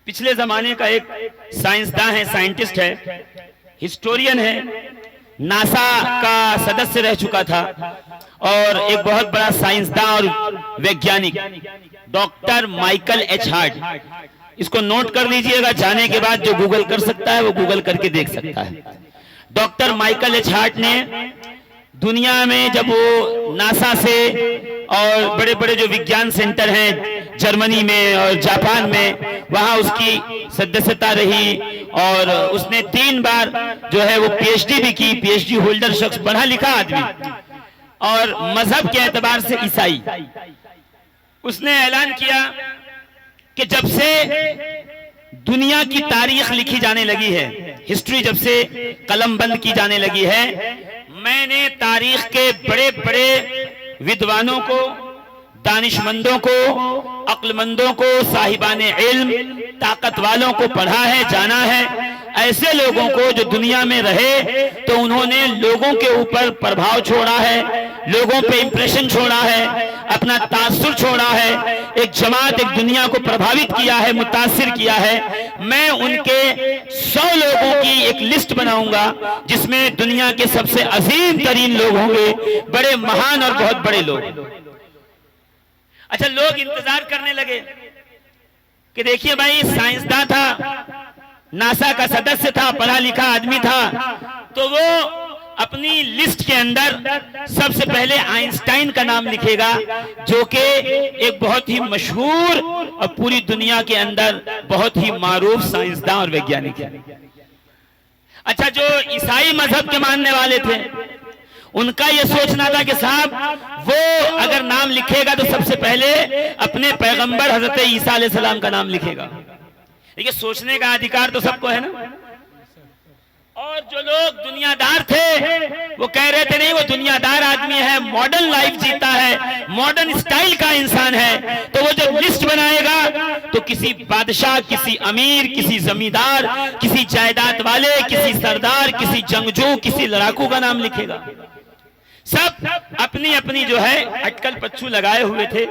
पिछले जमाने का एक साइंसदान है, साइंटिस्ट है, हिस्टोरियन है, नासा का सदस्य रह चुका था और एक बहुत बड़ा साइंसदान और वैज्ञानिक डॉक्टर माइकल एच हार्ट। इसको नोट कर लीजिएगा, जाने के बाद जो गूगल कर सकता है वो गूगल करके देख सकता है। डॉक्टर माइकल एच हार्ट ने दुनिया में जब वो नासा से और बड़े बड़े जो विज्ञान सेंटर हैं जर्मनी में और जापान में, वहां उसकी सदस्यता रही और उसने 3 बार जो है वो पीएचडी भी की। पीएचडी होल्डर शख्स, पढ़ा लिखा आदमी और मजहब के एतबार से ईसाई। उसने ऐलान किया कि जब से दुनिया की तारीख लिखी जाने लगी है, हिस्ट्री जब से कलम बंद की जाने लगी है, मैंने तारीख के बड़े बड़े विद्वानों को, दानिशमंदों को, अक्लमंदों को, साहिबाने इल्म, ताकत वालों को पढ़ा है, जाना है। ऐसे लोगों को जो दुनिया में रहे तो उन्होंने लोगों के ऊपर प्रभाव छोड़ा है, लोगों पे इंप्रेशन छोड़ा है, अपना तासुर छोड़ा है, एक जमात, एक दुनिया को प्रभावित किया है, मुतासिर किया है। मैं उनके 100 लोगों की एक लिस्ट बनाऊंगा जिसमें दुनिया के सबसे अजीम तरीन लोग होंगे, बड़े महान और बहुत बड़े लोग। अच्छा, लोग इंतजार करने लगे कि देखिए भाई, साइंसदान था, नासा का सदस्य था, पढ़ा लिखा आदमी था, तो वो अपनी लिस्ट के अंदर सबसे पहले आइंस्टाइन का नाम लिखेगा, जो कि एक बहुत ही मशहूर और पूरी दुनिया के अंदर बहुत ही मारूफ साइंसदान और वैज्ञानिक है। अच्छा, जो ईसाई मजहब के मानने वाले थे, उनका यह सोचना था कि साहब वो अगर नाम लिखेगा तो सबसे पहले अपने पैगंबर हजरत ईसा अलैहिस्सलाम का नाम लिखेगा। देखिए, सोचने का अधिकार तो सबको है ना। और जो लोग दुनियादार थे वो कह रहे थे नहीं, वो दुनियादार आदमी है, मॉडर्न लाइफ जीता है, मॉडर्न स्टाइल का इंसान है, तो वो जब लिस्ट बनाएगा तो किसी बादशाह, किसी अमीर, किसी जमींदार, किसी जायदाद वाले, किसी सरदार, किसी जंगजू, किसी लड़ाकू का नाम लिखेगा। सब अपनी अपनी जो है अटकल पच्चू लगाए हुए थे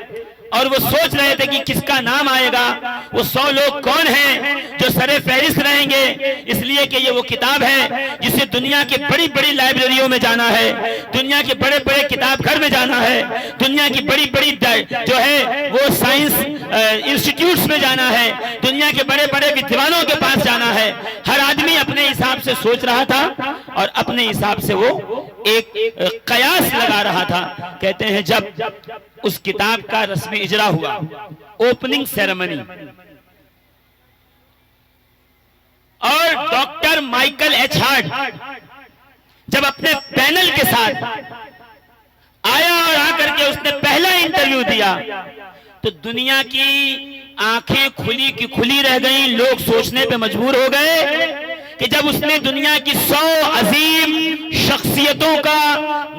और वो सोच रहे थे कि किसका नाम आएगा, वो 100 लोग कौन हैं जो सरे फहरिस्त रहेंगे। इसलिए कि ये वो किताब है जिसे दुनिया के बड़ी बड़ी लाइब्रेरियों में जाना है, दुनिया के बड़े बड़े किताब घर में जाना है, दुनिया की बड़ी बड़ी जो है वो साइंस इंस्टीट्यूट्स में जाना है, दुनिया के बड़े बड़े विद्वानों के पास जाना है। हर आदमी अपने हिसाब से सोच रहा था और अपने हिसाब से वो एक कयास लगा रहा था। कहते हैं जब उस किताब का रस्मी इजरा हुआ, ओपनिंग सेरेमनी, और डॉक्टर माइकल एच हार्ट जब अपने पैनल के साथ आया और आकर के उसने पहला इंटरव्यू दिया तो दुनिया की आंखें खुली की खुली रह गईं। लोग सोचने पे मजबूर हो गए कि जब उसने दुनिया की 100 अजीम शख्सियतों का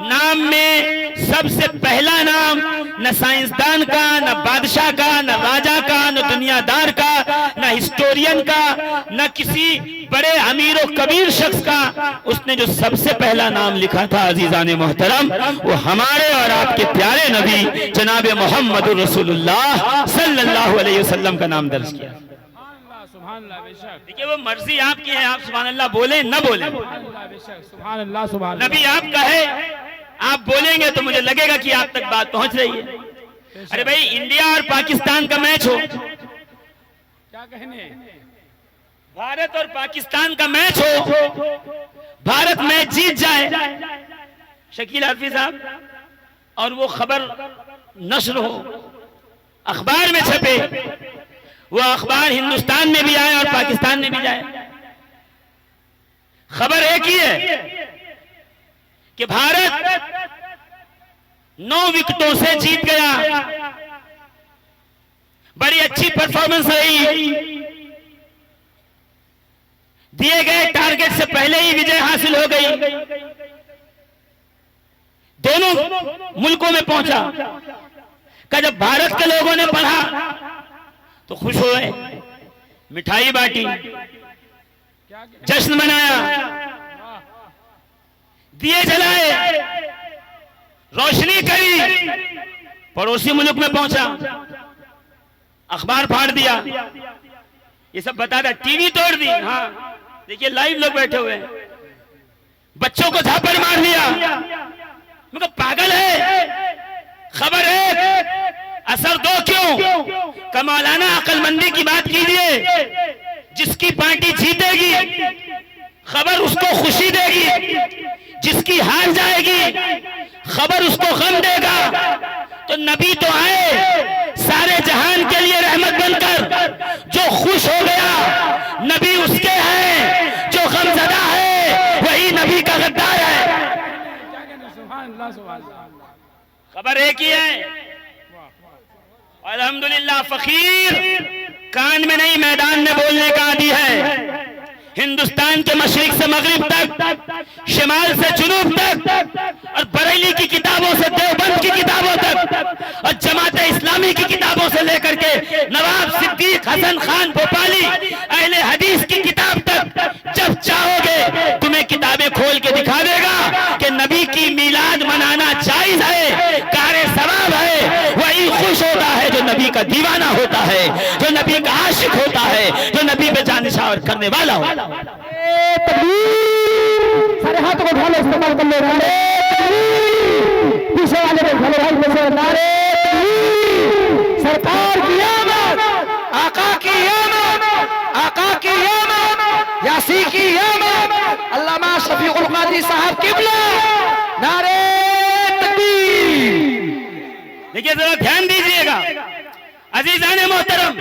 नाम में सबसे पहला नाम न साइंसदान का, न बादशाह का, न राजा का, न दुनियादार का, न हिस्टोरियन का, न किसी बड़े अमीर और कबीर शख्स का, उसने जो सबसे पहला नाम लिखा था अजीजान मोहतरम, वो हमारे और आपके प्यारे नबी जनाब मोहम्मद रसूलुल्लाह सल्लल्लाहु अलैहि वसल्लम का नाम दर्ज किया। देखिए, वो मर्जी आपकी है, आप सुभान अल्लाह बोले न बोले, नबी आपका है, आप बोलेंगे तो मुझे लगेगा कि आप तक बात पहुंच रही है। अरे भाई, इंडिया और पाकिस्तान का मैच हो, क्या कहने, भारत और पाकिस्तान का मैच हो, भारत मैच जीत जाए, शकील हाफिज साहब, और वो खबर नश्र हो, अखबार में छपे, वो अखबार हिंदुस्तान में भी आए और पाकिस्तान में भी जाए, खबर एक ही है कि भारत 9 विकेटों से जीत गया, बड़ी अच्छी परफॉर्मेंस रही, दिए गए टारगेट से पहले ही विजय हासिल हो गई, दोनों मुल्कों में पहुंचा। का जब भारत के लोगों ने पढ़ा तो खुश हुए, मिठाई बांटी, जश्न मनाया, दिए जलाए, रोशनी करी, पड़ोसी मुल्क में पहुंचा, अखबार फाड़ दिया, ये सब बता रहा, टीवी तोड़ दी। हाँ देखिए लाइव लोग बैठे हुए हैं, बच्चों को झापड़ मार दिया। मगर पागल है, खबर है, असर दो क्यों? कमौलाना अकलमंदी की बात कीजिए। जिसकी पार्टी जीतेगी खबर उसको खुशी देगी, जिसकी हार जाएगी खबर उसको गम देगा। तो नबी तो आए सारे जहान के लिए रहमत बनकर, जो खुश हो गया नबी उसके हैं, जो गमज़दा है वही नबी का गद्दार है। खबर एक ही है, अल्हम्दुलिल्लाह फकीर कान में नहीं मैदान में बोलने का आदी है। हिंदुस्तान के मशरिक से मगरिब तक, शिमाल से जुनूब तक, और बरेली की किताबों से देवबंद की किताबों तक, और जमात इस्लामी की किताबों से लेकर के नवाब सिद्दीक हसन खान भोपाली अहले हदीस की किताब तक, जब चाहोगे तुम्हें किताबें खोल के दिखा देगा कि नबी की मिलाद मनाना जायज है, कारे सवाब है। वही खुश होता है जो नबी का दीवाना होता है, जो नबी का आशिक होता है, जो नबी पे जानिशावर करने वाला होता है। सारे हाथों को ढालो, इस्तेमाल कर लो। नारे पीछे वाले को ढालो भाई, पीछे नारे सरकार की आमद, आका की आमद, आका की आमद, यासी की आमद, अल्लामा शफीकुल कादरी साहब किबला, नारे तकबीर। देखिए जरा ध्यान दीजिएगा अजीजाने मोहतरम,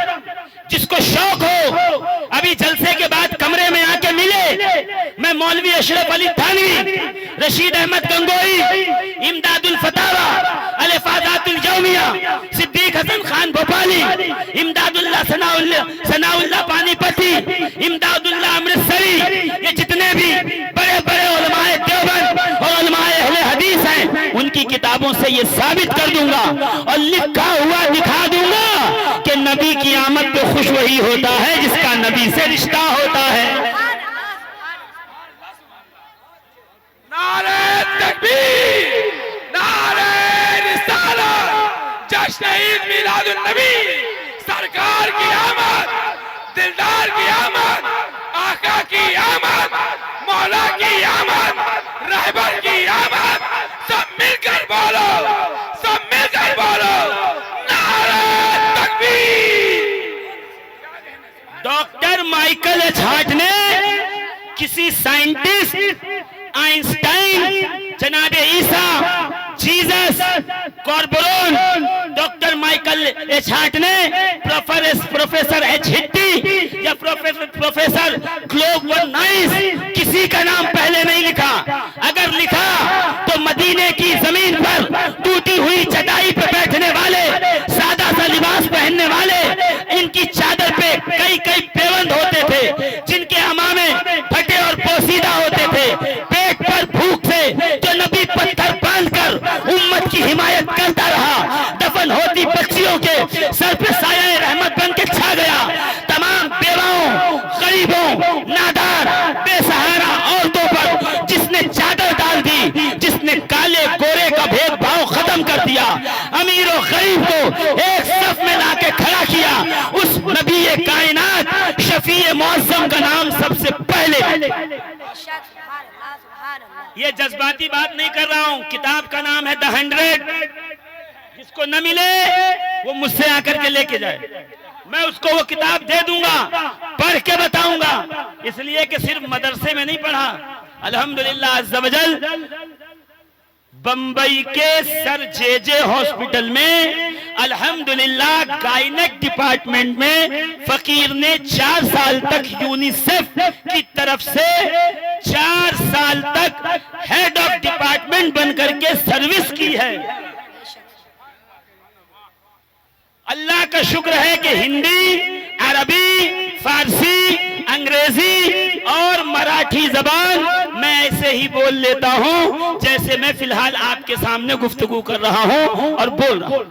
जिसको शौक हो अभी जलसे के बाद कमरे में आके मिले। मैं मौलवी अशरफ अली थानवी, रशीद अहमद गंगोई, इमदादुल फतावा, अल्फाजातुल जौमिया, सिद्दीक हसन खान भोपाली, इमदादुल्लाह सनाउल्लाह पानीपती, इमदादुल्लाह अमृतसरी, ये जितने भी बड़े बड़े उलमाए देवबंद और उलमाए अहले हदीस हैं, उनकी किताबों से ये साबित कर दूंगा और लिखा हुआ दिखा दूंगा कि नबी की आमद पे खुश वही होता है जिसका नबी से रिश्ता होता है। नारे तकबीर, नारे रिसालत, जश्न ईद मिलादुन नबी, सरकार की आमद, दिलदार की आमद, आका की आमद, मौला की आमद, रहबर की आमद। सब मिलकर बोलो, सब मिलकर बोलो, नारे तकबीर। डॉक्टर माइकल एच हार्ट ने किसी साइंटिस्ट, आइंस्टाइन, जनाबे ईसा, जीसस, कॉर्बोरोन, डॉक्टर माइकल एच हार्ट ने प्रोफेसर एच हिट्टी या प्रोफेसर ग्लोब वन नाइस, किसी का नाम पहले नहीं लिखा। अगर लिखा तो मदीने की जमीन पर टूटी हुई चटाई पर बैठने वाले, सादा सा लिबास पहनने वाले, इनकी चादर पे कई कई पेवंद होते थे, जिनके अमामे फटे और पोसीदा होते थे। पेट पर भूख से जो नबी पत्थर बांधकर उम्मत की हिमायत करता रहा, दफन होती बच्चियों के सर पे साया रहमत बन के छा गया। तमाम बेवाओं, गरीबों, नादार, बेसहारा औरतों पर जिसने चादर डाल दी, जिसने काले गोरे का भेदभाव खत्म कर दिया, अमीर और गरीब को एक सफ में लाके खड़ा किया, उस नबी कायनात शफीए मुअज्जम का नाम सबसे पहले। ये जज्बाती बात नहीं कर रहा हूं, किताब का नाम है द 100। जिसको न मिले वो मुझसे आकर के लेके जाए, मैं उसको वो किताब दे दूंगा, पढ़ के बताऊंगा। इसलिए कि सिर्फ मदरसे में नहीं पढ़ा, अल्हम्दुलिल्लाह अज़्ज़ा वजल बंबई के सर जे हॉस्पिटल में अल्हम्दुलिल्लाह गायनेक डिपार्टमेंट में फकीर ने 4 साल तक यूनिसेफ की तरफ से 4 साल तक हेड ऑफ डिपार्टमेंट बनकर के सर्विस की है। अल्लाह का शुक्र है कि हिंदी, अरबी, फारसी, अंग्रेजी और मराठी जबान मैं ऐसे ही बोल लेता हूं जैसे मैं फिलहाल आपके सामने गुफ्तगू कर रहा हूं और बोल रहा हूं।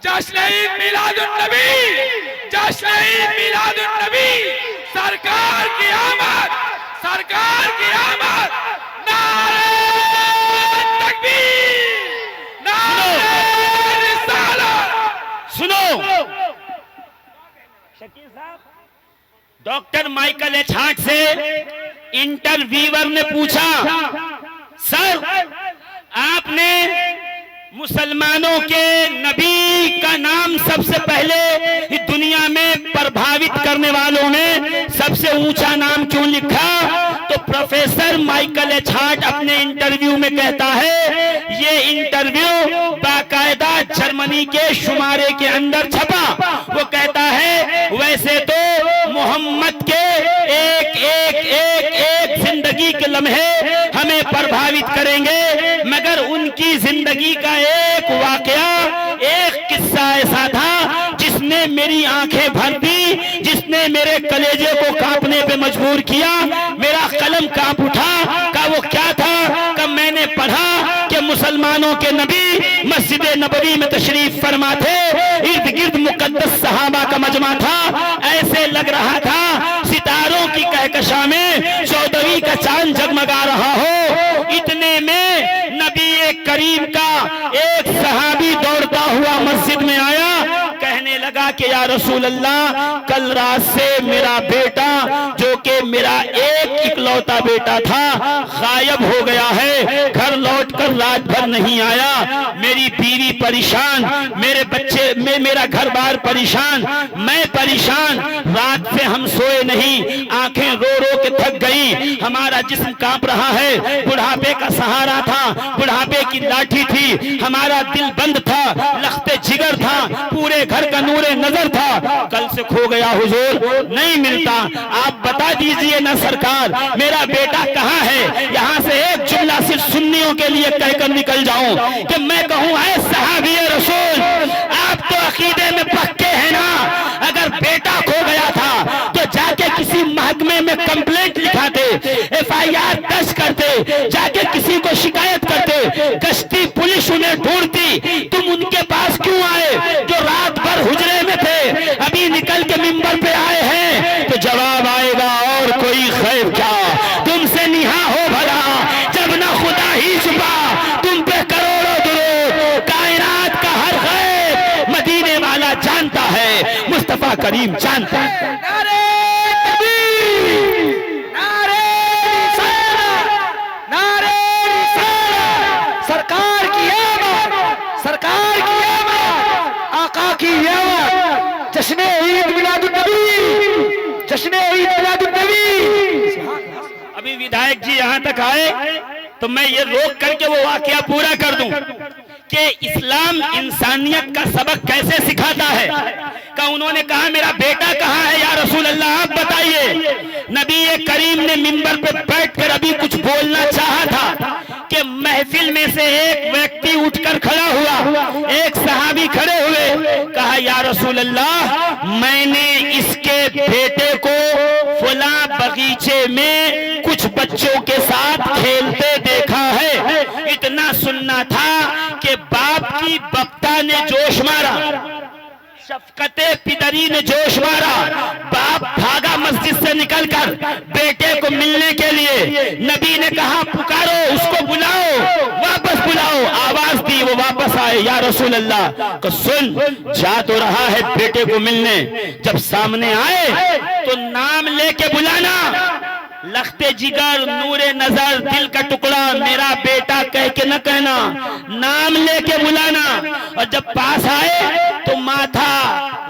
जश्न ईद मिलादुन नबी, जश्न ईद मिलादुन नबी, सरकार की आमद, सरकार की आमद, नारे तकबीर। डॉक्टर माइकल एच हार्ट से इंटरव्यूअर ने पूछा, सर आपने मुसलमानों के नबी का नाम सबसे पहले इस दुनिया में प्रभावित करने वालों में सबसे ऊंचा नाम क्यों लिखा? तो प्रोफेसर माइकल एच हार्ट अपने इंटरव्यू में कहता है, ये इंटरव्यू बाकायदा जर्मनी के शुमारे के अंदर छपा। वो कहता है वैसे तो मोहम्मद के एक एक एक एक जिंदगी के लम्हे हमें प्रभावित करेंगे, मगर उनकी जिंदगी का एक वाकया, एक किस्सा ऐसा था जिसने मेरी आंखें भर दी, जिसने मेरे कलेजे को कांपने पे मजबूर किया, मेरा कलम कांप उठा। का वो क्या था? कब मैंने पढ़ा कि मुसलमानों के नबी मस्जिद नबवी में तशरीफ फरमा थे, इर्द गिर्द मुकद्दस सहाबा का मजमा था, ऐसे लग रहा था सितारों की कहकशा में 14वीं का चांद जगमगा रहा हो। इतने में नबी करीम का एक सहाबी दौड़ता हुआ मस्जिद में आया, कहने लगा कि या रसूल अल्लाह, कल रात से मेरा बेटा जो कि मेरा एक इकलौता बेटा था गायब हो गया है, घर लौटकर रात भर नहीं आया, मेरी बीवी परेशान, मेरे बच्चे मेरा घर बार परेशान, मैं परेशान, रात से हम सोए नहीं, आंखें रो रो के थक गई, हमारा जिस्म कांप रहा है, बुढ़ापे का सहारा था, बुढ़ापे की लाठी थी, हमारा दिल बंद था, लख्ते जिगर था, पूरे घर का नूरे नजर था, कल से खो गया हुजूर, नहीं मिलता, आप बता दीजिए ना सरकार, मेरा बेटा कहाँ है? यहाँ से एक जुमला सिर्फ सुन्नियों के लिए कहकर निकल जाऊं कि मैं कहूं, ऐ सहाबी रसूल, आप तो अकीदे में पक्के हैं ना, अगर बेटा खो गया था तो जाके किसी महकमे में कंप्लेंट लिखाते, FIR दर्ज करते, जाके किसी को शिकायत करते, गश्ती पुलिस उन्हें ढूंढती, तुम उनके पास क्यों आए जो रात भर हुजरे में थे, अभी निकल के मिंबर पे आए हैं? तो जवाब आएगा, और कोई खैर क्या, तुमसे निहा हो भला जब ना खुदा ही छुपा, तुम पे करोड़ों दुरूद, कायनात का हर खैर मदीने वाला जानता है, मुस्तफा करीम जानता है। नारे तकबीर, नारे रिसालत, नारे रिसालत, सरकार की आमद, सरकार की आमद, आका की आमद, जश्न ईद मिलादुन नबी, जश्न ईद मिलादुन नबी। अभी विधायक जी यहाँ तक आए तो मैं ये रोक करके वो वाकया पूरा कर दूं कि इस्लाम इंसानियत का सबक कैसे सिखाता है। का उन्होंने कहा मेरा बेटा कहाँ है या रसूल अल्लाह, आप बताइए। नबी करीम ने मिंबर पे बैठकर अभी कुछ बोलना चाहा था कि महफिल में से एक व्यक्ति उठकर खड़ा हुआ, एक सहाबी खड़े हुए, कहा या रसूल अल्लाह, मैंने इसके बेटे को फुला बगीचे में कुछ बच्चों के साथ खेलते देखा है। इतना सुनना था कि बाप की बप्ता ने जोश मारा, शफकते पितरी ने जोश मारा, बाप भागा मस्जिद से निकलकर बेटे को मिलने के लिए। नबी ने कहा पुकारो, उसको बुलाओ, वापस बुलाओ, आवाज दी, वो वापस आए। या रसूल अल्लाह को सुन, जा तो रहा है बेटे को मिलने, जब सामने आए तो नाम लेके बुलाना, लखते जिगर, नूरे नजर, दिल का टुकड़ा, मेरा बेटा कह के न कहना, नाम लेके बुलाना, और जब पास आए तो माथा,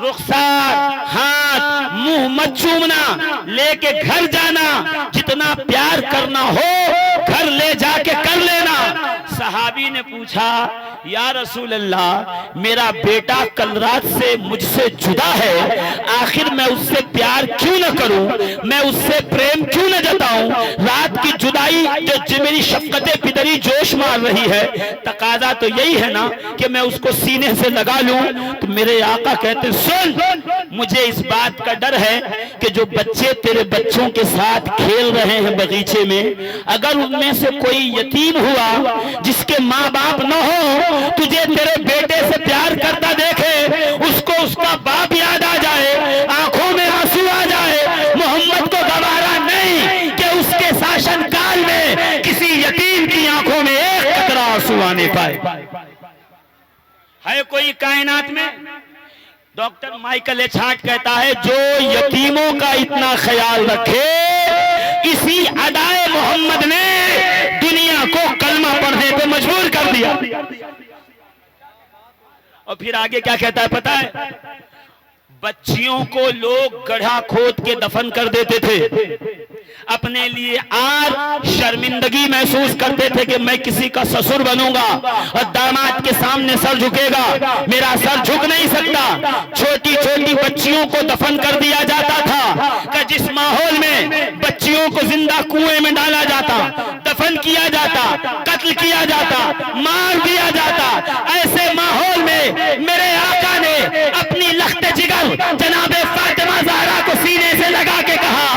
रुखसार, हाथ, मुंह मत चूमना, लेके घर जाना, जितना प्यार करना हो घर ले जाके कर लेना। सहाबी ने पूछा या रसूल अल्लाह, मेरा बेटा कल रात से मुझसे जुदा है, आखिर मैं उससे प्यार क्यों न करूं, मैं उससे प्रेम क्यों न जताऊं? रात की जुदाई जो मेरी शफकते पितरी जोश मार रही है, तकाजा तो यही है ना कि मैं उसको सीने से लगा लूं। तो मेरे आका कहते सुन, मुझे इस बात का डर है कि जो बच्चे तेरे बच्चों के साथ खेल रहे हैं बगीचे में, अगर उनमें से कोई यतीम हुआ जिसके माँ बाप न हो, तुझे तेरे बेटे से प्यार करता देखे, उसको उसका बाप याद आ जाए, आंखों में आंसू आ जाए। मोहम्मद को गवारा नहीं कि उसके शासन काल में किसी यतीम की आंखों में एक कतरा आंसू आने पाए। है कोई कायनात में डॉक्टर माइकल एच हार्ट कहता है, जो यतीमों का इतना ख्याल रखे, इसी अदाए मोहम्मद ने दुनिया को कलमा पढ़ने पे मजबूर कर दिया। और फिर आगे क्या कहता है पता है? बच्चियों को लोग गड्ढा खोद के दफन कर देते थे, अपने लिए आर शर्मिंदगी महसूस करते थे कि मैं किसी का ससुर बनूंगा और दामाद के सामने सर झुकेगा, मेरा सर झुक नहीं सकता। छोटी छोटी बच्चियों को दफन कर दिया जाता था कि जिस माहौल में बच्चियों को जिंदा कुएं में डाला जाता, दफन किया जाता, कत्ल किया जाता, मार दिया जाता, ऐसे माहौल में मेरे आका ने अपनी लख्त जिगर जनाबे फातिमा ज़हरा को सीने से लगा के कहा,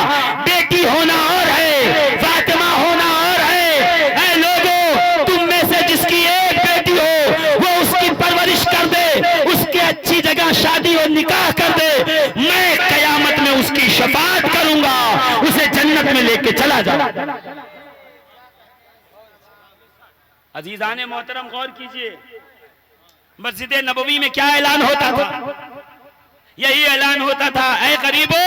बेटी होना और है, फातिमा होना और है। ऐ लोगों, तुम में से जिसकी एक बेटी हो वो उसकी परवरिश कर दे, उसके अच्छी जगह शादी और निकाह कर दे, मैं कयामत में उसकी शफाअत करूंगा, उसे जन्नत में लेके चला जा। अजीजाने मोहतरम गौर कीजिए, मस्जिद नबवी में क्या ऐलान होता था? यही ऐलान होता था, ऐ गरीबो,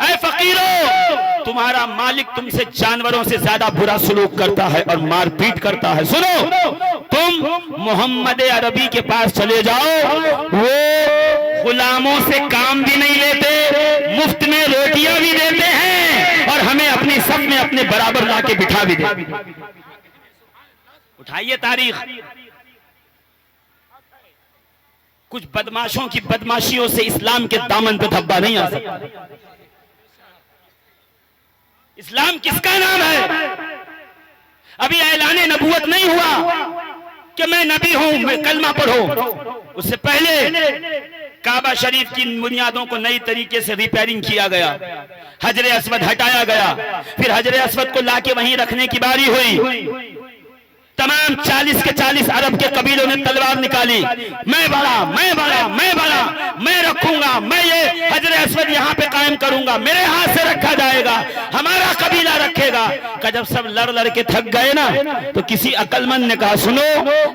ऐ फकीरो, तुम्हारा मालिक तुमसे जानवरों से ज्यादा बुरा सलूक करता है और मारपीट करता है। सुनो, तुम मोहम्मद अरबी के पास चले जाओ, वो गुलामों से काम भी नहीं लेते, मुफ्त में रोटियां भी देते हैं और हमें अपनी सब में अपने बराबर लाके बिठा भी देते। उठाइए तारीख, कुछ बदमाशों की बदमाशियों से इस्लाम के दामन पे धब्बा नहीं आ सकता। इस्लाम किसका नाम है? अभी ऐलाने नबूवत नहीं हुआ कि मैं नबी हूं, मैं कलमा पढ़ो। उससे पहले काबा शरीफ की बुनियादों को नई तरीके से रिपेयरिंग किया गया, हजरे अस्वद हटाया गया, फिर हजरे अस्वद को लाके वहीं रखने की बारी हुई। तमाम 40 के 40 अरब के कबीलों ने तलवार निकाली, मैं बड़ा, मैं बड़ा, मैं बड़ा, मैं रखूंगा, मैं ये हजरे अस्वद यहाँ पे कायम करूंगा, मेरे हाथ से रखा जाएगा, हमारा कबीला रखेगा। का जब सब लड़ लड़ के थक गए ना, तो किसी अक्लमंद ने कहा, सुनो,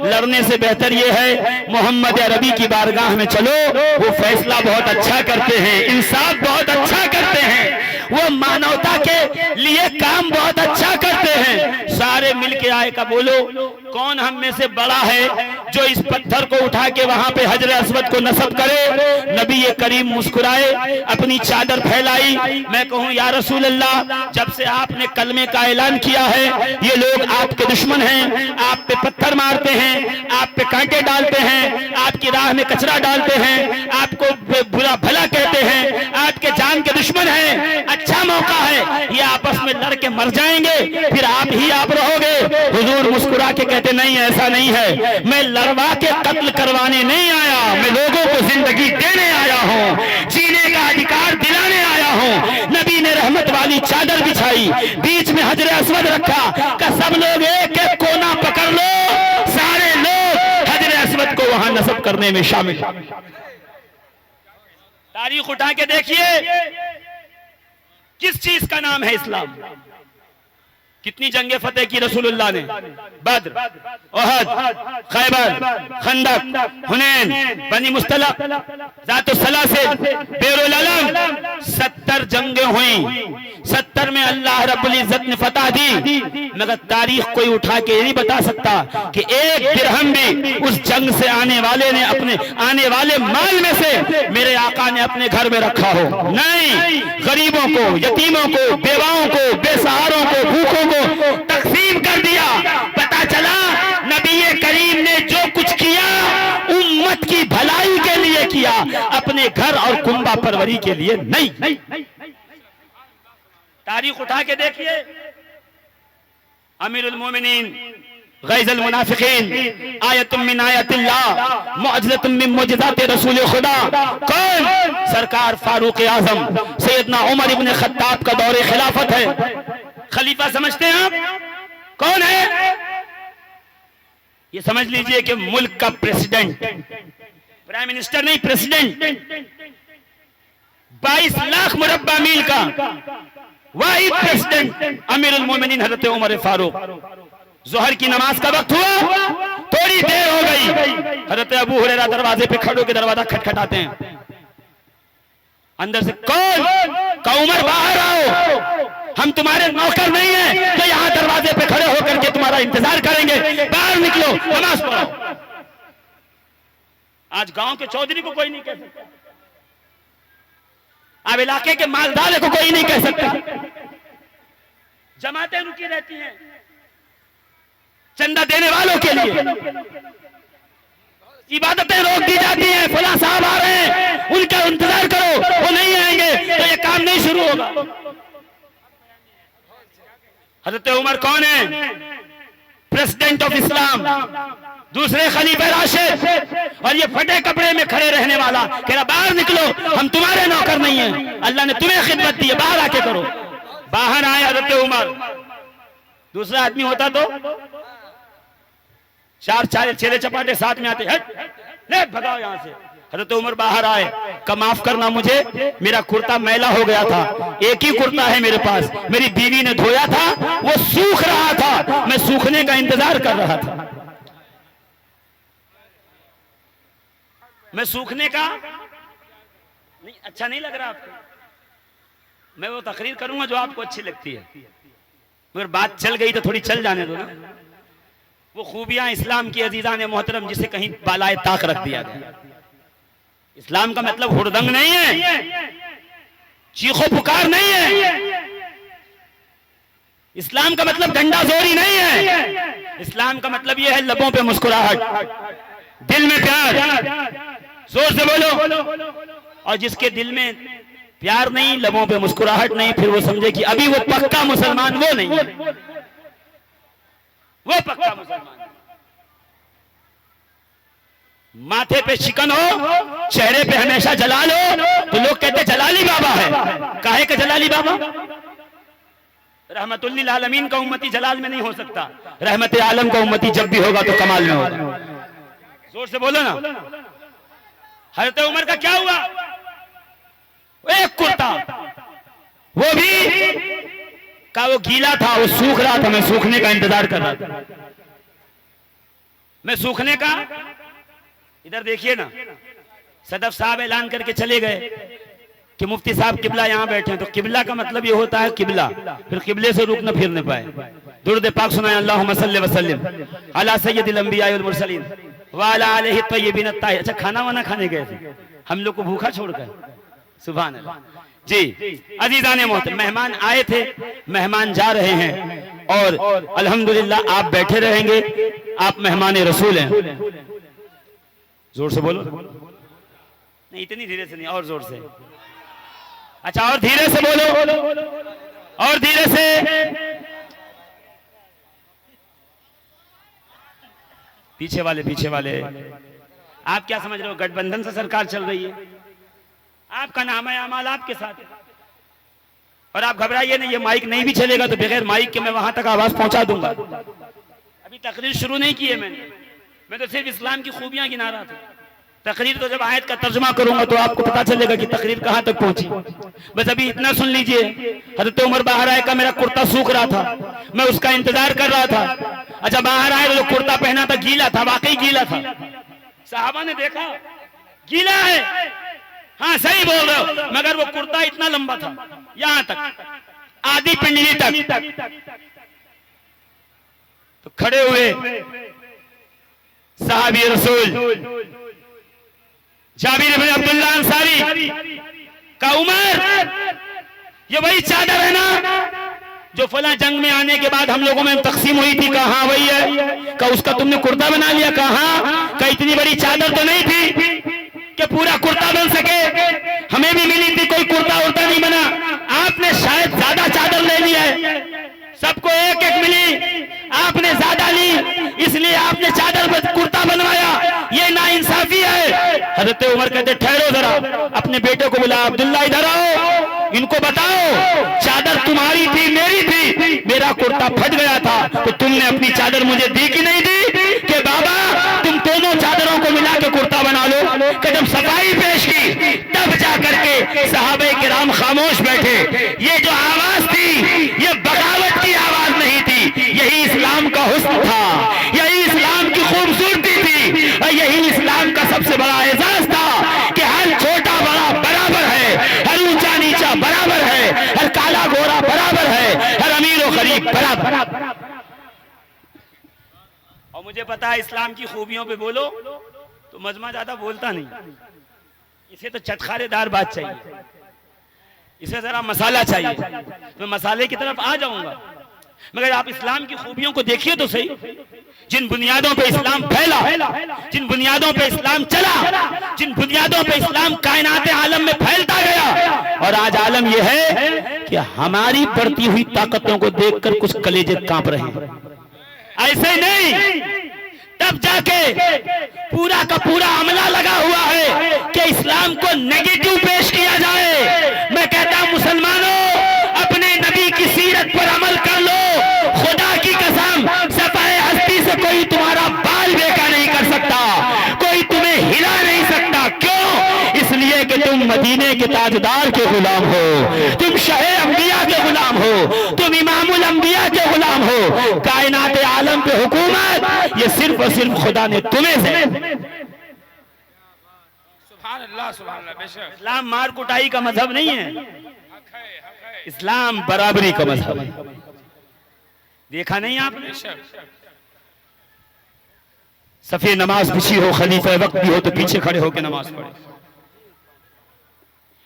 लड़ने से बेहतर ये है मोहम्मद अरबी की बारगाह में चलो, वो फैसला बहुत अच्छा करते हैं, इंसाफ बहुत अच्छा करते हैं, वो मानवता के लिए काम बहुत अच्छा करते हैं। सारे मिलके आए का बोलो, कौन हम में से बड़ा है जो इस पत्थर को उठा के वहां पे हजरे अस्वद को नस्ब करे? नबी ये करीम मुस्कुराए, अपनी चादर फैलाई, मैं कहूं या रसूल अल्लाह, जब से आपने कलमे का ऐलान किया है, ये लोग आपके दुश्मन हैं, आप पे पत्थर मारते हैं, आप पे कांटे डालते हैं, आपकी राह में कचरा डालते हैं, आपको बुरा भला कहते हैं, आपके जान के दुश्मन हैं। अच्छा मौका है, ये आपस में लड़ के मर जाएंगे, फिर आप रहोगे। हुजूर मुस्कुरा के कहते, नहीं ऐसा नहीं है, मैं लड़वा के कत्ल करवाने नहीं आया, मैं लोगों को जिंदगी देने आया हूँ, जीने का अधिकार दिलाने आया हूँ। नबी ने रहमत वाली चादर बिछाई, बीच में हजरे अस्वद रखा, का सब लोग एक एक कोना पकड़ लो, सारे लोग हजरे अस्वद को वहां नस्ब करने में शामिल। तारीख उठा के देखिए, किस चीज का नाम है इस्लाम? कितनी जंगे फतेह की रसूलुल्लाह ने? बद्र, ओहद, खैबर, खंदक, हुनैन, बनी मुस्तलक, ज़ातुस सलासिल, बेरुल अलम, 70 जंगें हुई। 70 में अल्लाह रब्बुल इज्जत ने फतह दी, मगर तारीख कोई उठा के नहीं बता सकता कि एक दिरहम भी उस जंग से आने वाले माल में से मेरे आका ने अपने घर में रखा हो। नहीं, गरीबों को, यतीमों को, बेवाओं को, बेसहारों को, भूखों को तकसीम कर दिया। पता चला नबी करीम ने जो कुछ किया उम्मत की भलाई के लिए किया, अपने घर और कुंबा परवरी के लिए नहीं। तारीख उठा के देखिए, अमीरुल मोमिनीन गैज़ुल मुनाफिकीन, आयतुम मिन आयतिल्लाह, मुअज्जतुम मिन मुअज्जज़ाति रसूल खुदा। कौन? सरकार फारूक आजम सैयदना उमर इब्न खत्ताब का दौरे खिलाफत है। खलीफा समझते हैं आप? कौन है? ये समझ लीजिए कि मुल्क का प्रेसिडेंट, प्राइम मिनिस्टर नहीं, प्रेसिडेंट, 22 लाख मुरब्बा मील का वाहिद प्रेसिडेंट अमीरुल मोमिनीन हजरत उमर फारूक। जोहर की नमाज का वक्त हुआ, थोड़ी देर हो गई, हजरत अबू हुरैरा दरवाजे पे खड़े होकर दरवाजा खटखटाते हैं, अंदर से कौन का उमर बाहर आओ, हम तुम्हारे नौकर नहीं हैं तो यहाँ दरवाजे पे खड़े होकर के तुम्हारा इंतजार करेंगे, बाहर निकलो नमाज पढ़ो। आज गांव के चौधरी को कोई नहीं कह सकता, अब इलाके के मालदार को कोई नहीं कह सकता। जमातें रुकी रहती हैं चंदा देने वालों के लिए, इबादतें रोक दी जाती हैं, फला साहब आ रहे हैं उनका इंतजार करो, वो नहीं आएंगे तो ये काम नहीं शुरू होगा। हजरत उमर कौन है? प्रेसिडेंट ऑफ इस्लाम, दूसरे खलीफा राशिद, और ये फटे कपड़े में खड़े रहने वाला कह रहा बाहर निकलो, हम तुम्हारे नौकर नहीं हैं, अल्लाह ने तुम्हें खिदमत दी है, बाहर आके करो। बाहर आए हजरत उमर, दूसरा आदमी होता तो चार चार छेले चपाटे साथ में आते, ले भगाओ यहां से। हजरत उमर बाहर आए, का माफ करना मुझे, मेरा कुर्ता मैला हो गया था, एक ही कुर्ता है मेरे पास, मेरी बीवी ने धोया था, वो सूख रहा था, मैं सूखने का इंतजार कर रहा था। मैं सूखने का नहीं, अच्छा नहीं लग रहा आपको? मैं वो तकरीर करूंगा जो आपको अच्छी लगती है, मगर बात चल गई तो थोड़ी चल जाने दो ना। वो खूबियां इस्लाम की अजीजा ने मोहतरम जिसे कहीं बालाए ताक रख दिया गया। इस्लाम का मतलब हुड़दंग नहीं है, चीखो पुकार नहीं है, इस्लाम का मतलब डंडा जोरी नहीं है, इस्लाम का मतलब यह है लबों पे मुस्कुराहट, दिल में प्यार, जोर से बोलो। और जिसके दिल में प्यार नहीं, लबों पे मुस्कुराहट नहीं, फिर वो समझे कि अभी वो पक्का मुसलमान वो नहीं है, वो पक्का मुसलमान। माथे पे शिकन हो, चेहरे पे हमेशा जलाल हो, तो लोग कहते जलाली बाबा है। काहे का जलाली बाबा? रहमतुल्लिल आलमीन का उम्मती जलाल में नहीं हो सकता, रहमत आलम का उम्मती जब भी होगा तो कमाल में होगा। जोर से बोलो ना। हजरत उमर का क्या हुआ? एक कुर्ता, वो भी का वो गीला था, वो सूख रहा था, मैं सूखने का इंतजार कर रहा था, मैं सूखने का। इधर देखिए ना, सदफ साहब ऐलान करके चले गए कि मुफ्ती साहब किबला यहाँ बैठे हैं, तो किबला का मतलब ये होता है किबला, फिर किबले से रुक न फिर न पाए। दुरूद पाक सुनाए, अल्लाहुम्मा सल्लि व सल्लिम अला सय्यदिल अंबिया वल मुरसलीन व अला आलिहि तय्यिबीन अत्ताहिरीन। अच्छा, खाना वाना खाने गए थे हम लोग को भूखा छोड़कर, सुभान अल्लाह जी। अजीजाने मोहतरम, मेहमान आए थे, मेहमान जा रहे हैं, और अल्हम्दुलिल्लाह आप बैठे रहेंगे, आप मेहमान रसूल हैं। जोर से बोलो। नहीं, इतनी धीरे से नहीं, और जोर से। अच्छा, और धीरे से बोलो, और धीरे से। पीछे वाले आप क्या समझ रहे हो? गठबंधन से सरकार चल रही है, आपका नाम है अमाल आपके साथ है, और आप घबराइए नहीं, ये माइक नहीं भी चलेगा तो बगैर माइक के मैं वहां तक आवाज पहुंचा दूंगा। अभी तकरीर शुरू नहीं की है मैं तो सिर्फ इस्लाम की खूबियां गिना रहा था। तकरीर तो जब आयत का तर्जुमा करूंगा तो आपको पता चलेगा कि तकरीर कहां तक पहुंची। बस अभी इतना सुन लीजिए, हजरत उमर बाहर आए का मेरा कुर्ता सूख रहा था, मैं उसका इंतजार कर रहा था। अच्छा, बाहर आए तो जो कुर्ता पहना था गीला था, वाकई गीला था। साहबा ने देखा गीला है, हाँ सही बोल रहे हो, मगर वो कुर्ता इतना लंबा था, यहां तक, आधी पिंडली तक। तो खड़े हुए साहबी रसूल जाबिर इब्न अब्दुल्लाह अंसारी का, उमर ये वही चादर है ना जो फला जंग में आने के बाद हम लोगों में तकसीम हुई थी? कहा हाँ वही है। का उसका तुमने कुर्ता बना लिया? कहा का इतनी बड़ी चादर तो नहीं थी कि पूरा कुर्ता बन सके, हमें भी मिली थी, कोई कुर्ता उर्ता नहीं बना, आपने शायद ज्यादा चादर ले ली है, सबको एक एक मिली, आपने ज्यादा ली, इसलिए आपने चादर कुर्ता बनवाया, ये नाइंसाफी है। हजरत उमर कहते ठहरो जरा, अपने बेटे को बुला, अब्दुल्ला इधर आओ, इनको बताओ चादर तुम्हारी थी मेरी थी, मेरा कुर्ता फट गया था तो तुमने अपनी चादर मुझे दी कि नहीं दी? कि बाबा तुम दोनों चादरों को मिला के कुर्ता बना लो। जब सफाई पेश की तब जा करके सहाबे किराम खामोश बैठे। ये जो आवाज थी ये बगावत की आवाज नहीं थी, यही इस्लाम का हुस्न था, यही इस्लाम की खूबसूरती थी, और यही इस्लाम का सबसे बड़ा एजाज था कि हर छोटा बड़ा बराबर है, और मुझे पता है इस्लाम की खूबियों पे बोलो तो मजमा ज्यादा बोलता नहीं, इसे तो चटखारेदार बात चाहिए, इसे जरा मसाला चाहिए, तो मैं मसाले की तरफ आ जाऊंगा। मगर आप इस्लाम की खूबियों को देखिए तो सही, जिन बुनियादों पे इस्लाम फैला, जिन बुनियादों पे इस्लाम चला, जिन बुनियादों पे इस्लाम कायनात आलम में फैलता गया, और आज आलम यह है कि हमारी बढ़ती हुई ताकतों को देखकर कुछ कलेजे कांप रहे हैं। ऐसे नहीं, तब जाके पूरा का पूरा अमला लगा हुआ है कि इस्लाम को नेगेटिव पेश किया जाए। मैं कहता हूं मुसलमानों, अपने नबी की सीरत पर अमल कर लो, खुदा की कसम सफाए हस्ती से कोई तुम्हारा बाल बेका नहीं कर सकता, कोई तुम्हें हिला नहीं सकता। क्यों? इसलिए कि तुम मदीने के ताजदार के गुलाम हो, तुम शहे अंबिया के गुलाम हो, तुम इमामुल अंबिया के गुलाम हो। कायनात आलम पे हुकूमत ये सिर्फ और सिर्फ खुदा ने तुम्हें से। सुभान अल्लाह, सुभान अल्लाह। बेशक इस्लाम मार कुटाई का मजहब नहीं है, इस्लाम बराबरी का मजहब है। देखा नहीं आपने? सफे नमाज बिछी हो, खलीफा वक्त भी हो तो पीछे खड़े होकर नमाज पढ़े।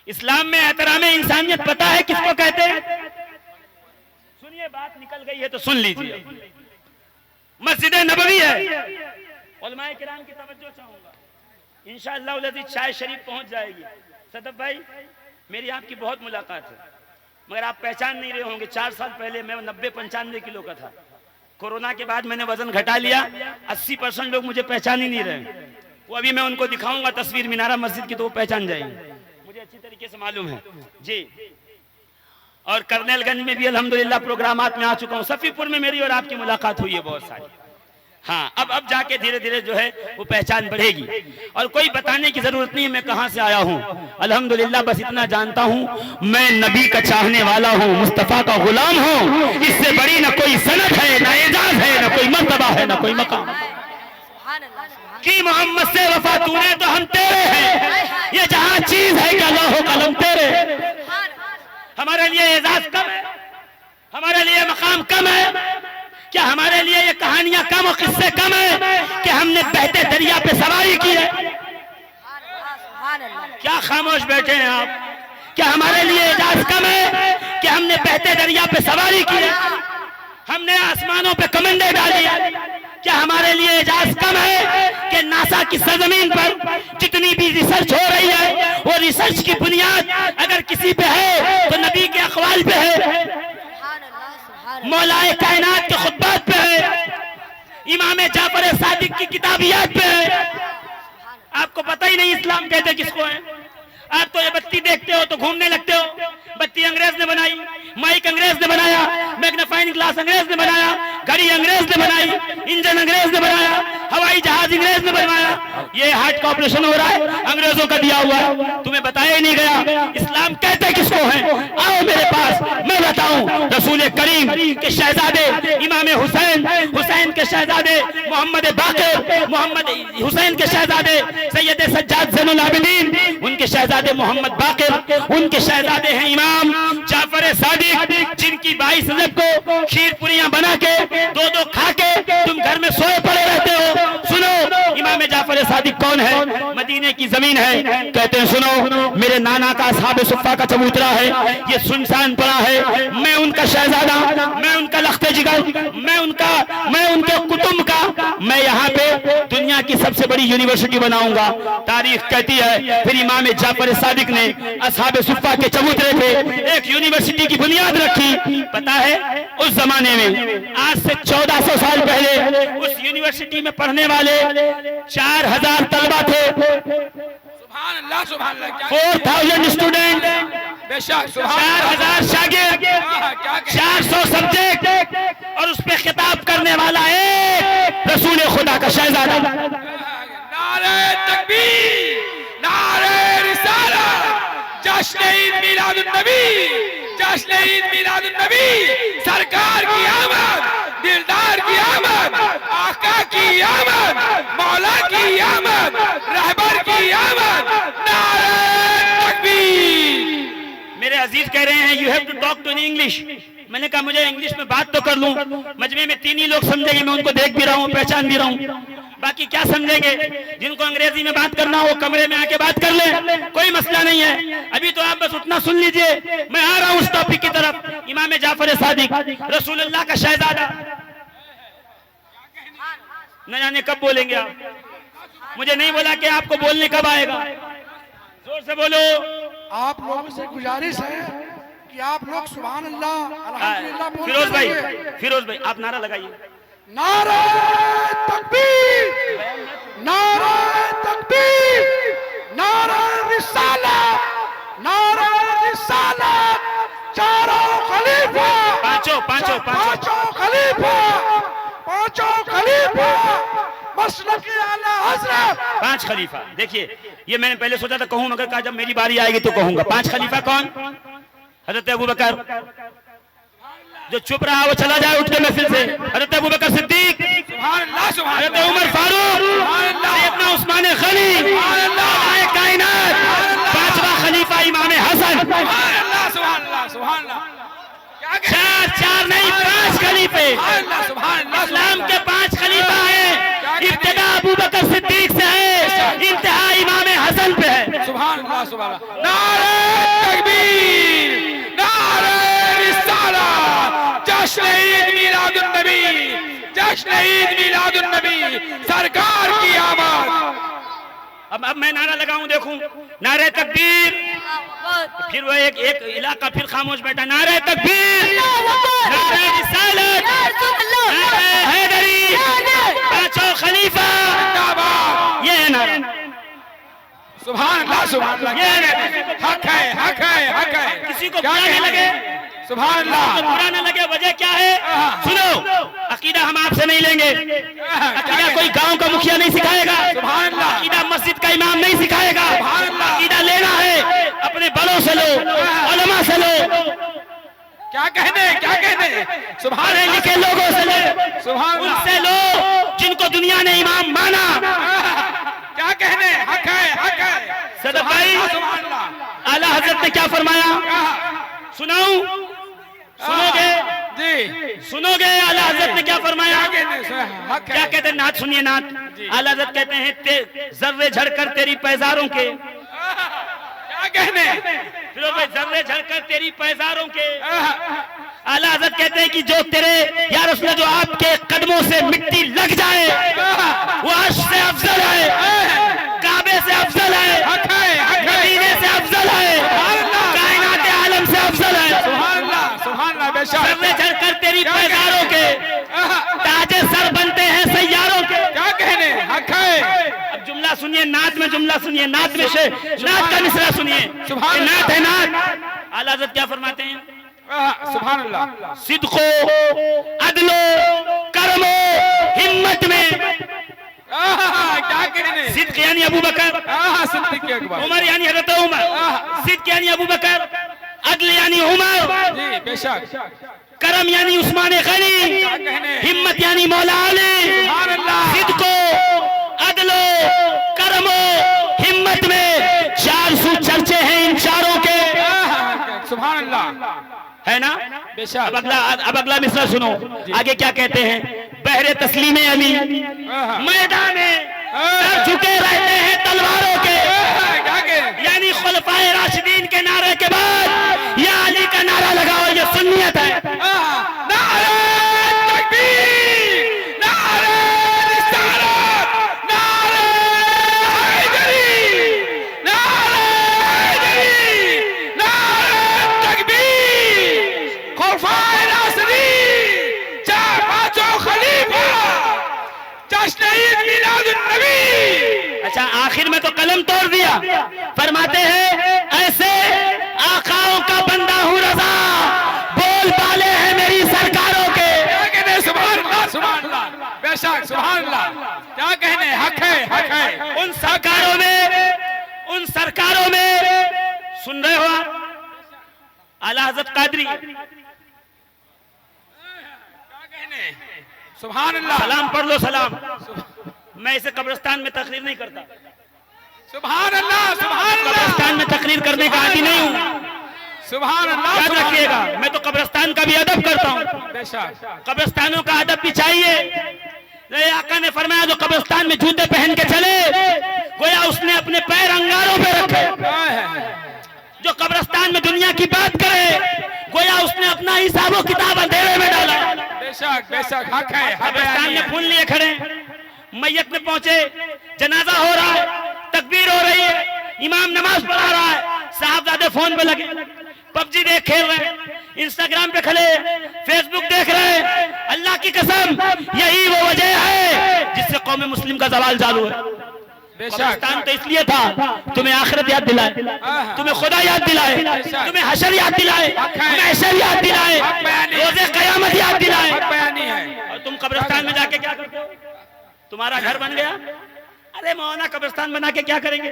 इस्लाम में एहतराम इंसानियत पता है किसको कहते हैं? सुनिए, बात निकल गई है तो सुन लीजिए। मस्जिद नबवी है, उलमाए किराम की तवज्जो चाहूंगा, इंशाअल्लाह उलज़ी चाय शरीफ पहुंच जाएगी। सदफ भाई, मेरी आपकी बहुत मुलाकात है, मगर आप पहचान नहीं रहे होंगे। 4 साल पहले मैं 90-95 किलो का था। कोरोना के बाद मैंने वजन घटा लिया, 80% लोग मुझे पहचान ही नहीं रहे। वो अभी मैं उनको दिखाऊंगा तस्वीर मिनारा मस्जिद की, तो वो पहचान जाएंगे, मुझे अच्छी तरीके से मालूम है जी। और करनेलगंज में भी अल्हम्दुलिल्लाह प्रोग्रामात में आ चुका हूँ। सफीपुर में मेरी और आपकी मुलाकात हुई है बहुत सारी। हाँ, अब जाके धीरे धीरे जो है वो पहचान बढ़ेगी, और कोई बताने की जरूरत नहीं है मैं कहां से आया हूं। अल्हम्दुलिल्लाह बस इतना जानता हूं, मैं नबी का चाहने वाला हूं, मुस्तफा का गुलाम हूं। इससे बड़ी ना कोई सनद है, ना एजाज है, ना कोई मर्तबा है, ना कोई मकाम। कि मोहम्मद से वफा तूने तो हम तेरे हैं, ये जहां चीज है क्या लौह कलम तेरे। हमारे लिए एजाज कम है, हमारे लिए मकाम कम है क्या? हमारे लिए ये कहानियां कम और किस्से कम है कि हमने बहते दरिया पे सवारी की है? क्या खामोश बैठे हैं आप? क्या हमारे लिए एजाज कम है कि हमने बहते दरिया पे सवारी की है, हमने आसमानों पे कमंडे डाली है? क्या हमारे लिए एजाज कम है कि नासा की सरजमीन पर जितनी भी रिसर्च हो रही है, वो रिसर्च की बुनियाद अगर किसी पे है तो नबी के अक़वाल पे है, मौलाए कायनात के खुतबात पे है, इमाम जाफर सादिक की किताबियात पे है। आपको पता ही नहीं इस्लाम कहते किसको है। आप तो ये बत्ती देखते हो तो घूमने लगते हो। बत्ती अंग्रेज ने बनाई, माइक अंग्रेज ने बनाया, मैग्नीफाइंग ग्लास अंग्रेज ने बनाया, घड़ी अंग्रेज ने बनाई, इंजन अंग्रेज ने बनाया, हवाई जहाज अंग्रेज ने बनवाया। ये हार्ट का ऑपरेशन हो रहा है, अंग्रेजों का दिया हुआ है, तुम्हें बताया ही नहीं गया। इस्लाम कहते किसको है? आओ मेरे पास, मैं बताऊं। रसूल करीम के शहजादे इमाम हुसैन, हुसैन के शहजादे मोहम्मद बाक़िर, मोहम्मद हुसैन के शहजादे सैयद सज्जाद ज़ैनुल आबिदीन, उनके शहजादे मोहम्मद बाक़िर, उनके शहजादे हैं इमाम जाफर सादिक, जिनकी 22 रजब को खीर पुरियां बना के 2-2 खा के तुम घर में सोए पड़े रहते हो। सुनो, इमाम जाफर सादिक कौन है? मदीने की जमीन है। कहते हैं सुनो, मेरे नाना का असहाब सुफ़ा का चबूतरा है, ये सुनसान पड़ा है। मैं उनका शहजादा, मैं उनका लख्ते जिगर, मैं उनके कुतुब का, मैं यहाँ पे दुनिया की सबसे बड़ी यूनिवर्सिटी बनाऊंगा। तारीख कहती है फिर इमाम जाफर सादिक ने असहाब सुफ़ा के चबूतरे पे एक यूनिवर्सिटी की बुनियाद रखी। पता है उस जमाने में, आज से 1400 साल पहले उस यूनिवर्सिटी में पढ़ने वाले 4000 तलबा थे। सुभान अल्लाह, सुभान अल्लाह। 4000 स्टूडेंट, बेशक 4000 शागिर्द, 400 सब्जेक्ट, और उस पे खिताब करने वाला एक रसूल खुदा का शहजादा। नारे तकबीर, नारे रिसालत, जश्न ईद मिलादुन नबी, जश्न ईद मिलादुन नबी। सरकार की आमद, दिलदार की आमद, आका की आमद, मौला की आमद, रहबर की आमद। नारे तकबीर। मेरे अजीज कह रहे हैं you have to talk to in English. मैंने कहा मुझे इंग्लिश में बात तो कर लूं, मजमे में 3 ही लोग समझेंगे, मैं उनको देख भी रहा हूं, पहचान भी रहा हूं, बाकी क्या समझेंगे। जिनको अंग्रेजी में बात करना हो कमरे में आके बात कर ले, कोई मसला नहीं है। अभी तो आप बस उतना सुन लीजिए, मैं आ रहा हूं उस टॉपिक की तरफ। इमाम जाफर सादिक रसूलुल्लाह का शहजादा, न जाने कब बोलेंगे आप, मुझे नहीं बोला कि आपको बोलने कब आएगा, जोर से बोलो। आप लोगों से गुजारिश है कि आप लोग सुभान अल्लाह अल्हम्दुलिल्लाह बोलते फिरोज भाई, रहिए। फिरोज भाई आप नारा लगाइए। नारे तकबीर, नारे तकबीर, नारे रिसालत, नारे रिसालत, चारों खलीफा, पांचों खलीफा, पांचों खलीफा, मसलक आला हज़रत, 5 खलीफा। देखिए ये मैंने पहले सोचा था कहूं, मगर कहा जब मेरी बारी आएगी तो कहूंगा। 5 खलीफा कौन? हजरत अबू बकर, जो चुप रहा वो चला जाए उठ के महफिल से। हजरत अबू बकर सिद्दीक, हजरत उमर फारूक, सैयदना उस्मान गनी, कायनात, 5वां खलीफा इमाम हसन। 4 नहीं 5 खलीफे। इस्लाम के 5 खलीफा हैं। इब्तिदा अबू बकर सिद्दीक से है, इंतहा इमाम हसन पे है। सुभान अल्लाह, सुभान अल्लाह। नारे तकबीर, नारे रिसालत, जश्न ईद मिलादुन नबी, जश्न ईद मिलादुन नबी, सरकार की आमद। अब मैं नारा लगाऊं, देखूं नारे तकबीर, फिर वो एक इलाका फिर खामोश बैठा। नारे तकबीर, नारे रिसालत, नारे हैदरी, 5 खलीफा, ये है नारा। सुभान अल्लाह, सुभान अल्लाह। हक है, हक है, हक है। किसी को बुरा नहीं लगे, सुभान अल्लाह, तो बुरा न लगे, वजह क्या है सुनो। अकीदा हम आपसे नहीं लेंगे, अकीदा कोई गांव का मुखिया नहीं सिखाएगा, अकीदा मस्जिद का इमाम नहीं सिखाएगा। अकीदा लेना है अपने बड़ों से लो, उलमा से लो, क्या कहने सुभान पढ़े लिखे लोगों से लो, सुभान अल्लाह, उनसे लो जिनको दुनिया ने इमाम माना। क्या कहने, हक है, हक है। सदर भाई, सुभान अल्लाह। आला हजरत ने क्या फरमाया सुनाऊं? सुनोगे जी, सुनोगे आला हजरत ने क्या फरमाया? हक क्या है। कहते हैं नाथ सुनिए, नाथ। आला हजरत कहते हैं जर्रे झड़कर तेरी पैजारों के, क्या कहने, फिर भाई जर्रे झड़कर तेरी पैजारों के। आला हजरत कहते हैं कि जो तेरे या रसूल, जो आपके कदमों से मिट्टी लग जाए वो अर्श से अफजल है, काबे से अफजल है, हक है, हक है। मदीने से अफजल है, कायनात आलम से अफजल है। सुभान अल्लाह, सुभान अल्लाह, बेशक। जर्रे झड़कर तेरी पैजारों के, ताजे सर बनते हैं सैयारों के। क्या कहने, हक है। अब जुमला सुनिए, नात में जुमला सुनिए, नात में से नात का मिसरा सुनिए। ये नात है, नात। आला हज़रत क्या फरमाते हैं? सुभान अल्लाह। सिद्को, अदलो, कर्मो, हिम्मत में। क्या कहने, सिद्क यानी अबू बकर, सिद्दीक़ अकबर, उमर यानी हज़रत उमर, सिद्क यानी अबू बकर, अदल यानी उमर, जी बेशक। करम यानी उस्मान गनी, हिम्मत यानी मौला अली। सुभान अल्लाह। सिद्को, अदलो, कर्मो, हिम्मत में 400 चर्चे हैं इन चारों के। सुभान अल्लाह, है ना? बेशक। अब अगला मिसरा सुनो, आगे क्या कहते हैं? बहरे तस्लीम अली मैदान में सर झुके रहते हैं तलवारों के। क्या कहने, यानी खुलफाए राशिदीन के नारे के बाद या अली का नारा लगाओ, ये सुन्नियत है। नारे तकबीर, नारे रिसालत, नारे हैदरी, नारे हैदरी, नारे तकबीर, खुलफाए राशिदीन, 5 खलीफा, जश्न ईद मिलादुन नबी। अच्छा, आखिर में तो कलम तोड़ दिया। फरमाते हैं ऐसे आकाओं का बंदा हूँ रजा, बोल बाले हैं मेरी सरकारों के। क्या कहने, सुभान अल्लाह, सुभान अल्लाह, बेशक। सुभान अल्लाह, क्या कहने, हक है, हक है। उन सरकारों में सुन रहे हो आप? आला हज़रत कादरी, क्या कहने, सुभान अल्लाह, सलाम पढ़ लो, सलाम। मैं इसे कब्रिस्तान में तकरीर नहीं करता, सुभान अल्लाह, सुभान अल्लाह, कब्रिस्तान में तकरीर करने का आदी नहीं हूँ। सुभान अल्लाह, याद सुभान रखिएगा, अल्लाह। मैं तो कब्रिस्तान का भी अदब करता हूँ, बेशक कब्रिस्तानों का अदब भी चाहिए। ये आका ने फरमाया जो कब्रिस्तान में जूते पहन के चले गोया उसने अपने पैर अंगारों पे रखे। जो कब्रिस्तान में दुनिया की बात करे गोया उसने अपना हिसाबो किताब अंधेरे में डाला। बेशक बेशक हक है, हक कब्रिस्तान बयानी में है। फूल लिए खड़े, मैयत में पहुंचे, जनाजा हो रहा है, तकबीर हो रही है, इमाम नमाज पढ़ा रहा है, साहबजादे फोन पे लगे, पबजी देख खेल रहे हैं, इंस्टाग्राम पे खड़े, फेसबुक देख रहे हैं। अल्लाह की कसम यही वो वजह है जिससे कौम मुस्लिम का जवाल चालू है। बेशक कब्रिस्तान तो इसलिए था तुम्हें आखिरत याद दिलाए, तुम्हें खुदा याद दिलाए, तुम्हें हशर याद दिलाए, तुम्हें हशर याद दिलाए, रोज़े क़यामत याद दिलाए। हक बयानी है। और तुम कब्रिस्तान में जाके क्या करते हो? तुम्हारा घर बन गया, अरे मौलाना कब्रिस्तान बना के क्या करेंगे?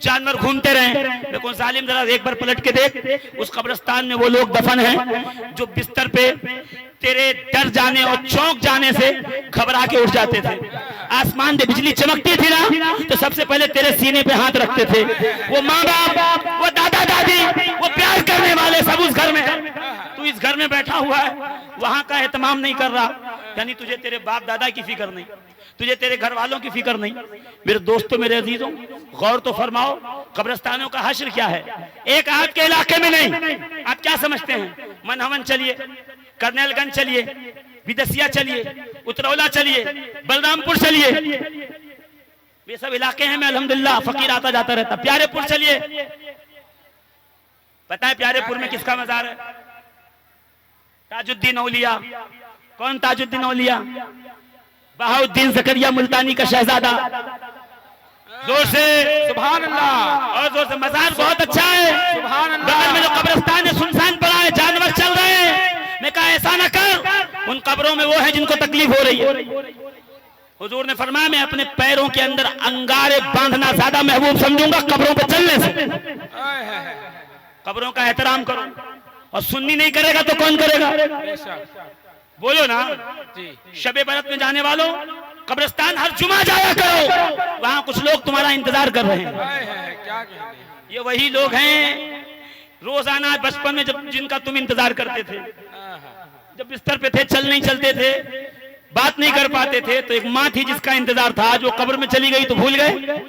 जानवर घूमते रहे। देखो जालिम, जरा एक बार पलट के देख, उस कब्रिस्तान में वो लोग दफन हैं जो बिस्तर पे तेरे डर जाने और चौंक जाने से घबरा के उठ जाते थे। आसमान से बिजली चमकती थी ना तो सबसे पहले तेरे सीने पे हाथ रखते थे। वो माँ बाप, वो दादा दादी, वो प्यार करने वाले सब उस घर में है। तू इस घर में बैठा हुआ है, वहां का एहतमाम नहीं कर रहा, यानी तुझे तेरे बाप दादा की फिक्र नहीं, तुझे तेरे घर वालों की फिक्र नहीं। मेरे दोस्तों, मेरे अजीजों, गौर तो फरमाओ, कब्रिस्तानों का हश्र क्या है? एक आपके इलाके में नहीं। आप क्या समझते हैं? मनहवन चलिए, करनेलगंज चलिए, विदसिया चलिए, उतरौला चलिए, बलरामपुर चलिए, ये सब इलाके हैं में अल्हम्दुलिल्लाह फकीर आता जाता रहता। प्यारेपुर चलिए, पता है प्यारेपुर में किसका मजार है? ताजुद्दीन औलिया। कौन ताजुद्दीन औलिया? बहाउद्दीन ज़करिया मुल्तानी का शहजादा। जोर से सुभान अल्लाह, और जोर से। मजार बहुत अच्छा है, सुभान अल्लाह। बगल में जो कब्रिस्तान है सुनसान पड़ा है, जानवर चल रहे हैं। मैं कहा ऐसा ना कर, उन कब्रों में वो है जिनको तकलीफ हो रही है। हुजूर ने फरमाया मैं अपने पैरों के अंदर अंगारे बांधना ज्यादा महबूब समझूंगा कब्रों पे चलने से। कब्रों का एहतराम करो, और सुन्नी नहीं करेगा तो कौन करेगा? बोलो ना जी। शबे बरत में जाने वालों, कब्रिस्तान हर जुमा जाया करो, वहां कुछ लोग तुम्हारा इंतजार कर रहे हैं। क्या कहने? ये वही लोग हैं रोजाना बचपन में जब जिनका तुम इंतजार करते थे, जब बिस्तर पे थे, चल नहीं चलते थे, बात नहीं कर पाते थे, तो एक माँ थी जिसका इंतजार था। जो कब्र में चली गई तो भूल गए।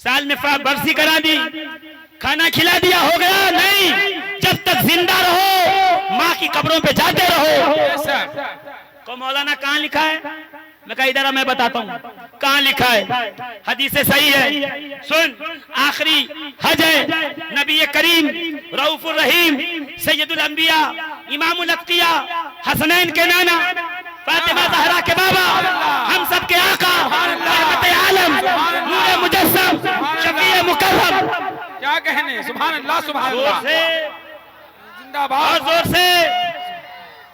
साल में बरसी करा दी, खाना खिला दिया, हो गया? नहीं, जब तक जिंदा रहो माँ की कब्रों पे जाते रहो। को मौलाना कहाँ लिखा है? मैं कहा इधर मैं बताता हूँ कहाँ लिखा है। हदीस सही है, सुन। आखिरी हज है, नबी करीम रऊफुर रहीम सैयदुल अंबिया इमामुल अत्किया हसनैन के नाना फातिमा ज़हरा के बाबा, हम सब के आका, रहमत आलम, नूर मुजस्सम, शफीए मुकर्रम। क्या कहने? सुभान अल्लाह, सुभान जोर अल्लाह, से जिंदाबाद। और जोर से।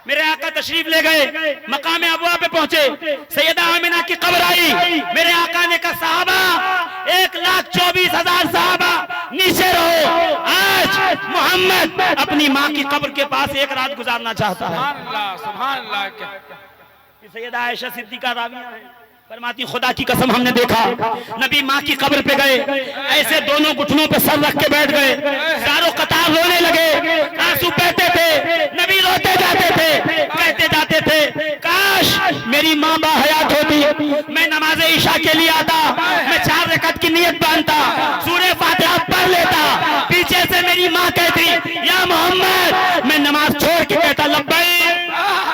मेरे आका तशरीफ ले गए, मकाम अबवा पे पहुंचे, सैयदा आमिना की कब्र आई। मेरे आका ने कहा साहबा, 1,24,000 साहबा नीचे रहो, आज मोहम्मद अपनी माँ की कब्र के पास एक रात गुजारना चाहता है। सुभान अल्लाह, सुभान अल्लाह। क्या सैयदा आयशा सिद्दीका राविया है, फरमाती खुदा की कसम हमने देखा नबी माँ की कब्र पे गए, ऐसे दोनों घुटनों पे सर रख के बैठ गए, चारों कतार रोने लगे, आंसू बहते थे, नबी रोते जाते थे, कहते जाते थे काश मेरी माँ बाहयात होती, मैं नमाज इशा के लिए आता, मैं 4 रकअत की नियत बांधता, सूरह फातिहा पढ़ लेता, पीछे से मेरी माँ कहती या मोहम्मद, मैं नमाज छोड़ के कहता लब्बैक।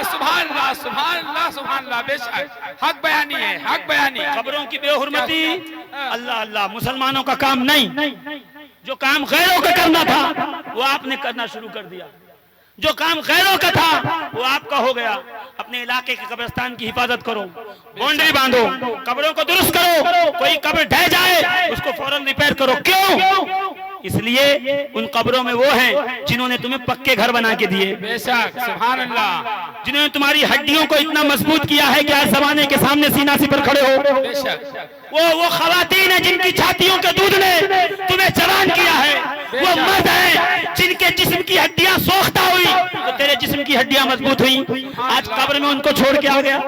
सुभान अल्लाह, सुभान अल्लाह, सुभान अल्लाह। बेशक हक बयानी है, हक बयानी। कब्रों की बेहुरमती अल्लाह अल्लाह मुसलमानों का काम नहीं। जो काम गैरों का करना था वो आपने करना शुरू कर दिया, जो काम गैरों का था वो आपका हो गया। अपने इलाके के कब्रिस्तान की हिफाजत करो, बाउंड्री बांधो, कब्रों को दुरुस्त करो, कोई कब्र ढह जाए उसको फौरन रिपेयर करो। क्यों? इसलिए उन कब्रों में वो हैं जिन्होंने तुम्हें पक्के घर बना के दिए। बेशक सुभान अल्लाह, जिन्होंने तुम्हारी हड्डियों को इतना मजबूत किया है कि आज जमाने के सामने सीना सी पर खड़े हो। बेशक वो खवातीन है जिनकी छातियों के दूध ने तुम्हें जवान किया है। वो मर्द है जिनके जिस्म की हड्डियां सोख्ता हुई तो तेरे जिस्म की हड्डियां मजबूत हुई। आज कब्र में उनको छोड़ के आ गया,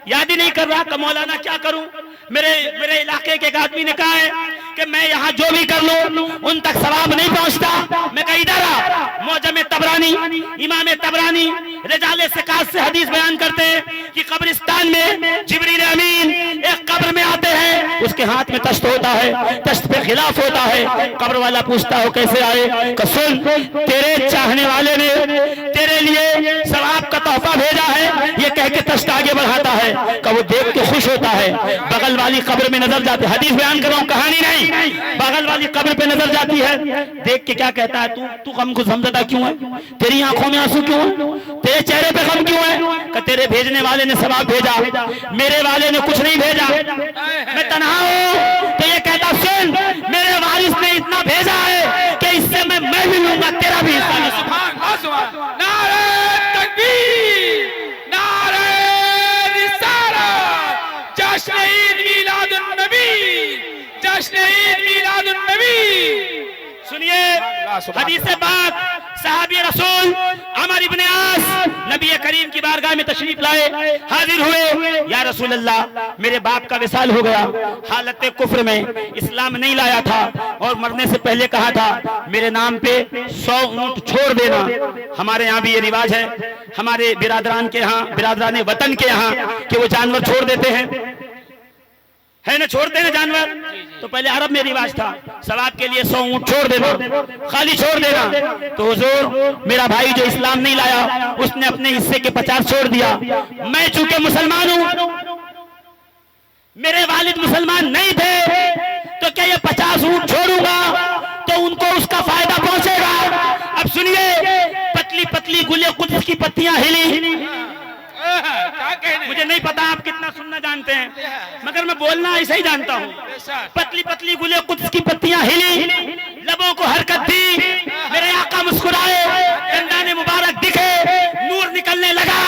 याद ही नहीं कर रहा कि मौलाना क्या करूं। मेरे इलाके के एक आदमी ने कहा है कि मैं यहाँ जो भी कर लूं उन तक सवाब नहीं पहुंचता। मैं कहीं इधर आ, मौजम तबरानी, इमाम तबरानी रिजाले सिकात से हदीस बयान करते हैं कि कब्रिस्तान में जिब्रील अमीन एक कब्र में आते हैं, उसके हाथ में तश्त होता है, तश्त पे खिलाफ होता है। कब्र वाला पूछता हो कैसे आए? कि सुन, तेरे चाहने वाले ने तेरे लिए सवाब का तोहफा भेजा है, ये कह के तश्त आगे बढ़ाता है। कि वो देख के खुश होता है। बगल वाली कब्र में नजर जाती है, हदीस बयान कर रहा हूं, कहानी नहीं, बगल वाली कब्र पे नजर जाती है, देख के क्या कहता है? तू गम को समझता क्यों है? तेरी आंखों में आंसू क्यों है? तेरे चेहरे पे गम क्यों है? कि तेरे भेजने वाले ने सवाब भेजा, मेरे वाले ने कुछ नहीं भेजा, मैं तन्हा हूं। तो ये कहता सुन, मेरे वारिस ने इतना भेजा है कि इससे मैं भी लूंगा, तेरा भी हिस्सा ले। नारे तकबीर, नारे रिसालत, जश्न ईद मिलादुन नबी, जश्न ईद मिलादुन नबी। सुनिए हदीस पाक, साहबी रसूल अमर इब्ने आस नबी करीम की बारगाह में तशरीफ लाए, हाजिर हुए। या रसूल अल्लाह, मेरे बाप का विसाल हो गया, हालत कुफ्र में, इस्लाम नहीं लाया था और मरने से पहले कहा था मेरे नाम पे 100 ऊंट छोड़ देना। हमारे यहाँ भी ये रिवाज है, हमारे बिरादरान के यहाँ, बिरादरान वतन के यहाँ, कि वो जानवर छोड़ देते हैं, है ना, छोड़ते हैं जानवर। तो पहले अरब में रिवाज था, सवाब के लिए 100 ऊंट छोड़ देना, खाली छोड़ देना। तो हुजूर, मेरा भाई जो इस्लाम नहीं लाया, उसने अपने हिस्से के 50 छोड़ दिया। मैं चूंकि मुसलमान हूं, मेरे वालिद मुसलमान नहीं थे, तो क्या ये 50 ऊंट छोड़ूंगा तो उनको उसका फायदा पहुंचेगा? अब सुनिए, पतली पतली गुले कुद्स की पत्तियां हिली। मुझे नहीं पता आप कितना सुनना जानते हैं, मगर मैं बोलना ऐसे ही जानता हूँ। पतली पतली गुले कुद्स की पत्तियां हिली, लबों को हरकत दी, मेरे आका मुस्कुराए, दंदाने मुबारक दिखे, नूर निकलने लगा,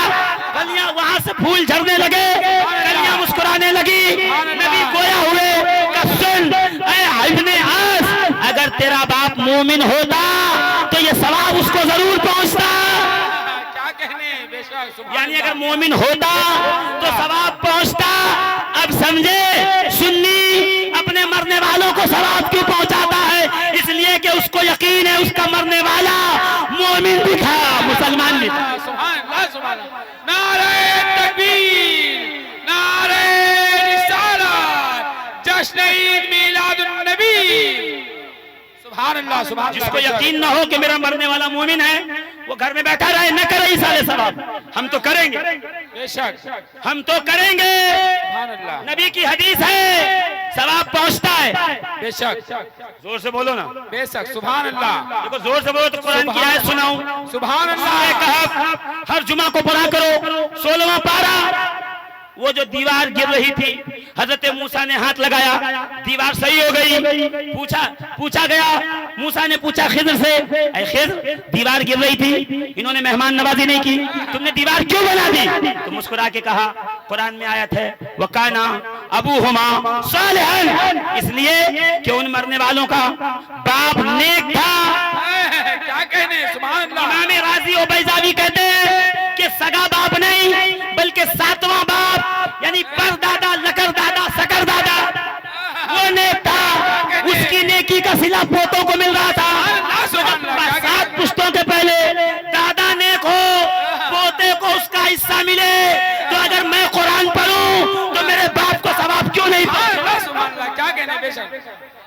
कलियां वहां से फूल झड़ने लगे, कलियां मुस्कुराने लगी, नबी गोया हुए। सुन ऐ इब्ने आस, अगर तेरा बाप मोमिन होता तो ये सवाब उसको जरूर पहुंचता। यानी अगर मोमिन होता तो सवाब पहुंचता। अब समझे, सुन्नी अपने मरने वालों को सवाब क्यों पहुंचाता है? इसलिए कि उसको यकीन है उसका मरने वाला मोमिन भी था, मुसलमान भी था। नारे तकबीर, नारे रिसालत, जश्न ईद मिलादुन नबी। सुभान अल्लाह, सुभान अल्लाह। जिसको यकीन ना हो कि मेरा मरने वाला मोमिन है, वो घर में बैठा रहे, न करे इस साले सवाब। हम तो करेंगे, बेशक हम तो करेंगे। नबी की हदीस है, सवाब पहुंचता है। बेशक, जोर से बोलो ना, बेशक। सुभान अल्लाह। देखो जोर से बोलो तो कुरान की आयत सुनाऊं। सुभान अल्लाह। कहा हर जुमा को पढ़ा करो, 16वां पारा। वो जो दीवार गिर रही थी, हजरत मूसा ने हाथ लगाया, दीवार सही हो गई। पूछा गया, मूसा ने पूछा खिज़र से, ऐ खिज़र, दीवार गिर रही थी, इन्होंने मेहमान नवाजी नहीं की, तुमने दीवार क्यों बना दी? तो मुस्कुरा के कहा, कुरान में आयत है, वकाना अबूहुमा सालिहन, इसलिए कि उन मरने वालों का बाप नेक था। क्या कहने, सुभान अल्लाह। इमाम राजी और बैजावी कहते हैं कि सगा बाप नहीं बल्कि 7वां बाप, यानी परदादा, लकर दादा, सकर दादा, वो नेक था। उसकी नेकी का सिला पोतों को मिल रहा था। 7 पुश्तों के पहले दादा नेक हो, पोते को उसका हिस्सा मिले। तो अगर मैं कुरान पढ़ूं तो मेरे बाप को सवाब क्यों नहीं पहुंचेगा? क्या कहने, बेशक,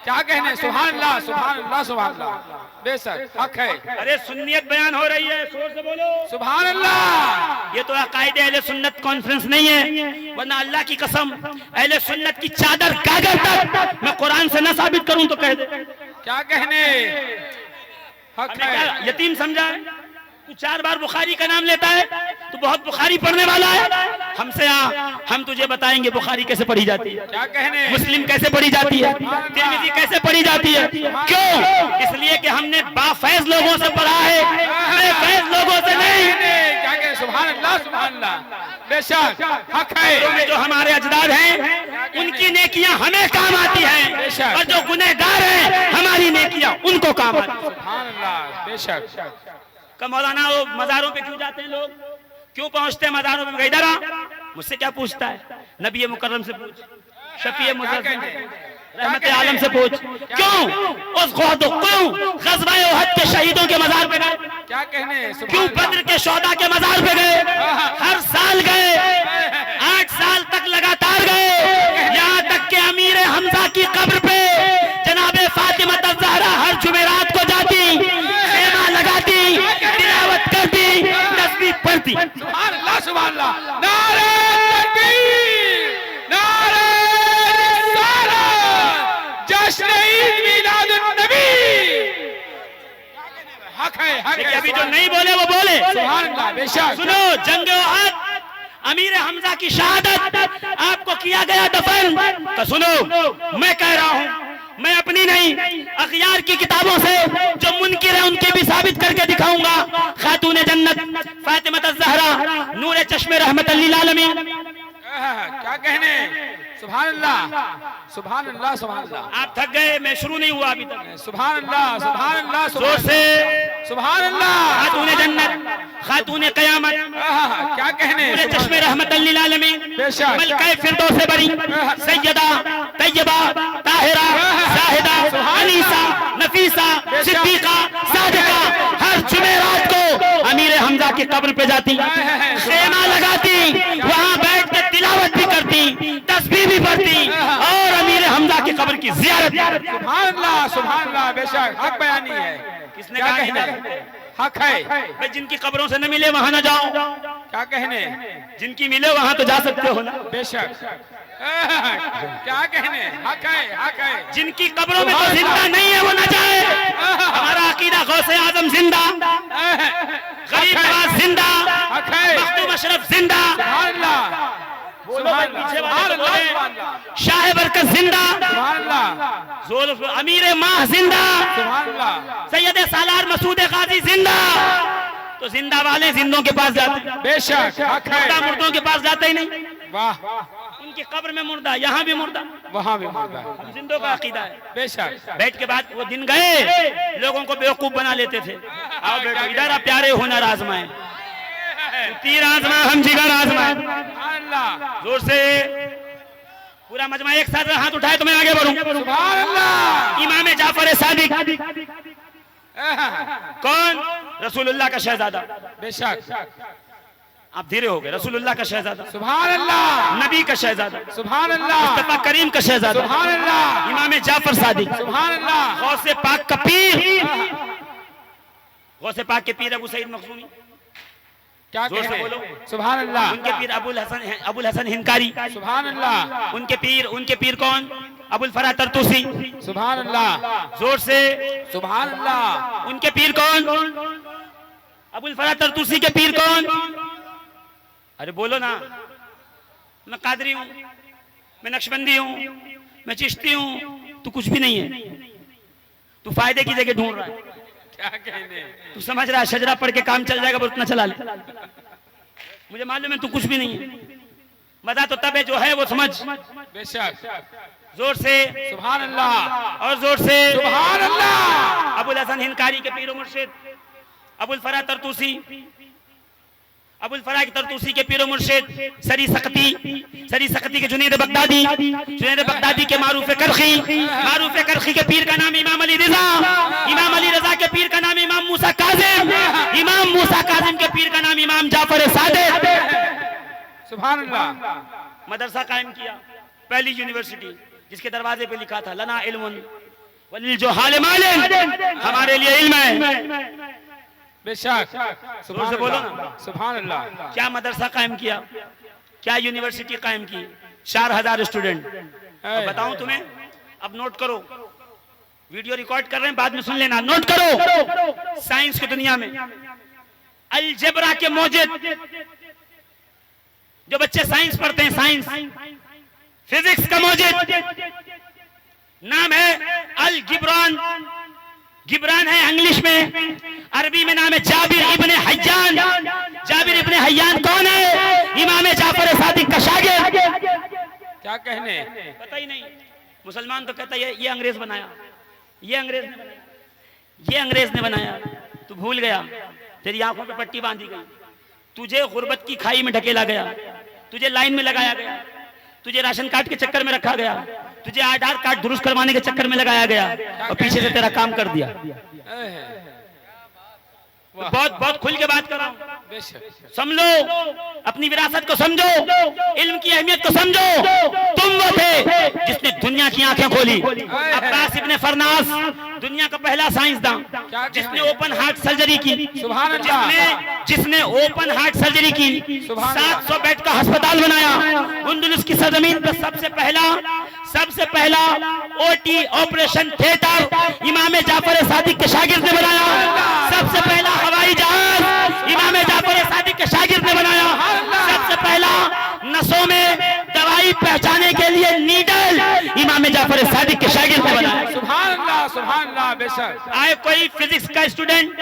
क्या कहने। सुभान अल्लाह, सुभान अल्लाह, सुभान अल्लाह, बेशक हक है। अरे सुन्नियत बयान हो रही है, जोर से बोलो सुभान अल्लाह। ये तो अकायदे अहले सुन्नत कॉन्फ्रेंस नहीं है, वरना अल्लाह की कसम अहले सुन्नत की चादर कागज तक मैं कुरान से न साबित करूं तो कह दे। क्या कहने, हक है। यतीम समझा है, तू 4 बार बुखारी का नाम लेता है, तू बहुत बुखारी पढ़ने वाला है। हमसे हम तुझे बताएंगे बुखारी कैसे पढ़ी जाती है, क्या कहने, मुस्लिम कैसे पढ़ी जाती है, तिरमिज़ी कैसे पढ़ी जाती है। क्यों? इसलिए कि हमने बाफैज लोगों से पढ़ा है, बेफैज लोगों से नहीं। क्या कहने, सुभान अल्लाह, सुभान अल्लाह, बेशक हक है। जो हमारे अजदाद हैं उनकी नेकियां हमें काम आती हैं, और जो गुनहगार हैं हमारी नेकियां उनको काम आती हैं। सुभान अल्लाह, बेशक। मौलाना वो मज़ारों पे क्यों जाते हैं लोग, क्यों पहुंचते हैं मज़ारों पे? इधर आ, मुझसे क्या पूछता है? नबी मुकर्रम से पूछ, शफीए मुज़फ़्फ़र, रहमत आलम से पूछ, क्यों उस क्यों ग़ज़वा उहद के शहीदों के मज़ार पे गए? क्या कहने, क्यों बद्र के शोहदा के मज़ार पे गए? हर साल गए, 8 साल तक लगातार गए, यहाँ तक कि अमीर हमजा की कब्र पे जनाबे फातिमा ज़हरा हर जुमेरात को जाती, खेमा लगाती, तिलावत करती, तस्बीह पढ़ती। सुभान अल्लाह, सुभान अल्लाह। नारे तकबीर, नारे रिसालत, जश्न ईद मिलादुन नबी। हक है, हक है। अभी जो नहीं बोले वो बोले। सुभान अल्लाह, बेशक। सुनो, जंग उहद, अमीर हमजा की शहादत, आपको किया गया दफन। तो सुनो, मैं कह रहा हूँ, मैं अपनी नहीं अखियार की किताबों से जो मुनकिर है उनके भी साबित करके दिखाऊंगा। खातून जन्नत फातिमा ज़हरा नूर चश्मे रहमत लिल आलमीन। क्या कहने, सुभान अल्लाह, सुभान अल्लाह, सुभान अल्लाह। आप थक गए, मैं शुरू नहीं हुआ अभी तक। सुभान अल्लाह, सुभान अल्लाह, जोर से सुभान अल्लाह। खातून जन्नत, खातून क़यामत, क्या कहने, नूर चश्मे रहमत लिल आलमीन, बेशक। मलका फिरदौस बरी, सैयदा तैयबा ताहिरा जाहिदा अनीसा नफीसा सिद्दीका सादिका हर जुमेरात को अमीर हमजा की कब्र पे जाती, खेमा लगाती, वहां बैठ के तिलावत भी करती, तस्बीह भी पढ़ती और अमीर हमजा की कब्र की ज़ियारत। सुभान अल्लाह, सुभान अल्लाह, बेशक। हक बयानी है। किसने क्या कहा कहने, हक है। भाई जिनकी कब्रों से न मिले वहां न जाओ, क्या कहने, जिनकी मिले वहां तो जा सकते हो ना। बेशक। क्या कहने, हक है, हक है। जिनकी कब्रों में तो जिंदा नहीं है वो न जाए। हमारा अकीदा गौसे आजम जिंदा, गरीब नवाज जिंदा, हक है। मखदूम अशरफ जिंदा, सुभान अल्लाह, सुभान अल्लाह, सुभान अल्लाह, शाह बरकत जिंदा, सुभान अल्लाह, जोर अमीर माह जिंदा, सुभान अल्लाह, सैयद सालार मसूद गाजी जिंदा। तो जिंदा वाले जिंदों के पास जाते, बेशक। हक मुर्दा है। मुर्दों के पास जाते ही नहीं। वाह, उनकी कब्र में मुर्दा, यहाँ भी मुर्दा। वहाँ भी मुर्दा। हम जिंदों का अकीदा है। बेशक। बैठ के बाद वो दिन गए, लोगों को बेवकूफ बना लेते थे। आओ बेटो इधर, आप प्यारे हुनर आजमाए, तीर आजमा हम जिगर आजमाए। सुभान अल्लाह, जोर से पूरा मजमा एक साथ हाथ उठाए तो मैं आगे बढ़ूं। सुभान अल्लाह। इमाम जाफर सादिक कौन? रसूलुल्लाह का शहजादा। बेशक। आप धीरे हो गए। रसूलुल्लाह का शहजादा, सुभान अल्लाह, नबी का शहजादा, सुभान अल्लाह, मुस्तफा करीम का शहजादा, सुभान अल्लाह, इमाम जाफर सादिक, सुभान अल्लाह, गौसे पाक का पीर, गौसे पाक के पीर अबू सईद मखज़ूमी। क्या जोर से कहने, बोलो। सुभान अल्लाह, उनके पीर अबुल हसन हिंकारी। सुभान अल्लाह, उनके पीर कौन? अबुल फरा तरतूसी। सुभान अल्लाह, जोर से सुभान अल्लाह, उनके पीर कौन? अबुल फरा तरतूसी के पीर कौन? अरे बोलो ना। मैं कादरी हूं, मैं नक्शबंदी हूं, मैं चिश्ती हूं, तू कुछ भी नहीं है। तू फायदे की जगह ढूंढ रहा है। क्या कहने, तू समझ रहा है शजरा पढ़ के काम चल जाएगा, उतना चला ले। मुझे मालूम है तू कुछ भी नहीं है। मजा तो तब है जो है वो समझ। बेशक। जोर से सुभान अल्लाह, और जोर से सुभान अल्लाह, अबुल हसन हिंकारी के पीर मुर्शिद अबुल फरा तरतूसी, अबुल फरा की तरतूसी के पीर मुर्शिद सरी सख्ती के जुनैद बगदादी के मारूफ करखी के पीर का नाम इमाम अली रजा के पीर का नाम इमाम मूसा काजिम के पीर का नाम इमाम जाफर सादिक। सुभान अल्लाह। मदरसा कायम किया, पहली यूनिवर्सिटी जिसके दरवाजे पे लिखा था लना इल्मुन वलिल जुहाल मालिन, हमारे लिए इल्म है। बेशक। जोर से बोलो ना। सुभान अल्लाह। क्या मदरसा कायम किया, क्या यूनिवर्सिटी कायम की, 4000 स्टूडेंट। बताऊं तुम्हें, अब नोट करो, वीडियो रिकॉर्ड कर रहे हैं, बाद में सुन लेना, नोट करो। साइंस की दुनिया में अलजेब्रा के मौजिद, जो बच्चे साइंस पढ़ते हैं, साइंस फिजिक्स का मौजिद नाम है अल गिब्रान। गिब्रान है इंग्लिश में, अरबी में नाम है जाबिर इब्ने हय्यान। जाबिर इब्ने हय्यान कौन है? इमाम जाफर सादिक का शागिर्द। क्या कहने, पता ही नहीं। मुसलमान तो कहता है ये अंग्रेज बनाया, ये अंग्रेज ने बनाया। तू भूल गया, तेरी आंखों पे पट्टी बांधी गई, तुझे गुर्बत की खाई में ढकेला गया, तुझे लाइन में लगाया गया, तुझे राशन कार्ड के चक्कर में रखा गया, तुझे आधार कार्ड दुरुस्त करवाने के चक्कर में लगाया गया और पीछे से तेरा काम कर दिया। बहुत बहुत खुल के बात कर रहा हूँ, समझो, अपनी विरासत को समझो, इल्म की अहमियत को समझो। तुम वो थे जिसने दुनिया की आंखें खोली। अब्बास इब्ने फरनास दुनिया का पहला साइंसदान जिसने ओपन हार्ट सर्जरी की, जिसने ओपन हार्ट सर्जरी की, 700 बेड का अस्पताल बनाया। अंदलुस की सरजमीन पर सबसे पहला ओटी ऑपरेशन थिएटर इमाम जाफर सादिक के शागिर्द ने बनाया। सबसे पहला हवाई जहाज इमाम जाफर सादिक के शागिर्द ने बनाया। सबसे पहला नसों में दवाई पहचाने के लिए नीडल इमाम जाफर सादिक के शागिर्द ने बनाया। सुभान अल्लाह, सुभान अल्लाह। बेशक आए कोई फिजिक्स का स्टूडेंट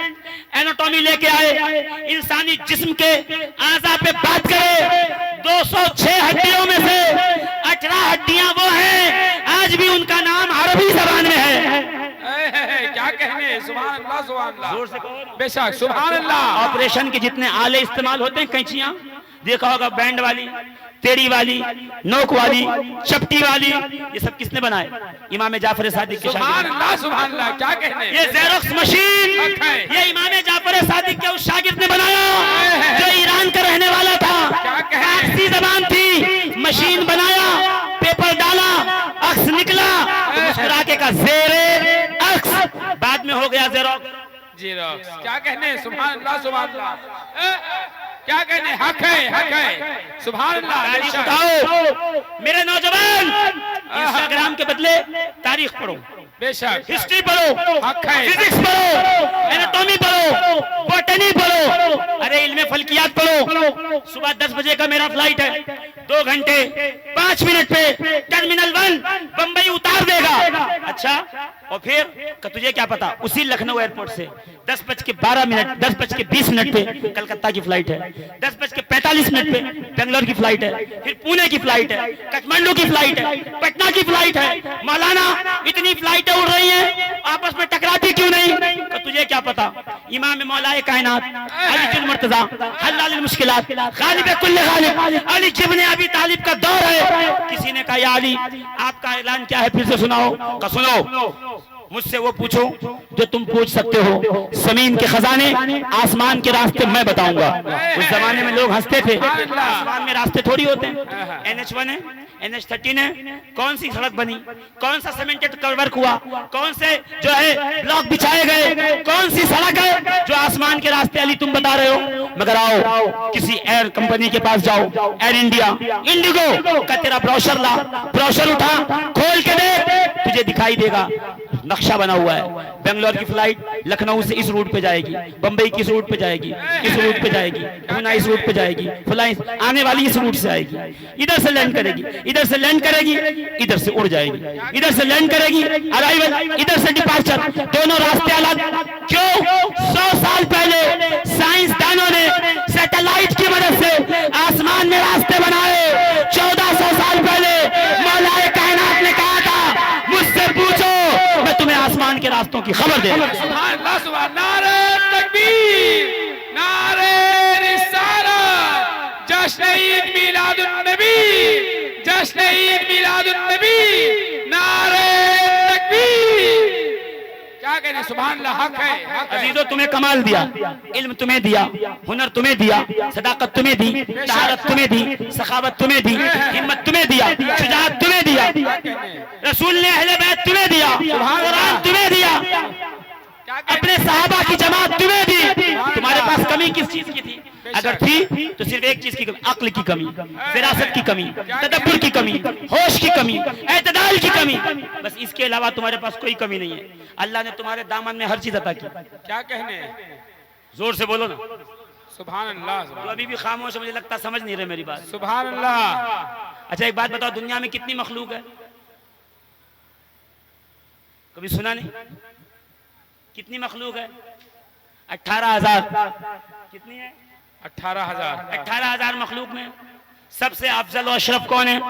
एनाटॉमी लेके आए, इंसानी जिस्म के आज़ा पे बात करे, 206 हड्डियों में से 18 हड्डियां वो हैं आज भी उनका नाम अरबी जबान में है। क्या कहने, सुभान अल्लाह, सुभान अल्लाह। जोर से कहो। बेशक, सुभान अल्लाह। ऑपरेशन के जितने आले इस्तेमाल होते हैं, कैंचियां देखा होगा, बैंड वाली, टेढ़ी वाली, नोक वाली, चपटी वाली, ये सब किसने बनाए? इमाम जाफर सादिक के सुभान शागिर्द। अल्लाह, सुभान अल्लाह। क्या कहने, ये जेरोक्स मशीन ये इमाम जाफर सादिक के उस शागिर्द ने बनाया जो ईरान का रहने वाला था। फारसी जबान थी, मशीन बनाया, पेपर डाला, अक्स निकला, तो मुस्कुरा के का जेरे अक्स बाद में हो गया जेरोक्स। जेरोक्स। क्या कहने, सुभान अल्लाह, सुभान अल्लाह। क्या कहने, हक है, हक है। सुभान अल्लाह। तारीख उठाओ मेरे नौजवान, इंस्टाग्राम के बदले तारीख पढ़ो, बेशक, हिस्ट्री पढ़ो, हक है। फिजिक्स पढ़ो, एनाटॉमी पढ़ो, बॉटनी पढ़ो, अरे इल्मे फल्कियात पढ़ो। सुबह 10 बजे का मेरा फ्लाइट है, 2 घंटे 5 मिनट पे टर्मिनल 1 बंबई उतार देगा। अच्छा, और फिर तुझे क्या पता, उसी लखनऊ एयरपोर्ट से 10:20 पे कलकत्ता की फ्लाइट है, 10:45 पे बेंगलोर की फ्लाइट है, फिर पुणे की फ्लाइट है, काठमांडू की फ्लाइट है, पटना की फ्लाइट है। मौलाना इतनी फ्लाइटें उड़ रही हैं, आपस में टकराती क्यों नहीं? तो तुझे क्या पता, इमाम मौलाए कायनात अली बिन मुर्तजा हल्लाल मुश्किलात गालिब कुल्ल गालिब अली इब्न अबी तालिब का दौर है। किसी ने कहा, या अली आपका ऐलान क्या है, फिर से सुनाओ। का सुनो, मुझसे वो पूछो जो तुम पूछ सकते हो, जमीन के खजाने, आसमान के रास्ते मैं बताऊंगा। उस जमाने में लोग हंसते थे, आसमान में रास्ते थोड़ी होते हैं। NH1 है, NH13 है, कौन सी सड़क बनी, कौन सा सीमेंटेड वर्क हुआ, कौन से जो है ब्लॉक बिछाए गए, कौन सी सड़क है जो आसमान के रास्ते अली तुम बता रहे हो? मगर आओ किसी एयर कंपनी के पास जाओ, एयर इंडिया, इंडिगो का तेरा ब्रोशर ला, ब्रोशर उठा, खोल के देख, तुझे दिखाई देगा नक्शा बना हुआ है। बेंगलोर की फ्लाइट लखनऊ से इस रूट पे जाएगी, बंबई की इस रूट पे जाएगी, इस रूट पे जाएगी, पूना इस रूट पे जाएगी, फ्लाइट आने वाली इस रूट से आएगी, इधर से लैंड करेगी, इधर से लैंड करेगी, इधर से उड़ जाएगी, इधर से लैंड करेगी, अराइवल, इधर से डिपार्चर, दोनों रास्ते अलग। क्यों? 100 साल पहले साइंसदानों ने सैटेलाइट की मदद से आसमान में रास्ते बनाए। 1400 साल पहले मौलाए कायनात ने कहा था, मुझसे पूछो, मैं तुम्हें आसमान के रास्तों की खबर दे। सुभान अल्लाह, सुभान, नारे तकबीर, नारे रिसालत, जश्न ईद मिलादुन नबी, जश्न ईद मिलादुन नबी, नारे तकबीर। क्या कहने, सुभान अल्लाह, हक है, हक है। अजीजों, तुम्हें कमाल दिया, इल्म तुम्हें दिया, हुनर तुम्हें दिया, सदाकत तुम्हें दी, तहारत तुम्हें दी, सखावत तुम्हें दी, हिम्मत तुम्हें दिया, शुजाअत तुम्हें दिया, रसूल ने अहले बैत तुम्हें दिया, कुरान तुम्हें दिया, अपने सहाबा की जमात तुम्हें दी। तुम्हारे पास कमी किस चीज की थी? अगर थी तो सिर्फ एक चीज की कमी, अक्ल की कमी, विरासत की कमी, तदब्बुर की कमी, होश की कमी, एतदाल की कमी। बस इसके अलावा तुम्हारे पास कोई कमी नहीं है। अल्लाह ने तुम्हारे दामन में हर चीज अता की। क्या कहने, जोर से बोलो ना। सुभान अल्लाह, तो अभी भी खामोश है, मुझे लगता समझ नहीं रहे मेरी बात। सुभान अल्लाह। अच्छा, एक बात बताओ, दुनिया में कितनी मखलूक है? कभी सुना नहीं? कितनी मखलूक है? 18,000। कितनी है? 18,000। 18,000 मखलूक में सबसे अफजल और अशरफ कौन है?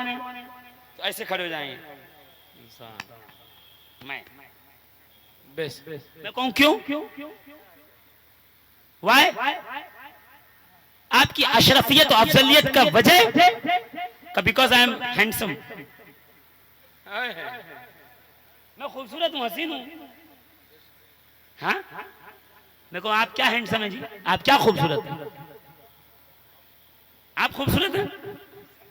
तो ऐसे खड़े हो जाएंगे, मैं कहूं क्यों? वाई? आपकी अशरफियत और अफजलियत का वजह, बिकॉज आई एम हैंडसम, हाय हाय। मैं खूबसूरत हूँ, हसीन हूँ। हाँ, मेरे को आप क्या हैंडसम है जी, आप क्या खूबसूरत हैं? आप खूबसूरत हैं?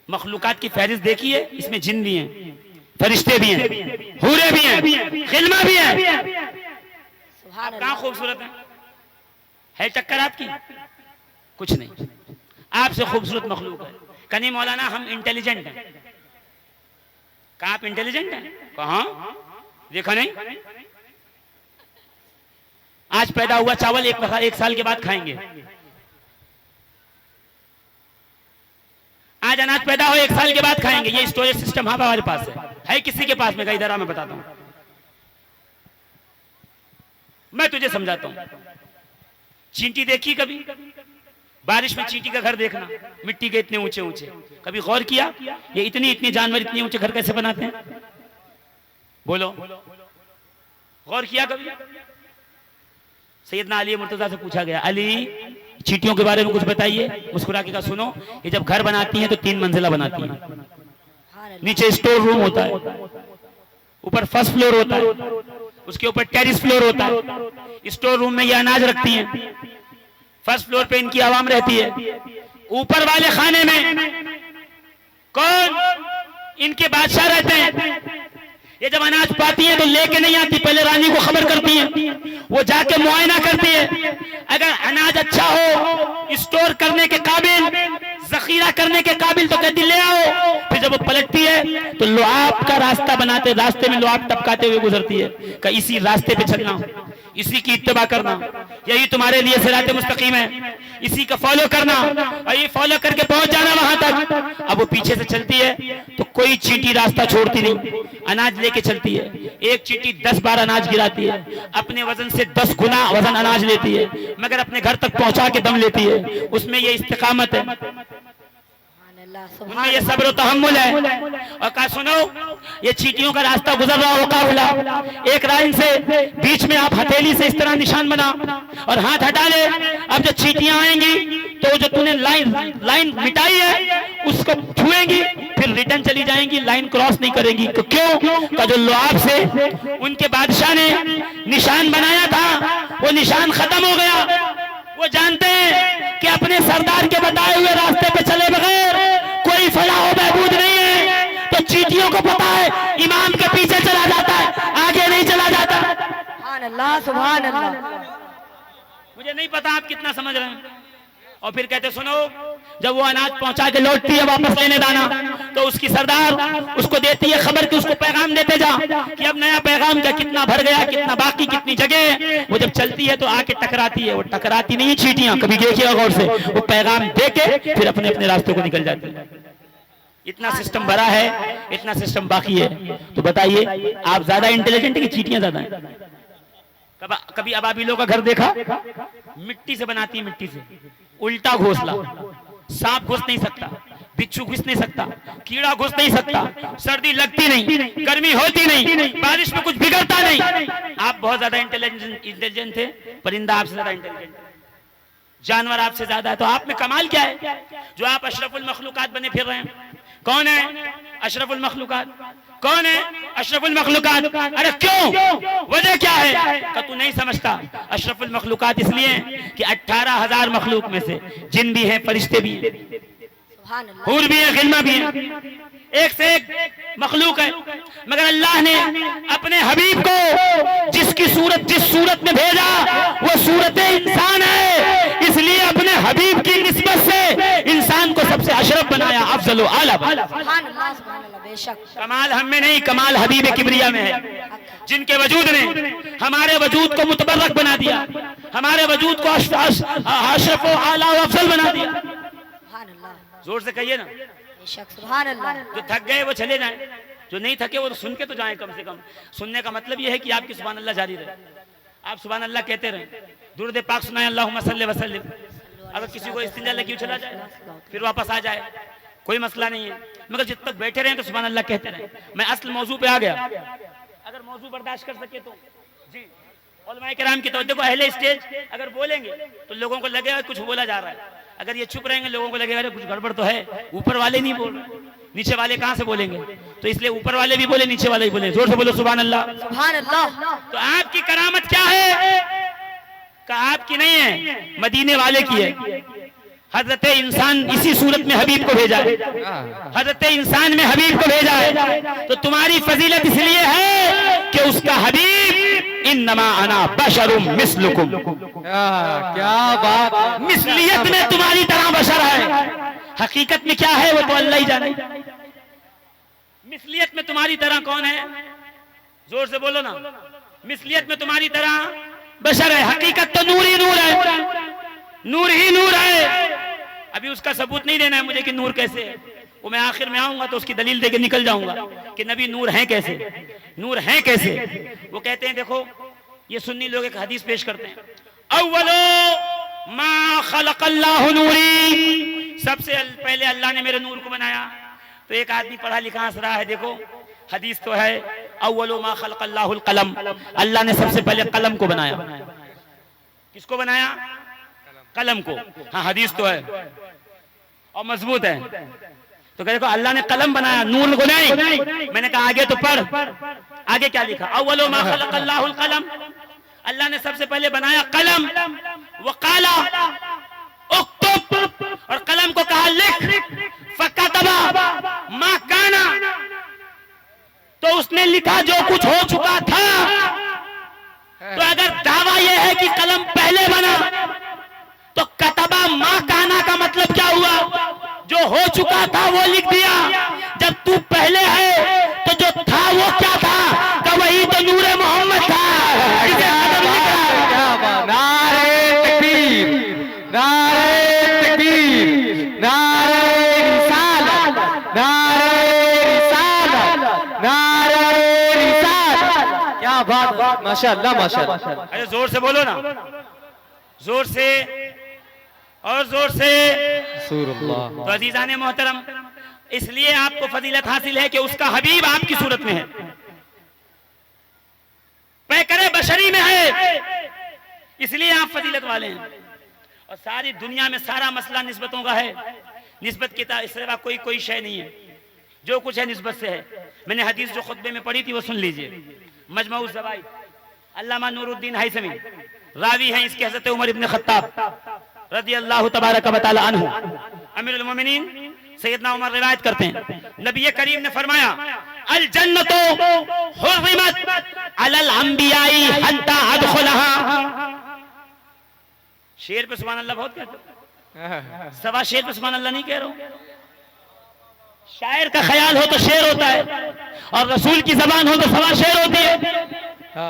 मखलूकात की फहरिस्त देखिए, इसमें जिन भी हैं, फरिश्ते भी हैं, हूरे भी हैं, खिलमा भी हैं। आप कहाँ खूबसूरत हैं? है टक्कर आपकी? कुछ नहीं, आपसे खूबसूरत मखलूक है। कहीं मौलाना हम इंटेलिजेंट हैं। कहाँ आप इंटेलिजेंट हैं? कहाँ देखा नहीं? आज पैदा हुआ चावल एक साल के बाद खाएंगे। आज अनाज पैदा हो 1 साल के बाद खाएंगे। ये स्टोरेज सिस्टम हमारे पास है किसी के पास में? इधर मैं बताता हूं, मैं तुझे समझाता हूं। चींटी देखी कभी? बारिश में चींटी का घर देखना, मिट्टी के इतने ऊंचे ऊंचे। कभी गौर किया ये इतने जानवर इतने ऊंचे घर कैसे बनाते हैं? बोलो, गौर किया कभी? सैयदना अली मुर्तजा से पूछा गया, अली चींटियों के बारे में कुछ बताइए। मुस्कुरा के कहा, सुनो, ये जब घर बनाती हैं तो 3 मंजिला बनाती हैं। नीचे स्टोर रूम होता है, ऊपर फर्स्ट फ्लोर होता है, उसके ऊपर टेरिस फ्लोर होता है। स्टोर रूम में ये अनाज रखती हैं, फर्स्ट फ्लोर पे इनकी आवाम रहती है, ऊपर वाले खाने में कौन? इनके बादशाह रहते हैं। ये जब अनाज पाती है तो लेके नहीं आती, पहले रानी को खबर करती है, वो जाके मुआयना करती है। अगर अनाज अच्छा हो, स्टोर करने के काबिल, जखीरा करने के काबिल, तो कहती ले आओ। फिर जब वो पलटती है तो लुआब का रास्ता बनाते, रास्ते में लुआब टपकाते हुए गुजरती है। कि इसी रास्ते पे चलना, इसी की इत्तबा करना, यही तुम्हारे लिए सिराते मुस्तकीम है, इसी का फॉलो करना, और ये फॉलो करके पहुंच जाना वहां तक। अब वो पीछे से चलती है तो कोई चींटी रास्ता छोड़ती नहीं, अनाज लेके चलती है। एक चींटी 10 बार अनाज गिराती है, अपने वजन से 10 गुना वजन अनाज लेती है, मगर अपने घर तक पहुंचा के दम लेती है। उसमें ये इस्तिकामत है, उनमें ये सब्र तहम्मुल है। और कहा, सुनो, ये चींटियों का रास्ता गुजर रहा हो काफिला, एक लाइन से बीच में आप हथेली से इस तरह निशान बना और हाथ हटा ले। अब जब चींटियां आएंगी तो जो तूने लाइन मिटाई है उसको छुएंगी, फिर रिटर्न चली जाएंगी, लाइन क्रॉस नहीं करेंगी। तो क्यों? का जो लुआब से उनके बादशाह ने निशान बनाया था वो निशान खत्म हो गया। वो जानते हैं कि अपने सरदार के बताए हुए रास्ते पे चले बगैर कोई फलाह व बहबूद नहीं है। तो चींटियों को पता है इमाम के पीछे चला जाता है, आगे नहीं चला जाता। सुभान अल्लाह, सुभान अल्लाह। मुझे नहीं पता आप कितना समझ रहे हैं। और फिर कहते, सुनो, जब वो अनाज पहुंचा के लौटती है वापस लेने दाना, तो उसकी सरदार उसको देती है खबर कि उसको पैगाम देते जा कि अब नया पैगाम का कितना भर गया, कितना बाकी, कितनी जगह है। वो जब चलती है तो आके टकराती है, वो टकराती नहीं चींटियां, कभी देखिएगा गौर से, वो पैगाम दे के फिर अपने अपने रास्ते को निकल जाती है। इतना सिस्टम भरा है, इतना सिस्टम बाकी है। तो बताइए, आप ज्यादा इंटेलिजेंट है कि चींटियां ज्यादा है? कभी अबाबिलों का घर देखा? मिट्टी से बनाती है, मिट्टी से, उल्टा घोंसला, सांप घुस नहीं सकता, बिच्छू घुस नहीं सकता, कीड़ा घुस नहीं सकता, सर्दी लगती नहीं, गर्मी होती नहीं, बारिश में कुछ बिगड़ता नहीं। आप बहुत ज्यादा इंटेलिजेंट थे, परिंदा आपसे ज्यादा इंटेलिजेंट, जानवर आपसे ज्यादा है। तो आप में कमाल क्या है जो आप अशरफुल मखलूकात बने फिर रहे हैं? कौन है अशरफुल मखलूकात? कौन है अशरफुल मखलूकात? अरे क्यों, वजह क्या है? का तू नहीं समझता? अशरफुल मखलूकात इसलिए कि 18,000 मखलूक में से जिन भी हैं, फरिश्ते भी हैं, हूर भी है, खिलमा भी है, एक से एक मखलूक है। मगर अल्लाह ने अपने हबीब को जिस सूरत में भेजा वो सूरत इंसान है, इसलिए अपने हबीब की निस्बत से इंसान को सबसे अशरफ बनाया, अफजल व आला। कमाल हम में नहीं, कमाल हबीब किबरिया में है, जिनके वजूद ने हमारे वजूद को मुतबर्रक बना दिया, हमारे वजूद को अशरफ व आला व अफजल बना दिया। जोर से कहिए ना, सुभान अल्लाह। जो थक गए वो चले जाएं, जो नहीं थके वो तो सुन के तो जाएं। कम से कम सुनने का मतलब ये है कि आपकी सुभान अल्लाह जारी रहे, आप सुभान अल्लाह कहते रहें, दुरूद पाक सुनाएं, अल्लाहुम्मा सल्ली व सल्लिम। अगर किसी को इस्तिंजा लगी चला जाए, फिर वापस आ जाए, कोई मसला नहीं है, मगर जब तक बैठे रहें तो सुभान अल्लाह कहते रहें। मैं असल मौजू पे आ गया, अगर मौजू बर्दाश्त कर सके तो जी। उलमाए किराम की तवज्जो को, अहले स्टेज अगर बोलेंगे तो लोगों को लगेगा कुछ बोला जा रहा है, अगर ये चुप रहेंगे लोगों को लगेगा कुछ गड़बड़ तो है, ऊपर वाले नहीं बोल रहे, नीचे वाले कहां से बोलेंगे? तो इसलिए ऊपर वाले भी बोले, नीचे वाले भी बोले। जोर से बोलो सुभान अल्लाह। सुभान अल्लाह। तो आपकी करामत क्या है? का आपकी नहीं है, मदीने वाले की है। हजरत इंसान इसी सूरत में हबीब को भेजा है, हजरत इंसान में हबीब को भेजा है। तो तुम्हारी फजीलत इसलिए है कि उसका हबीब इन्नमा अना बशरुम मिस्लुकुम, क्या बात। मिसलियत में तुम्हारी तरह बशर है, हकीकत में क्या है वो तो अल्लाह ही जाने। मिसलियत में तुम्हारी तरह कौन है? जोर से बोलो ना। मिसलियत में तुम्हारी तरह बशर है, हकीकत तो नूर ही नूर है, नूर ही नूर है। अभी उसका सबूत नहीं देना है मुझे कि नूर कैसे है, वो मैं आखिर में आऊंगा तो उसकी दलील देके निकल जाऊंगा कि नबी नूर हैं कैसे, नूर हैं कैसे। वो कहते हैं, देखो ये सुन्नी लोग एक हदीस पेश करते हैं, अव्वलो मा खलक़ल्लाहु नूरी, सबसे पहले अल्लाह ने मेरे नूर को बनाया। तो एक आदमी पढ़ा लिखा हंस रहा है, देखो हदीस तो है अव्वलो मा खलक़ल्लाहुल कलम, अल्लाह ने सबसे पहले कलम को बनाया। किसको बनाया? कलम को। हाँ हदीस तो है और मजबूत है। तो देखो अल्लाह ने कलम बनाया, नूर को नहीं। मैंने कहा आगे तो पढ़, आगे क्या लिखा? अव्वलो मा खलक़ल्लाहुल कलम, अल्लाह ने सबसे पहले बनाया कलम। वक़ाला उक्तुब, और कलम को कहा लिख। फ़कतबा मा काना, तो उसने लिखा जो कुछ हो चुका था। तो अगर दावा यह है कि कलम पहले बना, तो कतबा मा काना का मतलब क्या हुआ? जो हो चुका था वो लिख दिया। जब तू पहले है तो जो था वो क्या था? तो वही तो नूरे मोहम्मद था। नारे तकबीर, नारे तकबीर, नारे रिसालत, नारे रिसालत, नारे रिसालत। क्या बात, माशाअल्लाह माशाअल्लाह। अरे जोर से बोलो ना, जोर से और जोर से। तो अजीजान मोहतरम, इसलिए आपको फजीलत हासिल है कि उसका हबीब आपकी सूरत में है, पैकरे बशरी में है, इसलिए आप फजीलत वाले हैं। और सारी दुनिया में सारा मसला निस्बतों का है, निस्बत की सिवा कोई शय नहीं है, जो कुछ है निस्बत से है। मैंने हदीस जो खुतबे में पढ़ी थी वो सुन लीजिए। मजमऊ ज़वाइद, अल्लामा नूरुद्दीन हैसमी रावी हैं इसके, हज़रत उमर इब्न खत्ताब रज़ियल्लाहु तबारक व तआला अन्हु, अमीरुल मोमिनीन सैयदना उमर रिवायत करते हैं, नबी करीम ने फरमाया अल जन्नतु हुर्रिमत अलल अंबियाई हत्ता अदखुलहा। शेर पे सुभान अल्लाह बहुत कहते हो, सवा शेर पे सुभान अल्लाह नहीं कह रहा हूं। शायर का ख्याल हो तो शेर होता है, और रसूल की जबान हो तो सवा शेर होती है।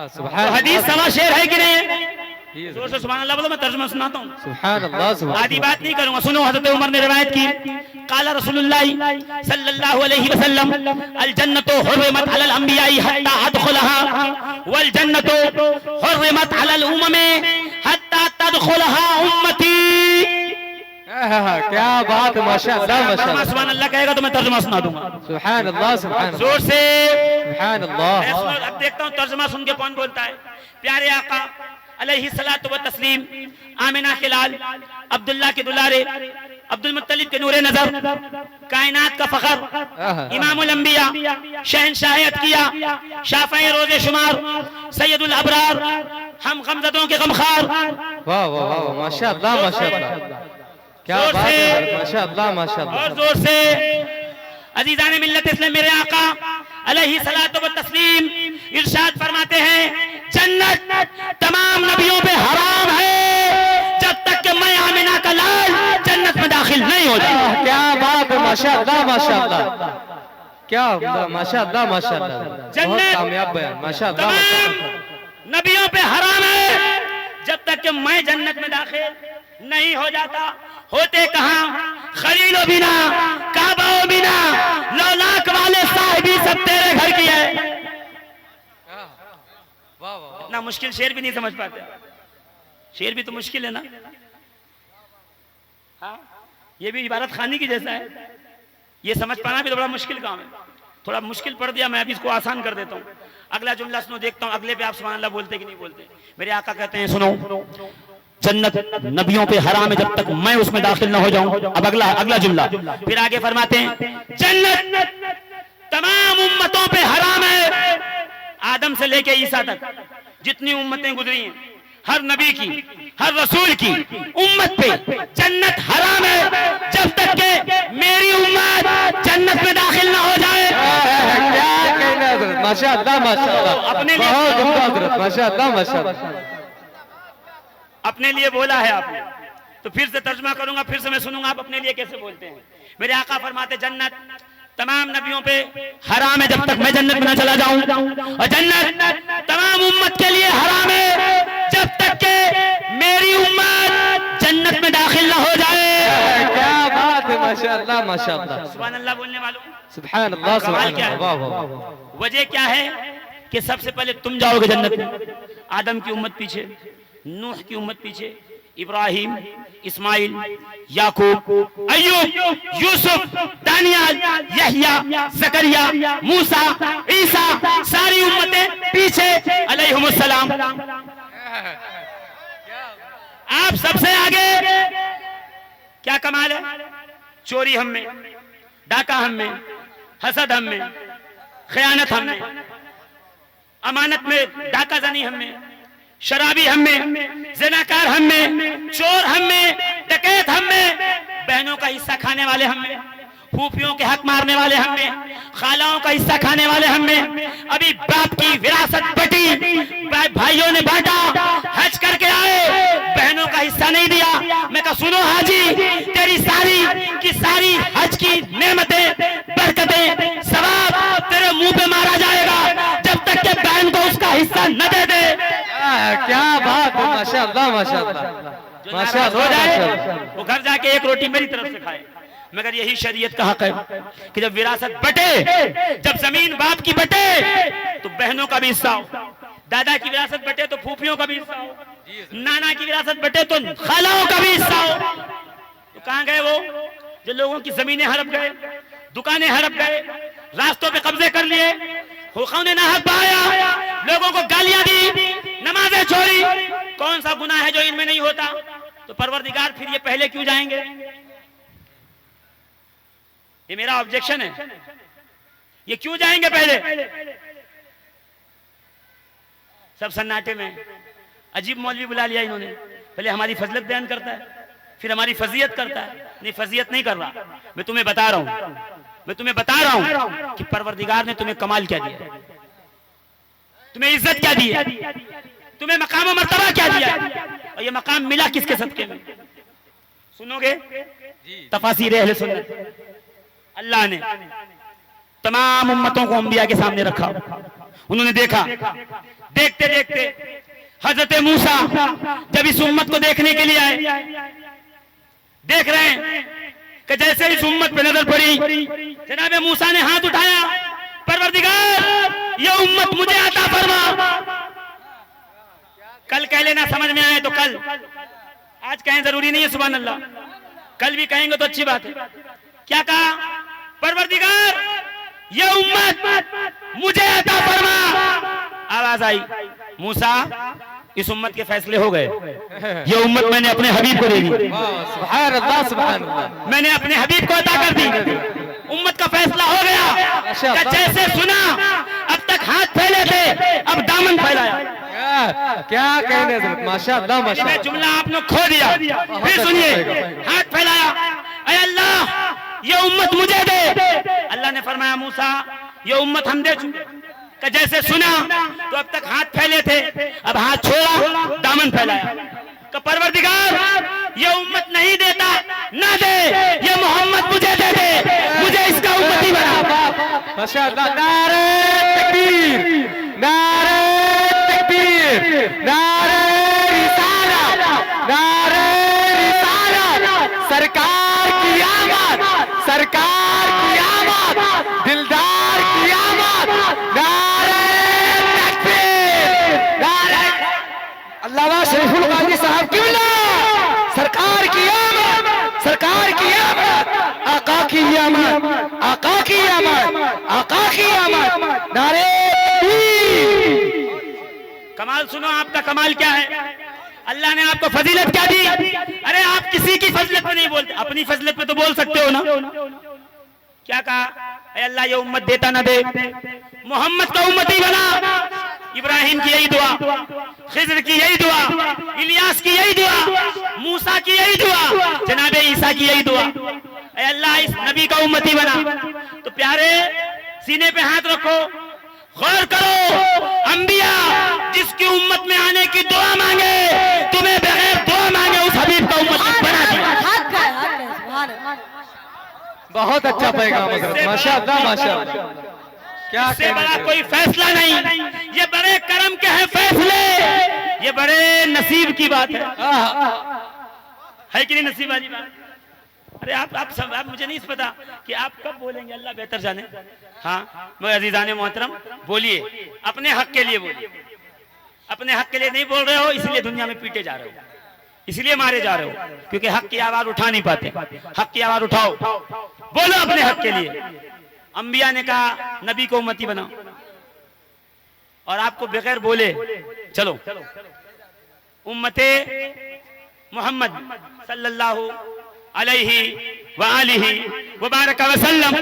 तो हदीस सवा शेर है कि नहीं? जोर से सुभान अल्लाह बोलो, मैं तर्जुमा सुनाता हूँ। सुभान अल्लाह, सुभान आधी बात नहीं करूंगा, सुनो। हज़रत उमर ने रिवायत की, काला रसूलुल्लाह सल्लल्लाहु अलैहि वसल्लम अल जन्नतु हुर्रिमत अलल अंबियाई हत्ता अदखुलहा वल जन्नतु हुर्रिमत अलल उम्ममी हत्ता तदखुलहा उम्मती। क्या बात, माशाअल्लाह माशाअल्लाह। सुभान अल्लाह कहेगा तो मैं तर्जुमा सुना दूंगा। सुभान अल्लाह, सुभान अल्लाह, जोर से सुभान अल्लाह। अब देखता हूँ तर्जुमा सुन के कौन बोलता है। प्यारे आका अलैहि सलातु व तस्लीम, आमिना के लाल, अब्दुल्ला के दुलारे, अब्दुल मुत्तलिब के नूरे नजर, कायनात का फखर, इमामुल अंबिया, शहंशाह अतकिया, शाफ़ई रोज़े शुमार, सैयदुल अबरार, हम गमज़दों के गमखार। वाह वाह वाह, माशाअल्लाह माशाअल्लाह। क्या बात है, माशाअल्लाह माशाअल्लाह। और जोर से अजीजान मिल्लत इस्लाम, मेरे आका अलैहि सलातु व तस्लीम इरशाद फरमाते हैं, जन्नत तमाम नबियों पे हराम है जब तक कि मैं आमिना का लाल जन्नत में दाखिल नहीं हो जाए। क्या बात है, माशाअल्लाह माशाअल्लाह। क्या माशाअल्लाह माशाअल्लाह, बहुत कामयाब बयान, माशाअल्लाह माशाअल्लाह। नबियों पे हराम है जब तक कि मैं जन्नत में दाखिल नहीं हो जाता। होते कहां? खलीलो बिना, काबा बिना, लौलाक वाले साहिबी सब तेरे घर की है। इतना मुश्किल शेर भी नहीं समझ पाते। शेर भी तो मुश्किल है ना। हाँ, ये भी इबारत खानी की जैसा है, ये समझ पाना भी तो बड़ा मुश्किल काम है। थोड़ा मुश्किल पड़ दिया, मैं अभी इसको आसान कर देता हूँ। अगला जुमला सुनो, देखता हूँ अगले पे आप सुभान अल्लाह बोलते कि नहीं बोलते। मेरे आका कहते हैं, सुनो, जन्नत नबियों पे हराम है जब तक मैं उसमें दाखिल ना हो जाऊं। अब अगला जुमला फिर आगे फरमाते हैं, जन्नत तमाम उम्मतों पे हराम है, आदम से लेके ईसा तक जितनी उम्मतें गुजरी हैं, हर नबी की, हर रसूल की उम्मत पे जन्नत हराम है जब तक के मेरी उम्मत जन्नत में दाखिल ना हो जाए। क्या कहना हजरत, माशाअल्लाह माशाअल्लाह, अपने लिए बहुत उम्दा हजरत, माशाअल्लाह माशाअल्लाह। अपने लिए बोला है आपने, तो फिर से तर्जुमा करूंगा, फिर से मैं सुनूंगा आप अपने लिए कैसे बोलते हैं। मेरे आका फरमाते जन्नत तमाम नबियों पे हराम है जब तक मैं जन्नत में न चला जाऊं, और जन्नत तमाम उम्मत के लिए हराम है जब तक के मेरी उम्मत जन्नत में दाखिल ना हो जाए। क्या बात है, माशाअल्लाह माशाअल्लाह, सुभान अल्लाह बोलने वालों, सुभान अल्लाह सुभान क्या है? अल्लाह, वाह वाह वाह। वजह क्या है कि सबसे पहले तुम जाओगे जन्नत में, आदम की उम्मत पीछे, नूह की उम्मत पीछे, इब्राहिम, इस्माइल, याकूब, अय्यूब, यूसुफ, दानियाल, यहया, जकरिया, मूसा, ईसा, सारी उम्मतें पीछे अलैहिमुस्सलाम। आप सबसे आगे। क्या कमाल है? चोरी हम में, डाका हम में, हसद हम में, खयानत हम में, अमानत में डाका जनी हम में, शराबी हम में, ज़िनाकार हम में, चोर हम में, डकैत हम में, बहनों का हिस्सा खाने वाले हम में, फूफियों के हक मारने वाले हम में, खालाओं का हिस्सा खाने वाले हम में। अभी बाप की विरासत बटी, भाइयों ने बांटा, हज करके आए, बहनों का हिस्सा नहीं दिया। मैं कहा सुनो हाजी, तेरी सारी की सारी हज की नेमतें, बरकतें, सवाब तेरे मुंह पे मारा जाएगा जब तक के बहन को उसका हिस्सा न दे दे। क्या बात है, माशाअल्लाह माशाअल्लाह, माशाअल्लाह हो जाए माशाअल्लाह। वो घर जाके एक रोटी मेरी तरफ से खाए। मगर यही शरीयत का हक है कि जब विरासत बटे, जब जमीन बाप की बटे तो बहनों का भी हिस्सा हो, दादा की विरासत बटे तो फूफियों का भी हिस्सा हो, नाना की विरासत बटे तो खालाओं का भी हिस्सा हो। तो कहां गए वो जो लोगों की जमीनें हड़प गए, दुकानें हड़प गए, रास्तों पे कब्जे कर लिए, हुक्कों ने नाहक बहाया, लोगों को गालियां दी, नमाजें छोड़ी। कौन सा गुनाह है जो इनमें नहीं होता? तो परवरदिगार फिर ये पहले क्यों जाएंगे? ये मेरा ऑब्जेक्शन है, ये क्यों जाएंगे पहले? सब सन्नाटे में। अजीब मौलवी बुला लिया इन्होंने, पहले हमारी फजलत बयान करता है, फिर हमारी फजीयत करता है। नहीं, फजीयत नहीं कर रहा, मैं तुम्हें बता रहा हूं, मैं तुम्हें बता रहा हूं कि परवरदिगार ने तुम्हें कमाल क्या दिया, तुम्हें इज्जत क्या दी है, तुम्हें मकाम और मर्तबा क्या दिया, और ये मकाम मिला किसके सदके में? सुनोगे तफासीर अहले सुन्नत। अल्लाह ने तमाम उम्मतों को अंबिया के सामने रखा, उन्होंने देखा, देखते देखते हजरत मूसा जब इस उम्मत को देखने के लिए आए, देख रहे हैं कि जैसे इस उम्मत पे नजर पड़ी, जनाब मूसा ने हाथ उठाया, परवरदिगार ये उम्मत मुझे अता फरमा। कल कह लेना, समझ में आए तो कल, आज कहें जरूरी नहीं है, सुभान अल्लाह, कल भी कहेंगे तो अच्छी बात है। क्या कहा? परवरदिगार ये उम्मत मुझे अता फरमा। आवाज आई, मूसा इस उम्मत के फैसले हो गए, ये उम्मत मैंने अपने हबीब को दे दी, सुभान अल्लाह सुभान अल्लाह, मैंने अपने हबीब को अता कर दी, उम्मत का फैसला हो गया। जैसे सुना, अब तक हाथ फैले थे, अब दामन फैलाया। क्या कहने हजरत, माशाअल्लाह माशाअल्लाह। जुमला आपने खो दिया, फिर सुनिए, हाथ फैलाया, ऐ अल्लाह ये उम्मत मुझे दे। अल्लाह ने फरमाया मूसा ये उम्मत हम दे चुके। कि जैसे सुना तो अब तक हाथ फैले थे, अब हाथ छोड़ा, दामन फैलाया। कि परवरदिगार ये उम्मत नहीं देता, ना दे, ये मोहम्मद मुझे दे दे, मुझे इसका उम्मती बना। माशाअल्लाह, नारे तकबीर, नारे तकबीर, नारे रिसालत, नारे रिसालत, सरकार की आमद, सरकार की आमद, दिलदार की आमद, नारे तकबीर, नारे अल्लामा शरीफुल कादरी साहब किबला, सरकार की आमद, सरकार की आमद, आका की आमद, आका की आमद, आका की आमद, नारे तकबीर। कमाल सुनो, आपका कमाल क्या है? अल्लाह ने आपको फजीलत क्या दी? अरे आप किसी की फजीलत पे नहीं बोलते, अपनी फजीलत पे तो बोल सकते हो ना। क्या कहा? अरे अल्लाह ये उम्मत देता ना दे, मोहम्मद का उम्मती बना। इब्राहिम की यही दुआ, खिज़र की यही दुआ, इलियास की यही दुआ, मूसा की यही दुआ, जनाबे ईसा की यही दुआ। अरे अल्लाह इस नबी का उम्मती बना। तो प्यारे सीने पे हाथ रखो, गौर करो, अंबिया जिसकी उम्मत में आने की दुआ मांगे, तुम्हें बगैर दुआ मांगे उस हबीब का उम्मत बना दिया। बहुत अच्छा पैगाम हज़रत, माशाअल्लाह माशाअल्लाह। क्या इससे बड़ा कोई फैसला नहीं। ये बड़े करम के हैं फैसले, ये बड़े नसीब की बात है कि नहीं? नसीब वाली बात। अरे आप मुझे नहीं पता कि आप कब बोलेंगे, अल्लाह बेहतर जाने। हाँ मगर अजीजाने मोहतरम, बोलिए, अपने हक के लिए बोलिए। अपने हक के लिए नहीं बोल रहे हो इसलिए दुनिया में पीटे जा रहे हो, इसलिए मारे जा रहे हो, क्योंकि हक की आवाज उठा नहीं पाते। हक की आवाज उठाओ, बोलो अपने हक के लिए। अंबिया ने कहा नबी को उम्मती बनाओ, और आपको बगैर बोले चलो उम्मते मोहम्मद सल्लल्लाहु अलैहि व आलिहि व बारक वसल्लम।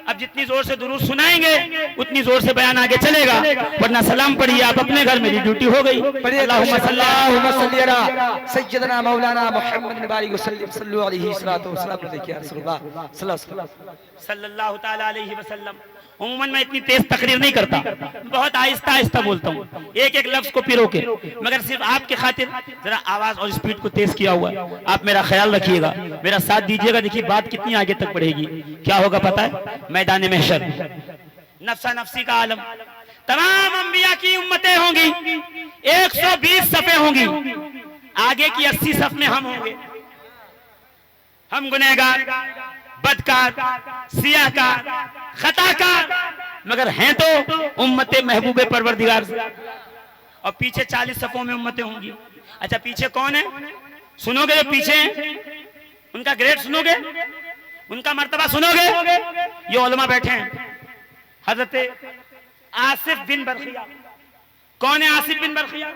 अब जितनी जोर से दुरूद सुनाएंगे उतनी जोर से बयान आगे चलेगा, वरना सलाम पढ़िए आप अपने घर, मेरी ड्यूटी हो गई। अल्लाहुम्मा सल्ली अला सय्यदना मौलाना मुहम्मद बारिक वसल्लम सल्लल्लाहु अलैहि सल्लल्लाहु ताला अलैहि वसल्लम। उम्मन मैं इतनी तेज तकरीर नहीं करता, बहुत आहिस्ता आहिस्ता बोलता हूँ, एक एक लफ्ज को पिरो के, मगर सिर्फ आपके खातिर जरा आवाज और स्पीड को तेज किया हुआ है। आप मेरा ख्याल रखिएगा, मेरा साथ दीजिएगा। देखिए बात कितनी आगे तक बढ़ेगी। क्या होगा पता है? मैदान महशर, नफ्सा नफ्सी का आलम, तमाम अंबिया की उम्मतें होंगी, 120 सफ़े होंगी, आगे की 80 सफ में हम होंगे। हम गुनहगार, बदकार, सियाहकार, खताकार, मगर हैं तो उम्मते महबूबे परवरदिगार से। और पीछे 40 सफों में उम्मतें होंगी। अच्छा पीछे कौन है? सुनोगे जो पीछे हैं, उनका ग्रेड सुनोगे, उनका मर्तबा सुनोगे। ये उलमा बैठे हैं, हजरत आसिफ बिन बरखिया। कौन है आसिफ बिन बरखिया?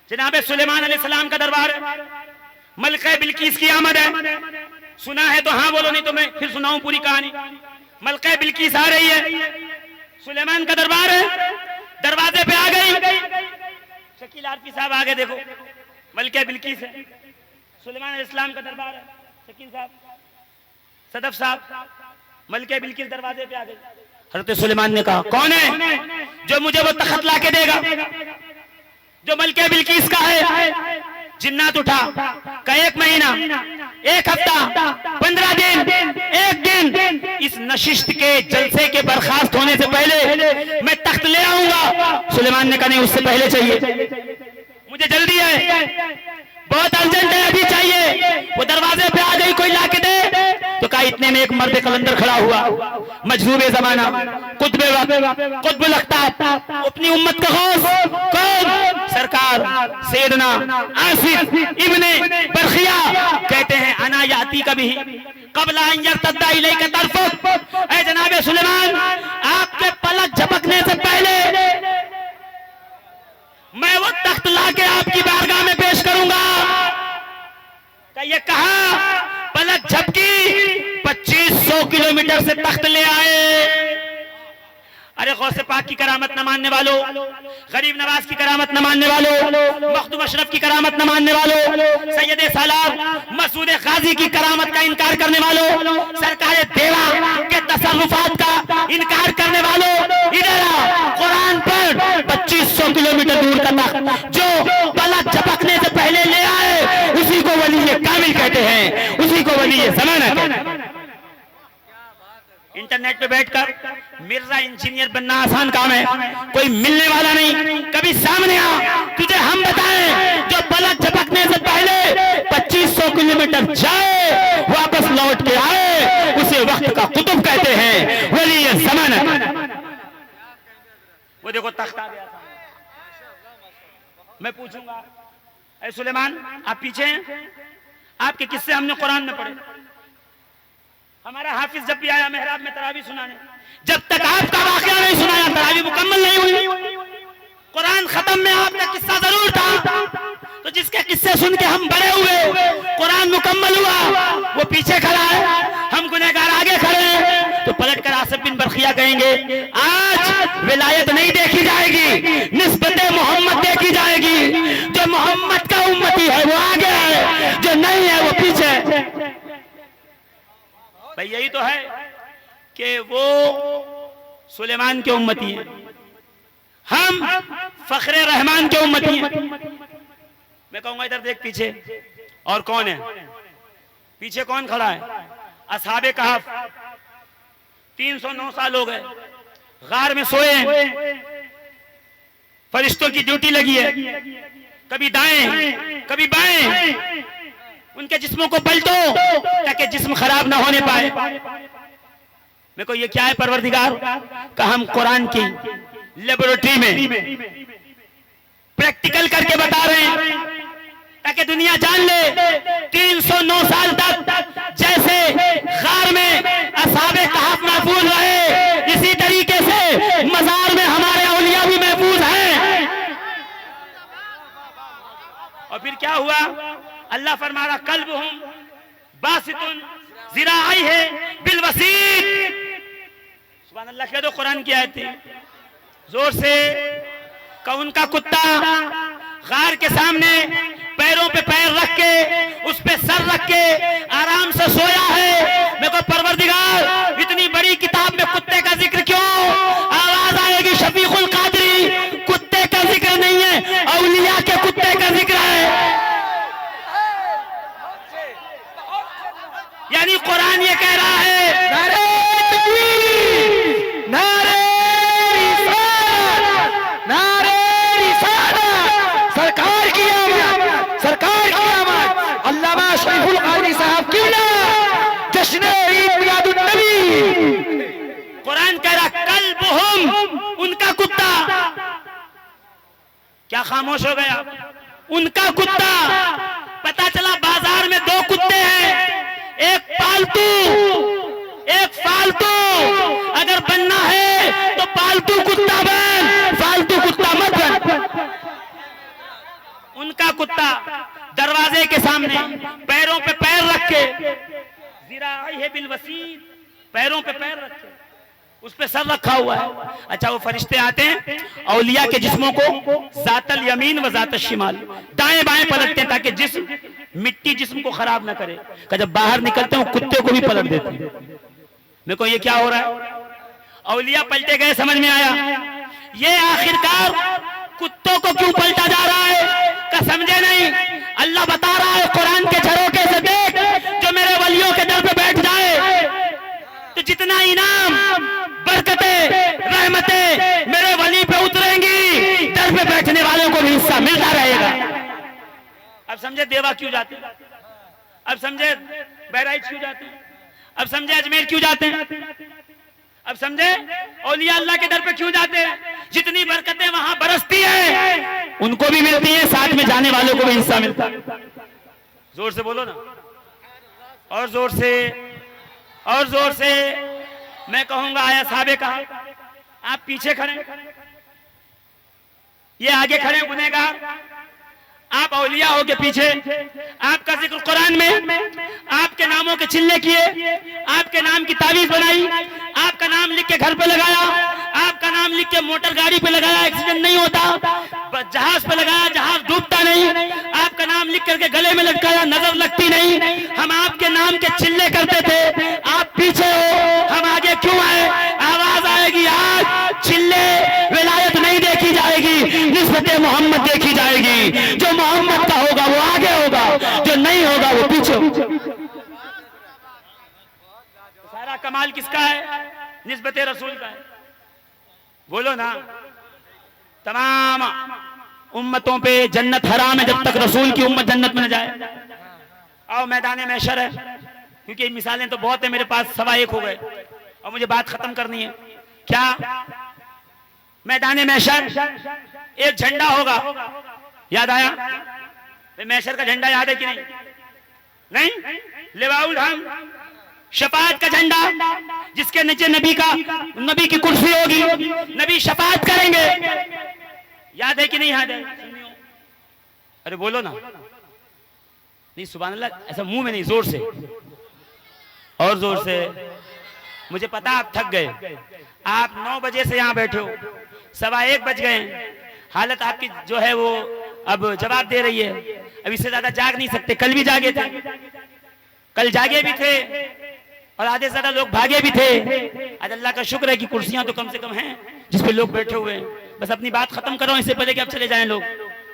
जनाबे सुलेमान अलैहिस्सलाम का दरबार है, मलका बिल्किस की आमद है। सुना है तो हाँ बोलो, नहीं तो मैं फिर सुनाऊं पूरी कहानी। मलका बिल्किस आ रही है, सुलेमान का दरबार है, दरवाजे पे आ गई। शकील आरपी साहब आगे देखो, मलका बिल्किस है, सुलेमान अलैहिस्सलाम का दरबार है। शकील साहब, सदफ साहब, मलका बिल्किस दरवाजे पे आ गई। हज़रत सुलेमान ने कहा कौन है जो मुझे वो तख्त ला के देगा जो मलका बिल्किस का है? जिन्नात उठा का 1 महीना, 1 हफ्ता, 15 दिन, 1 दिन, इस नशिस्त के जलसे के बर्खास्त होने से पहले मैं तख्त ले आऊंगा। सुलेमान ने कहा नहीं, उससे पहले चाहिए, मुझे जल्दी है, बहुत अर्जेंट है, अभी चाहिए। वो दरवाजे पे आ गई, कोई ला के दे। तो कहा इतने में एक मर्द कलंदर खड़ा हुआ, मजरूब जमाना, कुतुब वक्त, कुतुबुल अख्ताब, अपनी उम्मत का गौस। कौन? सरकार सैयदना आसिफ इब्ने बरखिया। कहते हैं अना याती कभी क़ब्ला अन यर्तद्दा इलैका तरफुक। ऐ जनाबे सुलेमान, आपके पलक झपकने से पहले मैं वो तख्त लाके आपकी बारगाह में पेश करूंगा। ये कहा, पलक झपकी, 2500 किलोमीटर से तख्त ले आए। अरे गौसे पाक की करामत न मानने वालों, गरीब नवाज की करामत न मानने वालों, मखदूम अशरफ की करामत न मानने वालों, सैयद सालार मसूद गाजी की करामत का इनकार करने वालों, सरकार देवा के तसर्रुफात का इनकार करने वालों, इधर कुरान पर 2500 किलोमीटर दूर का तख्त जो पलक झपकने से पहले ले आए, उसी को वली कामिल कहते हैं, उसी को वली ज़माना कहते हैं। इंटरनेट पे बैठकर मिर्जा इंजीनियर बनना आसान काम है, कोई मिलने वाला नहीं। कभी सामने आ, तुझे हम बताएं, जो पलक झपकने से पहले 2500 किलोमीटर जाए, वापस लौट के आए, उसे वक्त का कुतुब कहते हैं, वली ज़माना। वो देखो तख्त आ गया। मैं पूछूंगा, ऐ सुलेमान आप पीछे हैं? आपके किस्से हमने कुरान में पढ़े। हमारा हाफिज जब भी आया मेहराब में तरावी सुनाने, जब तक आपका वाकया नहीं सुनाया तरावी मुकम्मल नहीं हुई। कुरान खत्म में आपका किस्सा जरूर था। तो जिसके किस्से सुन के हम बड़े हुए, कुरान मुकम्मल हुआ, वो पीछे खड़ा है, हम गुनहगार आगे खड़े हैं, तो पलट कर आसिफ बिन बरखिया कहेंगे आज विलायत नहीं देखी जाएगी, निस्बत मोहम्मद देखी जाएगी। जो मोहम्मद का उम्मती है वो आगे है, जो नहीं है वो पीछे है। भाई यही तो है कि वो सुलेमान के उम्मती हैं, हम फखरे रहमान के उम्मती हैं। मैं कहूंगा इधर देख पीछे, और कौन है पीछे, कौन खड़ा है? असहाबे कहफ 309 साल हो गए, गार में सोए हैं, फरिश्तों की ड्यूटी लगी है, कभी दाएं कभी बाएं, उनके जिस्मों को पलटो ताकि जिस्म खराब ना होने पाए। मेरे को ये क्या है परवरदिगार का, हम कुरान की लेबोरेटरी में प्रैक्टिकल करके बता रहे हैं ताकि दुनिया जान ले 309 साल तक जैसे गार में असहाबे कहफ महफूज रहे, इसी तरीके से मजार में हमारे औलिया भी महफूज हैं। और फिर क्या हुआ? अल्लाह फरमा रहा कल्बुहुम बासितुन ज़िराई है बिलवसीत। सुभान अल्लाह कह दो, कुरान की आयत है जोर से। का उनका कुत्ता गार के सामने पैरों पे पैर रख के, उस पे सर रख के आराम से सोया है। मेरे को परवरदिगार इतनी बड़ी किताब में कुत्ते का जिक्र क्यों? आवाज आएगी शफीकुल कादरी, कुत्ते का जिक्र नहीं है, औलिया के कुत्ते का जिक्र है। यानी कुरान ये कह रहा है नारे तकबीर, नारे रिसालत, नारे रिसालत, सरकार की आमद, सरकार की आमद। अल्लामा शरीफुल कादरी साहब किबला जश्न ईद मिलादुन नबी। कुरान कह रहा कल्बुहुम, उनका कुत्ता। क्या खामोश हो गया? उनका कुत्ता। पता चला बाजार में दो कुत्ते हैं, एक पालतू एक फालतू। अगर बनना है तो पालतू कुत्ता बन, फालतू कुत्ता मत बन। उनका कुत्ता दरवाजे के सामने पैरों पे पैर रख के, ज़िराई है बिलवसीत, पैरों पे पैर रख के, उस पे सर रखा हुआ है। अच्छा, वो फरिश्ते आते हैं औलिया के जिस्मों को ज़ातल यमीन व ज़ातल शिमाल दाएं बाएं पलटते हैं ताकि जिस्म मिट्टी जिस्म को खराब ना करे। जब बाहर निकलते हैं कुत्ते को भी पलट देते हैं। मेरे को ये क्या हो रहा है? औलिया पलटे गए, समझ में आया। ये आखिरकार कुत्तों को क्यों पलटा जा रहा है का समझे नहीं। अल्लाह बता रहा है कुरान के झरोखे से, देख जो मेरे वलियों के दर पे बैठ जाए तो जितना इनाम बरकते रहमते मेरे वली पे उतरेंगी, दर पे बैठने वालों को भी हिस्सा मिलता रहेगा। अब समझे देवा क्यों जाते हैं, अब समझे बहराइच क्यों जाते हैं, अब समझे अजमेर क्यों जाते हैं, अब समझे औलिया अल्लाह के दर पे क्यों जाते हैं। जितनी बरकतें वहां बरसती है उनको भी मिलती है, साथ में जाने वालों को भी हिस्सा मिलता है। जोर से बोलो ना, और जोर से, और जोर से। मैं कहूंगा आया साहबे कहा, आप पीछे खड़े, ये आगे खड़े गुनहगार, आप औलिया हो के पीछे। आपका जिक्र कुरान में, आपके नामों के चिल्ले किए, आपके नाम की तावीज बनाई, आपका नाम लिख के घर पे लगाया, आपका नाम लिख के मोटर गाड़ी पे लगाया, एक्सीडेंट नहीं होता, जहाज पे लगाया, जहाज डूबता नहीं, आपका नाम लिख करके गले में लटकाया, नजर लगती नहीं। हम आपके नाम के चिल्ले करते थे, आप पीछे हो, हम आगे क्यों आए? आवाज आएगी आज चिल्ले विलायत नहीं देखी जाएगी, निस्बत मोहम्मद देखी जाएगी। जो मोहम्मद का होगा वो आगे होगा, जो नहीं होगा वो पीछे होगा। सारा कमाल किसका है? निस्बत रसूल का है। बोलो ना, तमाम उम्मतों पे जन्नत हराम है जब तक रसूल की उम्मत जन्नत में न जाए। आओ मैदान महशर है, क्योंकि मिसालें तो बहुत है मेरे पास, 1:15 हो गए और मुझे बात खत्म करनी है। क्या मैदान महशर एक झंडा होगा, याद आया? महशर का झंडा याद है कि नहीं? नहीं? लिवाउल हम, शफाअत का झंडा, जिसके नीचे नबी की कुर्सी होगी, नबी शफाअत करेंगे। याद है कि नहीं याद है? अरे बोलो ना, नहीं सुभान अल्लाह, ऐसा मुंह में नहीं, जोर से और जोर से। मुझे पता आप थक गए, आप 9 बजे से यहाँ बैठे हो, 1:15 बज गए, हालत आपकी जो है वो अब जवाब दे रही है। अब इससे ज्यादा जाग नहीं सकते। कल भी जागे थे, कल जागे भी थे और आधे से ज्यादा लोग भागे भी थे। आज अल्लाह का शुक्र है कि कुर्सियां तो कम से कम हैं जिस पे लोग बैठे हुए हैं। बस अपनी बात खत्म करो इससे पहले कि अब चले जाएं लोग।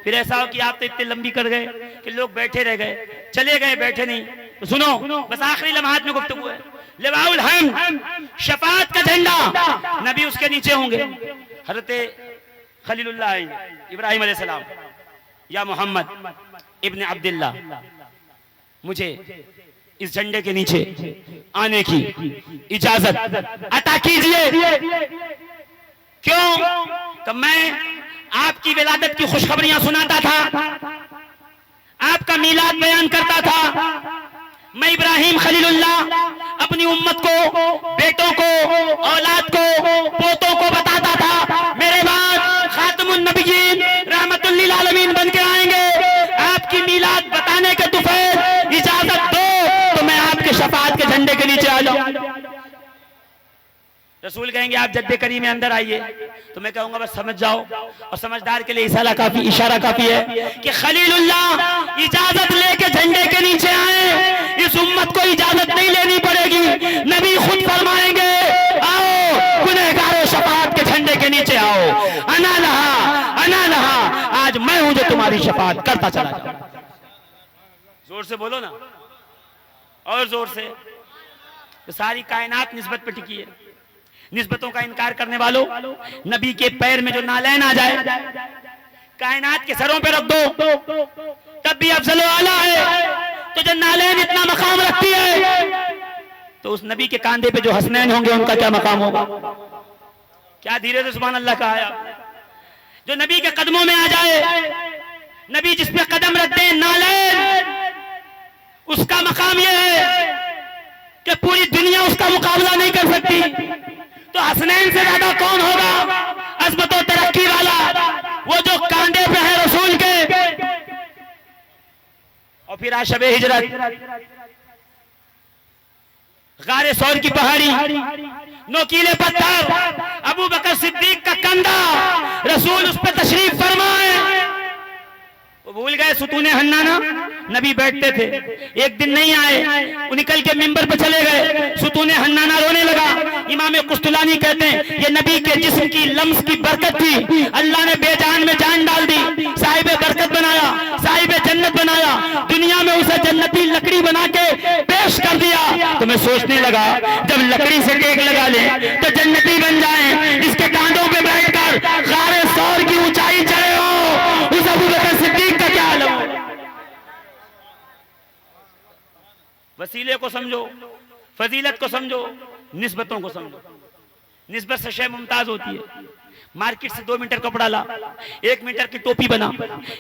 फिर ऐसा हो कि आप तो इतने लंबी कर गए कि लोग बैठे रह गए, चले गए, बैठे नहीं। तो सुनो, बस आखिरी लम्हात में गुफ्तगू है। लिवाउल हम्द, शफाअत का झंडा, नबी उसके नीचे होंगे। हजरते खलीलुल्लाह इब्राहिम अलैहिस्सलाम, या मोहम्मद इब्न अब्दुल्लाह, मुझे इस झंडे के नीचे आने की इजाजत अता कीजिए। क्यों? तो मैं आपकी विलादत की खुशखबरियां सुनाता था, आपका मीलाद बयान करता था। मैं इब्राहिम खलीलुल्लाह अपनी उम्मत को, बेटों को, औलाद को, पोतों को बताता था, मेरे बाद खातमुन नबिय्यीन रहमतुल लिल आलमीन बन के आएंगे। आपकी मीलाद बताने के तुफैल इजाजत दो तो मैं आपके शफाअत के झंडे के नीचे आ जाऊं। रसूल कहेंगे आप जद्दे करीम में अंदर आइए, तो मैं कहूंगा बस समझ जाओ। और समझदार के लिए इशारा काफी है कि खलीलुल्लाह इजाजत लेके झंडे के नीचे आए। इस उम्मत को इजाजत नहीं लेनी पड़ेगी, नबी खुद फरमाएंगे आओ गुनहगारों, शफाअत के झंडे के नीचे आओ। अना लहा, आज मैं हूं जो तुम्हारी शफाअत करता चला जाऊं। जोर से बोलो ना, और जोर से। तो सारी कायनात निस्बत पे टिकी है। निस्बतों का इनकार करने वालों, नबी के पैर में जो नालैन आ जाए, कायनात के सरों पे रख दो तब भी अफजल आला है। तो जो नालैन इतना मकाम रखती है, तो उस नबी के कांधे पे जो हसनैन होंगे उनका क्या मकाम होगा? क्या धीरे से सुभान अल्लाह कहा है। जो नबी के कदमों में आ जाए, नबी जिस पे कदम रखते हैं नालैन, उसका मकाम यह है कि पूरी दुनिया उसका मुकाबला नहीं कर सकती। तो हसनैन से ज्यादा कौन होगा अज़मत और तरक्की वाला, वो जो कांधे पे है रसूल के। और फिर आज शबे हिजरत, गारे सौर की पहाड़ी, नोकीले पत्थर, अबू बकर सिद्दीक का कंधा, रसूल उस पर तशरीफ फरमाए। वो भूल गए सुतूने हन्नाना, नबी बैठते थे, एक दिन नहीं आए, वो निकल के मिंबर पे चले गए। सुतूने हन्नाना रोने लगा। इमाम कुस्तुलानी कहते हैं ये नबी के जिस्म की लम्स की बरकत थी, अल्लाह ने बेजान में जान डाल दी, साहिब बरकत बनाया, साहिब जन्नत बनाया, दुनिया में उसे जन्नती लकड़ी बना के पेश कर दिया। तो मैं सोचने लगा जब लकड़ी से टेक लगा ले तो जन्नती बन जाए। इसके कांधों पे बैठकर गारे सौर की ऊंचाई चढ़े हो, उस अबू बकर सिद्दीक का क्या हाल हो। वसीले को समझो, फजीलत को समझो, निस्बतों को समझो। निस्बत से शय मुमताज होती है। मार्केट से 2 मीटर कपड़ा ला, 1 मीटर की टोपी बना,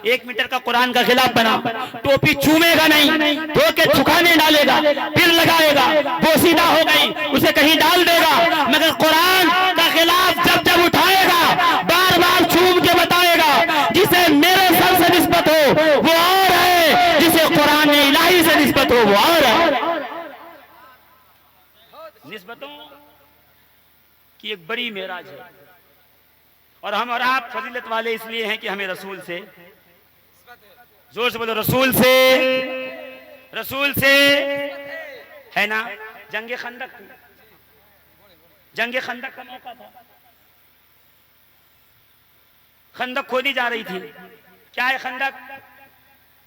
1 मीटर का कुरान का खिलाफ बना, टोपी चूमेगा नहीं, धो के सुखाने डालेगा, फिर लगाएगा, बोसीदा हो गई उसे कहीं डाल देगा। मगर कुरान का खिलाफ जब जब उठाएगा बार बार चूम के बताएगा जिसे मेरे सर से निस्बत हो वो और है, जिसे कुरान ने इलाही से निस्बत हो वो और है। निस्बतों की एक बड़ी मेराज है और हम और आप फजीलत वाले इसलिए हैं कि हमें रसूल से, जोर से बोलो, रसूल से है ना। जंगे खंदक का मौका था, खंदक खोदी जा रही थी। क्या है खंदक?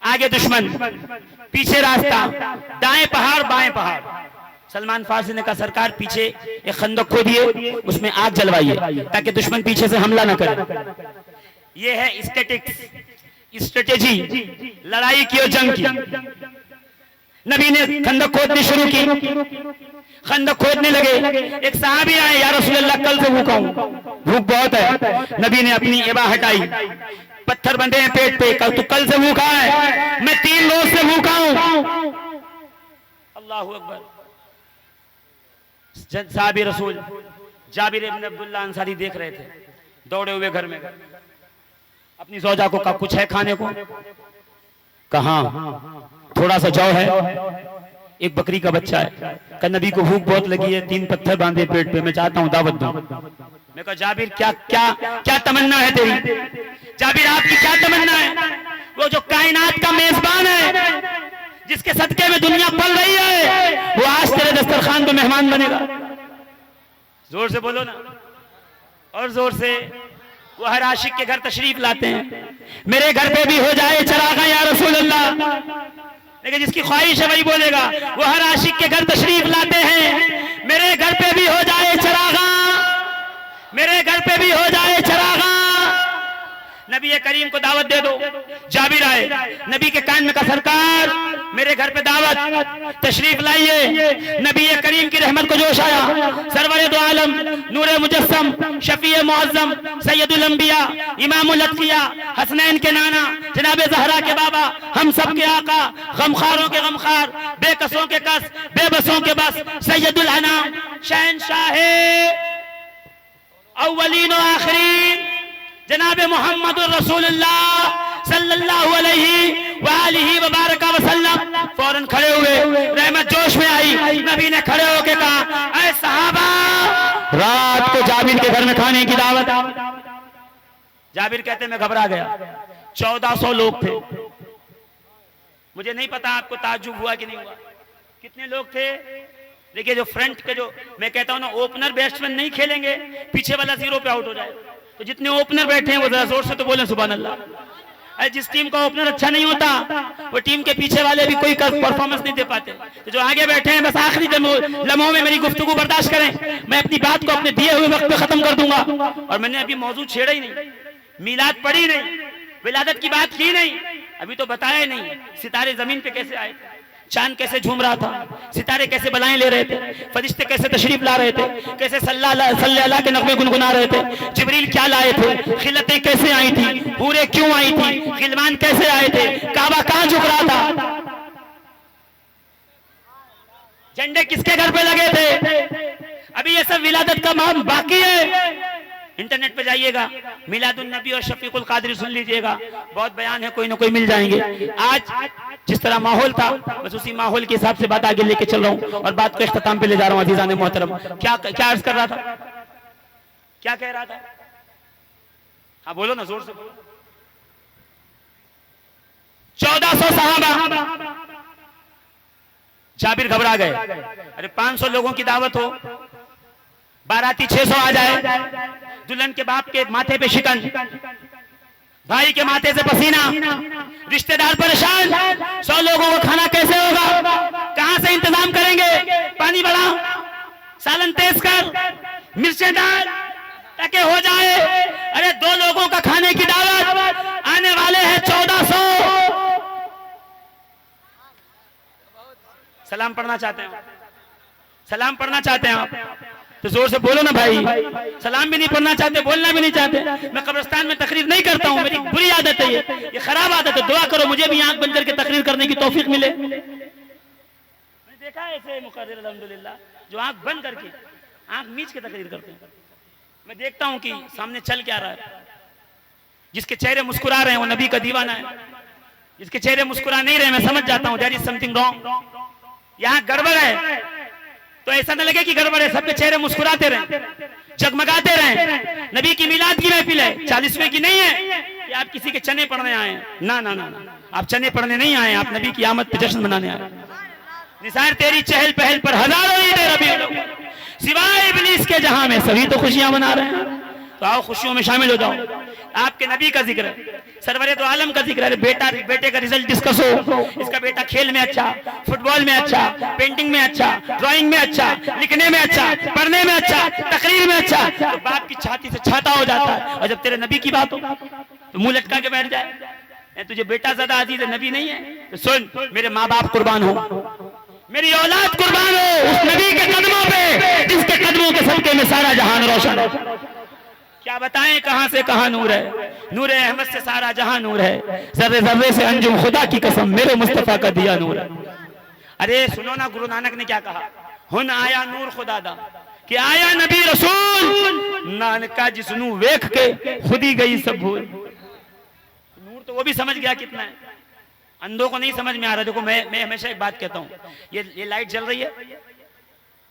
आगे दुश्मन, पीछे रास्ता, दाएं पहाड़ बाएं पहाड़। सलमान फारसी ने कहा सरकार पीछे एक खंदक खोदिए, उसमें आग जलवाइए ताकि दुश्मन पीछे से हमला न करे। ये है स्ट्रेटेजी लड़ाई की और जंग की। नबी ने खंदक खोदनी शुरू की, खंदक खोदने लगे। एक सहाबी आए, या रसूल अल्लाह कल से भूखा हूं, भूख बहुत है। नबी ने अपनी एबा हटाई, पत्थर बंधे हैं पेट पे, तू कल से भूखा है, मैं 3 रोज से भूखा हूं। अल्लाह अकबर। साहबी रसूल जाबिर इब्न अब्दुल्लाह अंसारी देख रहे थे, दौड़े हुए घर में, अपनी ज़ौजा को कहा कुछ है खाने को, कहाँ? थोड़ा सा जौ है, एक बकरी का बच्चा है। कहा नबी को भूख बहुत लगी है, 3 पत्थर बांधे पेट पे, मैं चाहता हूं दावत दूं। मैं कहा जाबिर क्या क्या क्या तमन्ना है तेरी? जाबिर आपकी क्या तमन्ना है? वो जो कायनात का मेजबान है, जिसके सदके में दुनिया पल रही है, वो आज तेरे दस्तरखान पे मेहमान बनेगा। जोर से बोलो ना, और जोर से। वो हर आशिक के घर तशरीफ लाते हैं, मेरे घर पे भी हो जाए चरागा या रसूल अल्लाह, लेकिन जिसकी ख्वाहिश है वही बोलेगा। वो हर आशिक के घर तशरीफ लाते हैं, मेरे घर पे भी हो जाए चरागा, मेरे घर पे भी हो जाए चरागा। नबी करीम को दावत दे दो। जाबिर आए, नबी के कान में कहा सरकार मेरे घर पे दावत, तशरीफ लाइए। नबी करीम की रहमत को जोश आया। सरवर दो आलम, नूरे मुजस्सम, शफीए मुअज्जम, सैयदुल अंबिया, इमामुल अत्किया, हसनैन के नाना, जनाबे ज़हरा के बाबा, हम सब के आका, गमखारों के गमखार, बेकसों के कस, बेबसों के बस, सैयदुल अनाम, शहंशाहे अव्वलीन व आखिरीन, जनाब मोहम्मद रसूलुल्लाह सल्लल्लाहु अलैहि व बारक वसल्लम फौरन खड़े हुए। रहमत जोश में आई। नबी ने खड़े होकर कहा ऐ सहाबा, रात को जाबिर के घर में खाने की दावत। जाबिर कहते मैं घबरा गया। 1400 लोग थे। मुझे नहीं पता आपको ताज्जुब हुआ कि नहीं हुआ, कितने लोग थे। देखिए जो फ्रंट के, जो मैं कहता हूं ना ओपनर बैट्समैन नहीं खेलेंगे, पीछे वाला 0 पे आउट हो जाए। तो जितने ओपनर बैठे हैं वो जरा जोर से तो बोले सुभान अल्लाह। जिस टीम का ओपनर अच्छा नहीं होता, वो टीम के पीछे वाले भी कोई परफॉर्मेंस नहीं दे पाते। तो जो आगे बैठे हैं, बस आखिरी लम्हों में मेरी गुफ्तगू बर्दाश्त करें। मैं अपनी बात को अपने दिए हुए वक्त पे खत्म कर दूंगा। और मैंने अभी मौजूद छेड़ा ही नहीं, मीलाद पढ़ी नहीं, विलादत की बात की नहीं, अभी तो बताया नहीं सितारे जमीन पे कैसे आए, चांद कैसे झूम रहा था, सितारे कैसे बलाएं ले रहे थे, फरिश्ते कैसे तशरीफ ला रहे थे, कैसे सल्लल्लाहु के नगमे गुनगुना रहे थे, जिब्रील क्या लाए थे, खिलतें कैसे आई थी, पूरे क्यों आई थी, गिलमान कैसे आए थे, काबा कहां झुक रहा था, झंडे किसके घर पे लगे थे। अभी ये सब विलादत का माम बाकी है। इंटरनेट पे जाइएगा, मिलादुन नबी और शफीकुल कादरी सुन लीजिएगा, बहुत बयान है, कोई ना कोई मिल जाएंगे। आज जिस तरह माहौल था, बस उसी माहौल के हिसाब से बात आगे लेके चल रहा हूं और बात को इख्तिताम पे ले जा रहा हूं। अजीज़ान मोहतरम, क्या क्या अर्ज कर रहा था, क्या कह रहा था? हाँ बोलो ना, जोर से बोलो। 1400 सहाबा। जाबिर घबरा गए। अरे 500 लोगों की दावत हो, बाराती 600 आ जाए, दुल्हन के बाप के माथे पे शिकन, भाई के माथे से पसीना, रिश्तेदार परेशान, 100 लोगों को खाना कैसे होगा, कहां से इंतजाम करेंगे, पानी बढ़ाओ, सालन तेज कर, मिर्चें डाल ताकि हो जाए। अरे 2 लोगों का खाने की दावत, आने वाले हैं 1400। सलाम पढ़ना चाहते हैं, सलाम पढ़ना चाहते हैं आप तो जोर से बोलो ना भाई। सलाम भी नहीं पढ़ना चाहते, बोलना भी नहीं चाहते। मैं कब्रिस्तान में तकरीर नहीं करता हूँ, मेरी बुरी आदत है, ये खराब आदत है। दुआ करो मुझे भी आंख बंद करके तकरीर करने की तौफीक मिले। मैंने देखा है ऐसे मुकर्रिर अल्हम्दुलिल्लाह जो आंख बंद करके आंख मीच के तकरीर करते हैं। मैं देखता हूँ कि सामने चल क्या रहा है। जिसके चेहरे मुस्कुरा रहे हैं वो नबी का दीवाना है, जिसके चेहरे मुस्कुरा नहीं रहे मैं समझ जाता हूँ देयर इज समथिंग रॉन्ग, यहाँ गड़बड़ है। तो ऐसा न लगे कि गड़बड़ है, सबके चेहरे मुस्कुराते रहे, जगमगाते रहे। नबी की मिलाद की महफिल है, 40वें की नहीं है कि आप किसी के चने पढ़ने आए हैं। ना ना ना ना, आप चने पढ़ने नहीं आए, आप नबी की आमद पे जश्न मनाने आए। निसार तेरी चहल पहल पर हजारों ईद रबीउल, सिवाय इब्लीस के जहां में सभी तो खुशियां मना रहे हैं। तो आओ खुशियों में शामिल हो जाओ। आपके नबी का जिक्र है, सरवरे तो आलम का जिक्र है। बेटे का रिजल्ट डिस्कस हो, इसका बेटा खेल में अच्छा, फुटबॉल में अच्छा, पेंटिंग में अच्छा, ड्राइंग में अच्छा, लिखने में अच्छा, पढ़ने में अच्छा, तकरीर में अच्छा, तो बाप की छाती से छाता हो जाता है। और जब तेरे नबी की बात हो तो मुंह लटका के बैठ जाए। तुझे बेटा ज्यादा अजीज है, नबी नहीं है तो सुन, मेरे माँ बाप कुर्बान हो, मेरी औलाद कुर्बान हो उस नबी के कदमों पे जिसके कदमों के सदके में सारा जहान रोशन है। क्या बताएं कहां से कहां नूर है, नूर अहमद से सारा जहां नूर है, जर्रे जर्रे से अंजुम खुदा की कसम मेरे मुस्तफा का दिया नूर है। अरे सुनो ना, गुरु नानक ने क्या कहा, हुन आया नूर खुदा दा कि आया नबी रसूल, नानका जिसनू वेख के खुद ही गई सब भूल। नूर तो वो भी समझ गया कितना है। अंधों को नहीं समझ में आ रहा। देखो मैं हमेशा एक बात कहता हूँ, ये लाइट जल रही है,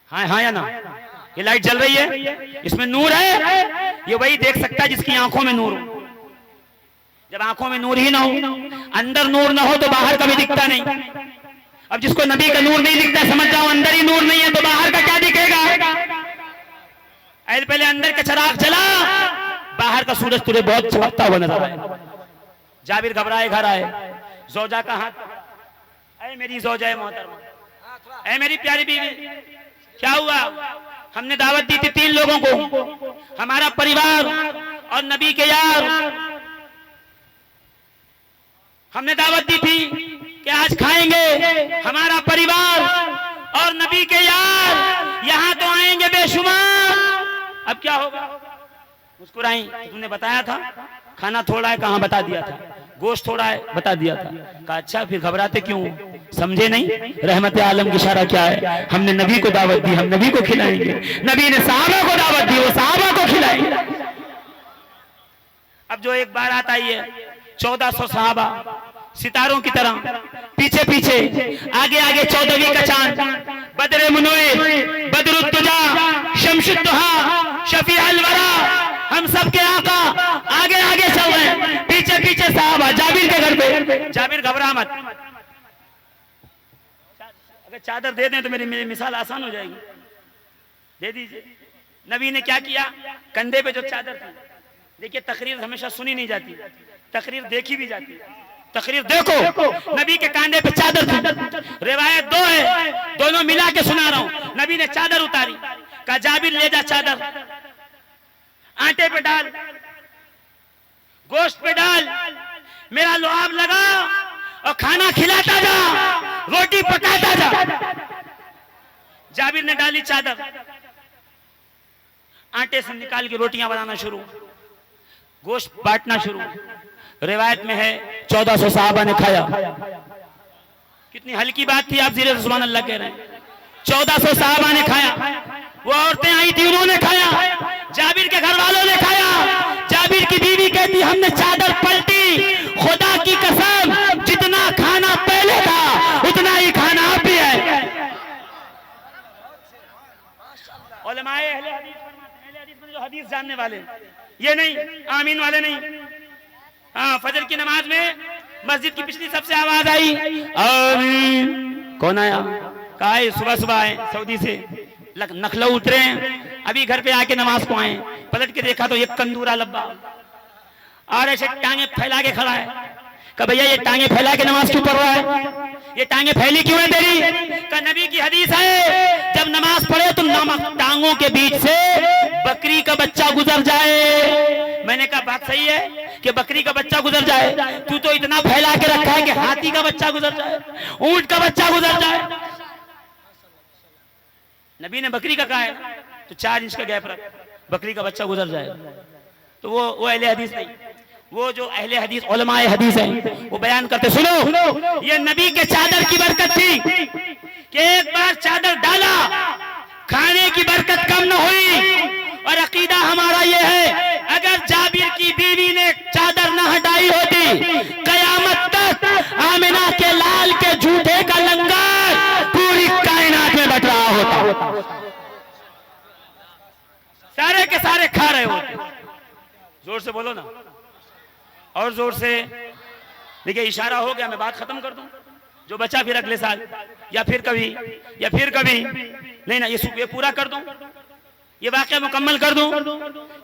हाँ हाँ या ना, ये लाइट जल रही है, इसमें नूर है, ये वही देख सकता है जिसकी आंखों में नूर हो। जब आंखों में नूर ही ना हो, अंदर नूर ना हो तो बाहर का भी दिखता नहीं। अब जिसको नबी का नूर नहीं दिखता, समझ जाओ अंदर ही नूर नहीं है, तो बाहर का क्या दिखेगा। पहले अंदर का चिराग जला, बाहर का सूरज तुझे बहुत चमकता हुआ नजर आए। जाबिर घबराए घर आए, जोजा का हाथ, अरे मेरी जोजा मोहतरमा, अरे मेरी प्यारी बीवी, क्या हुआ। हमने दावत दी थी 3 लोगों को, हमारा परिवार और नबी के यार, हमने दावत दी थी कि आज खाएंगे, हमारा परिवार और नबी के यार यहां तो आएंगे बेशुमार, अब क्या होगा। मुस्कुराई, तुमने बताया था खाना थोड़ा है, कहां बता दिया था, गोश्त थोड़ा है बता दिया था। कहा अच्छा फिर घबराते क्यों, समझे नहीं रहमत आलम की इशारा क्या है। हमने नबी को दावत दी, हम नबी को खिलाएंगे। नबी ने सहाबा को दावत दी, वो सहाबा को खिलाएंगे। अब जो एक बार आता ही है, 1400 सहाबा सितारों की तरह पीछे पीछे, आगे आगे 14वीं का चांद, बदरे मुनव्वर, बदरुद्दुजा, शमशुद्दुहा, शफी अलवरा, हम सब के आका आगे आगे चल रहे हैं, पीछे पीछे साहबा। जाबिर के घर पे, जाबिर घबरा मत, अगर चादर दे दें तो मेरी मिसाल आसान हो जाएगी, दे दीजिए। नबी ने क्या किया, कंधे पे जो चादर थी, देखिए तकरीर हमेशा सुनी नहीं जाती, तकरीर देखी भी जाती है। तकरीर देखो, नबी के कांधे पे चादर थी, रिवायत 2 है, दोनों मिला के सुना रहा हूं। नबी ने चादर उतारी, कहा जाबिर ले जा चादर, आटे पे डाल, गोश्त पे डाल, मेरा लुआब लगा और खाना खिलाता जा, रोटी पकाता जा। जाबिर ने डाली चादर, आटे से निकाल के रोटियां बनाना शुरू, गोश्त बांटना शुरू। रिवायत में है 1400 साहबा ने खाया। कितनी हल्की बात थी, आप जीरे से सुभान अल्लाह कह रहे हैं। 1400 साहबा ने खाया, वो औरतें आई थी उन्होंने खाया, जाबिर के घर वालों ने खाया। जाबिर की बीवी कहती हमने चादर पलटी, खुदा की कसम जितना खाना पहले था उतना ही खाना अब भी है। उलमाए अहले हदीस फरमाते हैं, अहले हदीस में जो हदीस जानने वाले, ये नहीं आमीन वाले नहीं। हाँ, फजर की नमाज में मस्जिद की पिछली सबसे आवाज आई आमीन। कौन आया, कहा है सुबह सुबह आए सऊदी से, नखलऊ उतरे हैं, अभी घर पे आके नमाज को आए। पलट के देखा तो एक कंदूरा लब्बा और ऐसे टांगे फैला के खड़ा है। कहा भैया ये टांगे फैला के नमाज क्यों पढ़ रहा है, ये टांगे फैली क्यों है तेरी। कहा नबी की हदीस है जब नमाज पढ़े तो टांगों के बीच से बकरी का बच्चा गुजर जाए। मैंने कहा बात सही है कि बकरी का बच्चा गुजर जाए, तू तो इतना फैला के रखा है कि हाथी का बच्चा गुजर जाए, ऊंट का बच्चा गुजर जाए। नबी ने बकरी का कहा है तो 4 इंच का गैप रख, बकरी का बच्चा गुजर जाए। तो वो अहले हदीस नहीं, वो जो अहले हदीस उलमाए हदीस हैं वो बयान करते, सुनो ये नबी के चादर की बरकत थी कि एक बार चादर डाला, खाने की बरकत कम न हुई। और अकीदा हमारा ये है अगर जाबिर की बीवी ने चादर न हटाई होती, कयामत तक आमिना के लाल के जूठे का लंगर पूरी कायनात में बट रहा होता, सारे के सारे खा रहे होते। जोर से बोलो ना, और जोर से। देखिए इशारा हो गया, मैं बात खत्म कर दूं, जो बचा फिर अगले साल या फिर कभी नहीं ना, ये पूरा कर दूं, ये वाकया मुकम्मल कर दूं।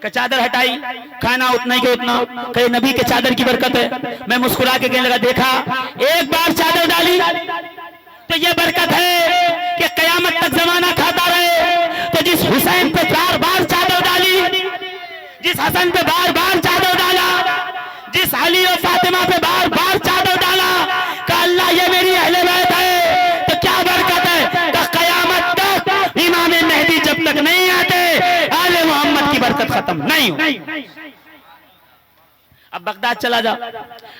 कि चादर हटाई, खाना उतना ही के उतना, कहीं नबी के चादर की बरकत है। मैं मुस्कुरा के कहने लगा, देखा एक बार चादर डाली तो ये बरकत है कि कयामत तक जमाना खाता रहे। तो जिस हुसैन पे 4 बार चादर डाली, जिस हसन पे बार बार चादर डाला, जिस अली और फातिमा पे बार बार चादर डाला, का अल्लाह ये मेरी अहले बैत है तो क्या बरकत है। तो कयामत तक इमाम मेहदी जब तक नहीं आते आले मोहम्मद की बरकत खत्म नहीं हो। अब बगदाद चला जा,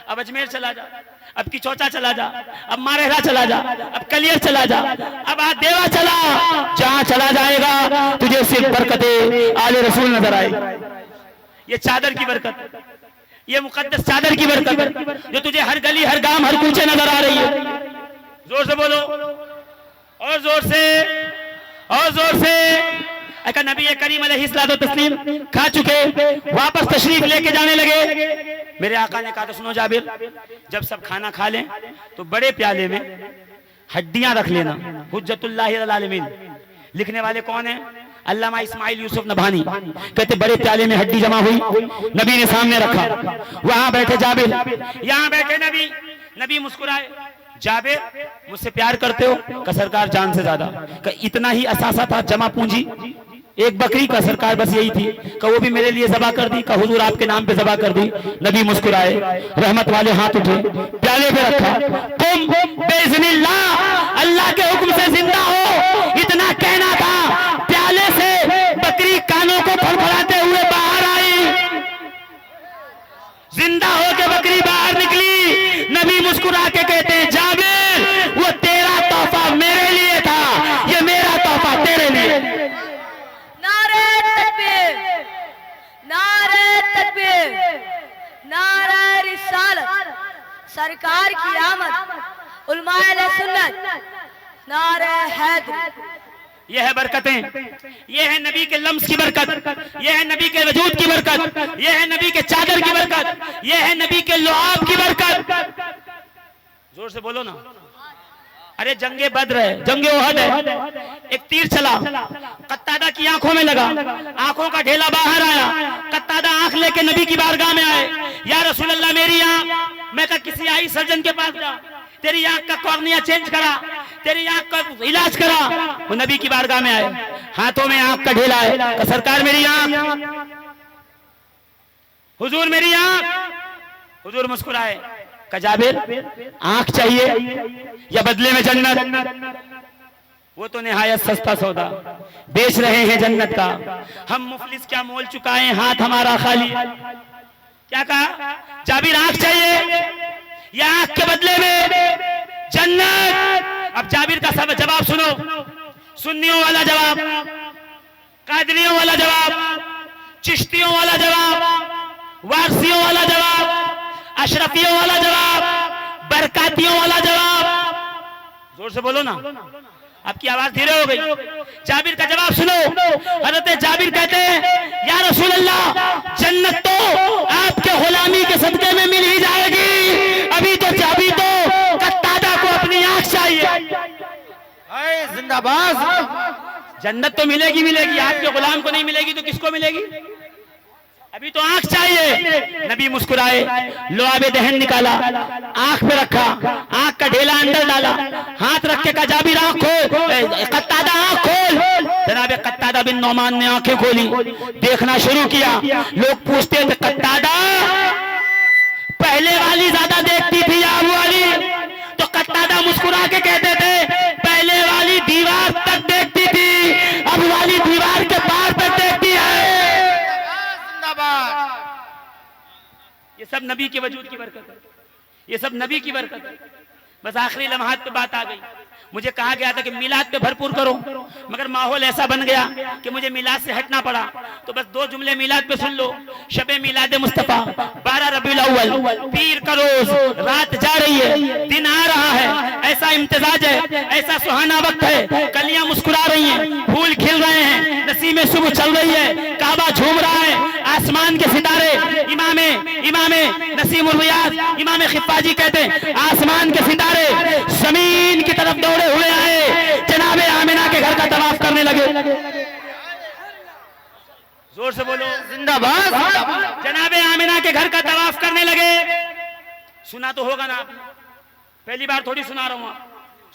अब अजमेर चला जा, अब किचौचा चला जा, अब मारेरा चला जा, अब कलियर चला जा, अब आज देवा चला, जहां चला जाएगा तुझे सिर्फ बरकते आले रसूल नजर आएगी। ये चादर की बरकत। ये मुकद्दस चादर की बरकत है जो तुझे हर गली, हर गांव, हर कूचे नजर आ रही है। जोर से बोलो, और जोर से, और जोर से। अगर नबी करीम अलैहिस्सलातु तस्लीम खा चुके, वापस तशरीफ लेके जाने लगे। मेरे आका ने कहा, तो सुनो जाबिर, जब सब खाना खा लें तो बड़े प्याले में हड्डियां रख लेना। हुज्जतुल्लाहि अल आलमीन लिखने वाले कौन है? अल्लामा इस्माइल यूसुफ नभानी। कहते बड़े प्याले में हड्डी जमा हुई, नबी ने सामने रखा। वहां बैठे जाबिर, यहाँ बैठे नबी। नबी मुस्कुराए, जाबिर मुझसे प्यार करते हो? का सरकार जान से ज्यादा। का इतना ही असासा था जमा पूंजी, एक बकरी का सरकार बस यही थी। का वो भी मेरे लिए ज़बा कर दी? का हुजूर आपके नाम पे ज़बा कर दी। नबी मुस्कुराए, रहमत वाले हाथ उठे, प्याले पे रखा। तुम बेइज़्निल्लाह अल्लाह के हुक्म से जिंदा हो, इतना कहना था। प्याले से बकरी कानों को फड़फड़ाते हुए बाहर आई, जिंदा होके बकरी बाहर निकली। नबी मुस्कुरा के कहते हैं, जाबिर वो तेरा तोहफा मेरे लिए था, ये मेरा तोहफा तेरे लिए। नारे तकबीर, नारे तकबीर, नारे रिसालत, सरकार की आमद, उलमाए सुन्नत, नारे हैदर। ये है बरकतें, ये है नबी के लम्स की बरकत, ये है नबी के वजूद की बरकत, ये है नबी के चादर की बरकत, ये है नबी के लुआब की बरकत। जोर से बोलो ना। अरे जंगे बद्र है, जंगे ओहद है। एक तीर चला, कत्तादा की आंखों में लगा, आंखों का ढेला बाहर आया। कत्तादा आंख लेके नबी की बारगाह में आए। या रसूल अल्लाह मेरी आंख। मैं कहा किसी आई सर्जन के पास जा, तेरी आंख का कॉर्निया चेंज करा, तेरी आंख का इलाज करा। वो नबी की बारगाह में आए, हाथों में आंख का ढेला है। का सरकार मेरी आंख, हुजूर मेरी आंख। हुजूर मुस्कुराए, का जाबिर आंख चाहिए या बदले में जन्नत? वो तो निहायत सस्ता सौदा, बेच रहे हैं जन्नत का। हम मुफलिस क्या मोल चुकाए, हाथ हमारा खाली। क्या कहा? जाबिर आंख चाहिए या आंख के बदले में जन्नत? अब जाबिर का सब जवाब सुनो। सुन्नियों वाला जवाब, कादरियों वाला जवाब, चिश्तियों वाला जवाब, वारसियों वाला जवाब, अशरफियों वाला जवाब, बरकातियों वाला जवाब। जोर से बोलो ना, आपकी आवाज धीरे हो गई। जाबिर का जवाब सुनो। हजरत जाबिर कहते हैं, या रसूल अल्लाह जन्नत तो आपके गुलामी के सदके में मिल ही जाएगी, अभी तो कत्तादा को अपनी आंख चाहिए। जिंदाबाद। जन्नत तो मिलेगी मिलेगी, आपके गुलाम को नहीं मिलेगी तो किसको मिलेगी? अभी तो आंख चाहिए। नबी मुस्कुराए, लुआबे दहन निकाला, आंख पे रखा, आंख का ढेला अंदर डाला, हाथ रख के कहा जाबिर आंख खोल, कत्तादा आंख खोल। जनाब कत्तादा बिन नौमान ने आंखें खोली, देखना शुरू किया। लोग पूछते थे, कत्तादा पहले वाली ज्यादा देखती थी या अब वाली? तो कत्तादा मुस्कुरा के कहते थे, पहले वाली दीवार तक देखती थी, अब वाली दीवार के पार तक देखती है। ये सब नबी के वजूद की बरकत है, ये सब नबी की बरकत है। बस आखिरी लम्हात पे बात आ गई। मुझे कहा गया था कि मिलाद पे भरपूर करो, मगर माहौल ऐसा बन गया कि मुझे मिलाद से हटना पड़ा। तो बस 2 जुमले मिलाद पे सुन लो। शबे मिलाद मुस्तफा 12 रबीउल अव्वल, पीर का रोज, रात जा रही है, दिन आ रहा है। ऐसा इम्तिजाज है, ऐसा सुहाना वक्त है, कलियां मुस्कुरा रही हैं, फूल खिल रहे हैं, नसीमें सुबह चल रही है, काबा झूम रहा है, आसमान के सितारे। इमामे नसीमुल रियाज इमाम खिफाजी कहते हैं, आसमान के सितारे जमीन की तरफ दौड़े हुए आए, जनाबे आमिना के घर का तवाफ करने लगे। जोर से बोलो, जिंदाबाद। जनाबे आमिना के घर का तवाफ करने लगे। सुना तो होगा ना आपने, पहली बार थोड़ी सुना रहा हूं।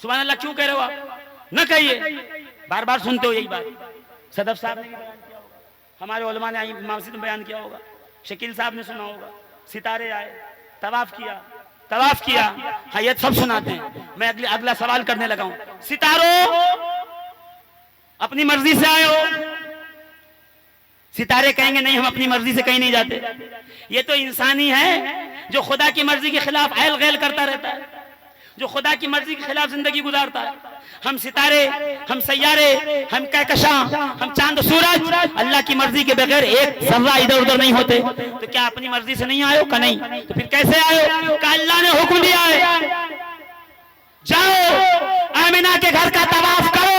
सुभान अल्लाह क्यों कह रहे हो आप? न कहिए, बार बार सुनते हो यही बात। सदफ साहब ने बयान किया होगा, हमारे उलमा ने मस्जिद में बयान किया होगा, शकील साहब ने सुना होगा। सितारे आए, तवाफ किया। हाँ, ये सब सुनाते हैं। मैं अगला सवाल करने लगा हूं। सितारों अपनी मर्जी से आए हो? सितारे कहेंगे नहीं, हम अपनी मर्जी से कहीं नहीं जाते। ये तो इंसानी है जो खुदा की मर्जी के खिलाफ ऐल गैल करता रहता है, जो खुदा की मर्जी के खिलाफ जिंदगी गुजारता है। हम सितारे, हम सैयारे, हम कहकशां, हम चांद सूरज अल्लाह की मर्जी के बगैर एक जर्रा इधर उधर नहीं होते। तो क्या अपनी मर्जी से नहीं आयो? का नहीं, तो फिर कैसे आयो? का अल्लाह ने हुक्म दिया है जाओ आमिना के घर का तवाफ करो,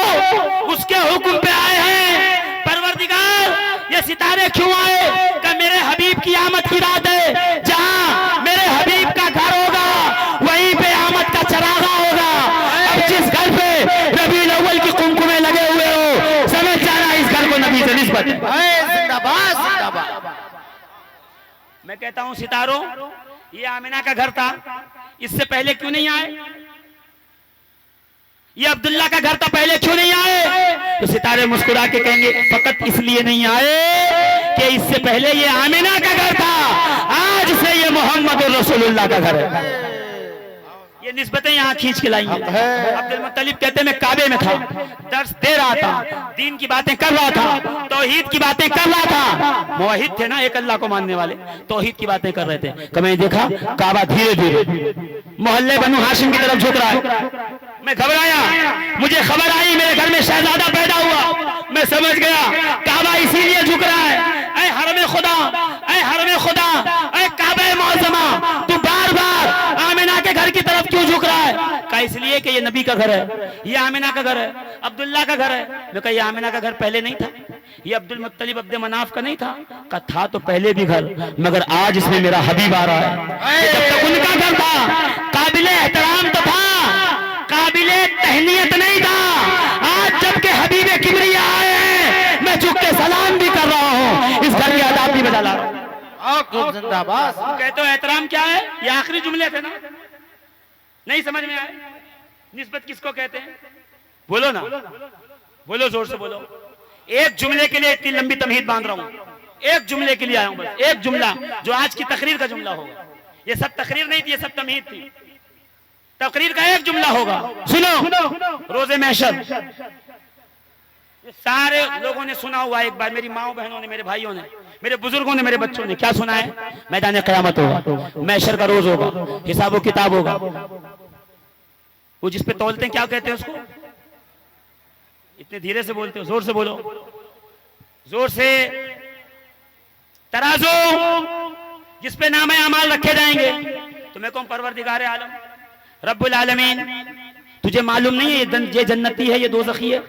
उसके हुक्म पे आए हैं। परवरदिगार ये सितारे क्यों आए? कि मेरे हबीब की आमद की रात है, जहां मेरे हबीब का घर होगा वहीं पे आमद का चरागा होगा। अब जिस घर पे रबीउल अव्वल की कुमकुमे लगे हुए हो, समझ जाना इस घर को नबी से निस्बत है। जिंदाबाद जिंदाबाद। मैं कहता हूं सितारों, ये आमिना का घर था, इससे पहले क्यों नहीं आए? ये अब्दुल्ला का घर था, पहले क्यों नहीं आए? तो सितारे मुस्कुरा के कहेंगे फकत इसलिए नहीं आए कि इससे पहले ये आमिना का घर था, आज से ये मोहम्मद रसूलुल्लाह का घर है। ये निस्बतें यहाँ खींच के लाई हैं। अब्दुल मुत्तलिब कहते मैं काबे में था, दर्स दे रहा था, दीन की बातें कर रहा था, तौहीद की बातें कर रहा था। मुवहिद थे ना, एक अल्लाह को मानने वाले, तौहीद की बातें कर रहे थे। कि मैंने देखा काबा धीरे धीरे मोहल्ले बनु हाशिम की तरफ झुक रहा है। मैं घबराया, मुझे खबर आई मेरे घर में शहजादा पैदा हुआ। मैं समझ गया काबा इसीलिए झुक रहा है। ऐ हरम खुदा, ऐ हरम खुदा, ऐ काबे मुअज़्ज़मा, तू बार बार आमिना के घर की तरफ क्यों झुक रहा है? कहा इसलिए कि ये नबी का घर है, ये आमिना का घर है, अब्दुल्ला का घर है। मैं कहा ये आमिना का घर पहले नहीं था, ये अब्दुल मुत्तलिब अब्दे मनाफ का नहीं था? कहा था तो पहले भी घर, मगर आज इसमें मेरा हबीब आ रहा है। जब तक उनका घर था काबिले एहतराम तो था, काबिले तहनीयत नहीं था। आज जबकि हबीबे किबरिया आए हैं, मैं झुक के सलाम भी कर रहा हूँ, इस घर के आदाब भी बजा ला रहा हूँ। जिंदाबाद। कहते हो एहतराम क्या है? ये आखिरी जुमले थे ना, नहीं समझ में आए? निस्बत किसको कहते हैं? बोलो ना, बोलो, जोर से बोलो। एक जुमले के लिए इतनी लंबी तमहीद बांध रहा हूं, एक जुमले के लिए आया हूं, बस एक जुमला जो आज की तकरीर का जुमला होगा। ये सब तकरीर नहीं थी, ये सब तमहीद थी। तकरीर का एक जुमला होगा, सुनो। रोजे महशर ये सारे लोगों ने सुना हुआ, एक बार मेरी माओ बहनों ने, मेरे भाइयों ने, मेरे बुजुर्गों ने, मेरे बच्चों ने क्या सुना है? मैदान क़यामत होगा, महशर का रोज होगा, हिसाब व किताब होगा। वो जिस पे तौलते हैं क्या कहते हैं उसको? इतने धीरे से बोलते हो, जोर से बोलो, जोर से। तराजू जिस पे नाम अमाल रखे जाएंगे। तो मैं कहूं परवरदिगार आलम रब्बुल आलमीन, तुझे मालूम नहीं है ये जन्नती है, ये दोज़खी है,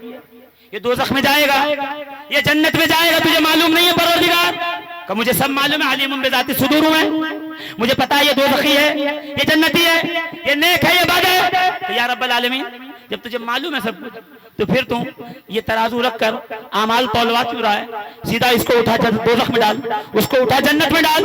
ये दोज़ख में जाएगा, ये जन्नत में जाएगा, तुझे मालूम नहीं है परवरदिगार? का मुझे सब मालूम है, अलीमुन बिज़ाति सुदूर में, मुझे पता है ये दोज़खी है, ये जन्नती है, ये नेक है, ये बद है। तो या रब्बुल आलमीन, जब तुझे मालूम है सब कुछ, तो फिर तू ये तराजू रख कर आमाल तौलवा क्यों रहा है? सीधा इसको उठा दोज़ख में डाल, उसको उठा जन्नत में डाल,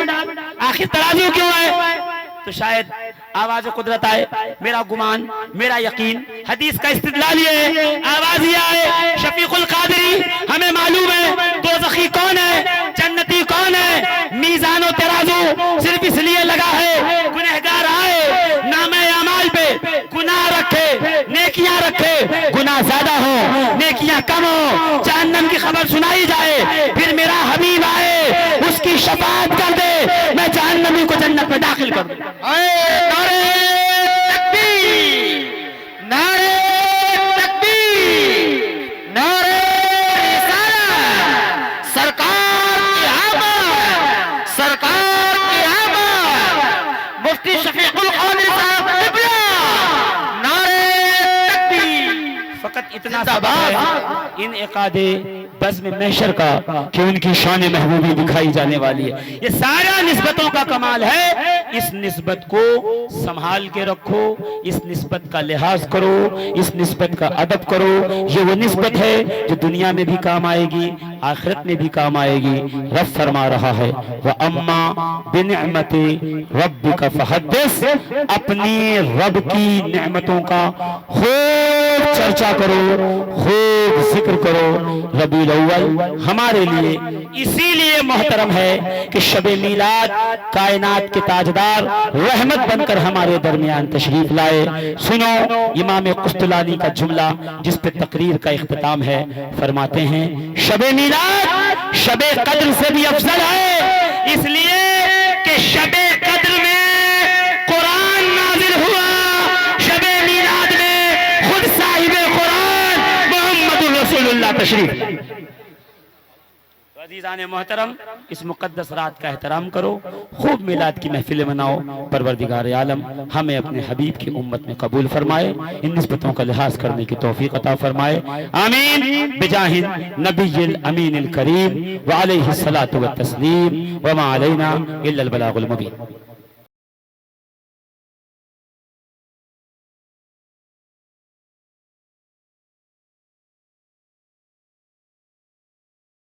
आखिर तराजू क्यों है? तो शायद आवाज कुदरत आए, मेरा गुमान, मेरा यकीन, हदीस का इस्तिदलाल ये है, आवाज ये आए शफीकुल कादरी, हमें मालूम है दोज़खी कौन है, जन्नती कौन है। मीज़ानो तराजू सिर्फ इसलिए लगा है गुनहगार आए, नामे अमाल पे गुनाह रखे, नेकियां रखे, गुनाह ज्यादा हो, नेकियां कम हो, जहन्नम की खबर सुनाई जाए, फिर मेरा हबीब आए, उसकी शफाअत कर दे, मैं जहन्नमी को जन्नत में दाखिल कर दूं। नारे तकबीर, नारे तकबीर, नारे रिसालत, सरकार की आमद, सरकार की आमद, मुफ्ती शफीकुल कादिर साहब क़िबला, नारे तकबीर। फकत इतना सबब है इन इकादे बज़्म महशर का कि उनकी शान महबूबी दिखाई जाने वाली है। ये सारा निस्बतों का कमाल है। इस निस्बत को संभाल के रखो, इस निस्बत का लिहाज करो, इस निस्बत का अदब करो। ये वो निस्बत है जो दुनिया में भी काम आएगी, आखिरत में भी काम आएगी। रब फरमा रहा है व अम्मा बिनिअमति रब्बिका फहद्दिस, अपनी रब की नेमतों का खूब चर्चा करो, खूब जिक्र करो। रबीउल अव्वल हमारे लिए इसीलिए मोहतरम है कि शब मीलाद कायनात के ताजदार रहमत बनकर हमारे दरमियान तशरीफ लाए। सुनो इमाम कुस्तलानी का जुमला जिस पे तकरीर का इख्तिताम है, फरमाते हैं शब मीलाद शब कद्र से भी अफजल है, इसलिए कि शब कद्र में कुरान नाजिल हुआ, शब तशरीफ। तो अजीज़ान मोहतरम, इस मुक़द्दस रात का एहतराम करो, खूब मिलाद की महफिल मनाओ। परवरदिगार आलम हमें अपने हबीब की उम्मत में कबूल फरमाए, इन निस्बतों का लिहाज करने की तौफीक अता फरमाए। आमीन बिजाहिद नबील अमीनिल करीम व अलैहि सलातु व तस्लीम व मा अलैना इल्लल बलागुल मुबीन।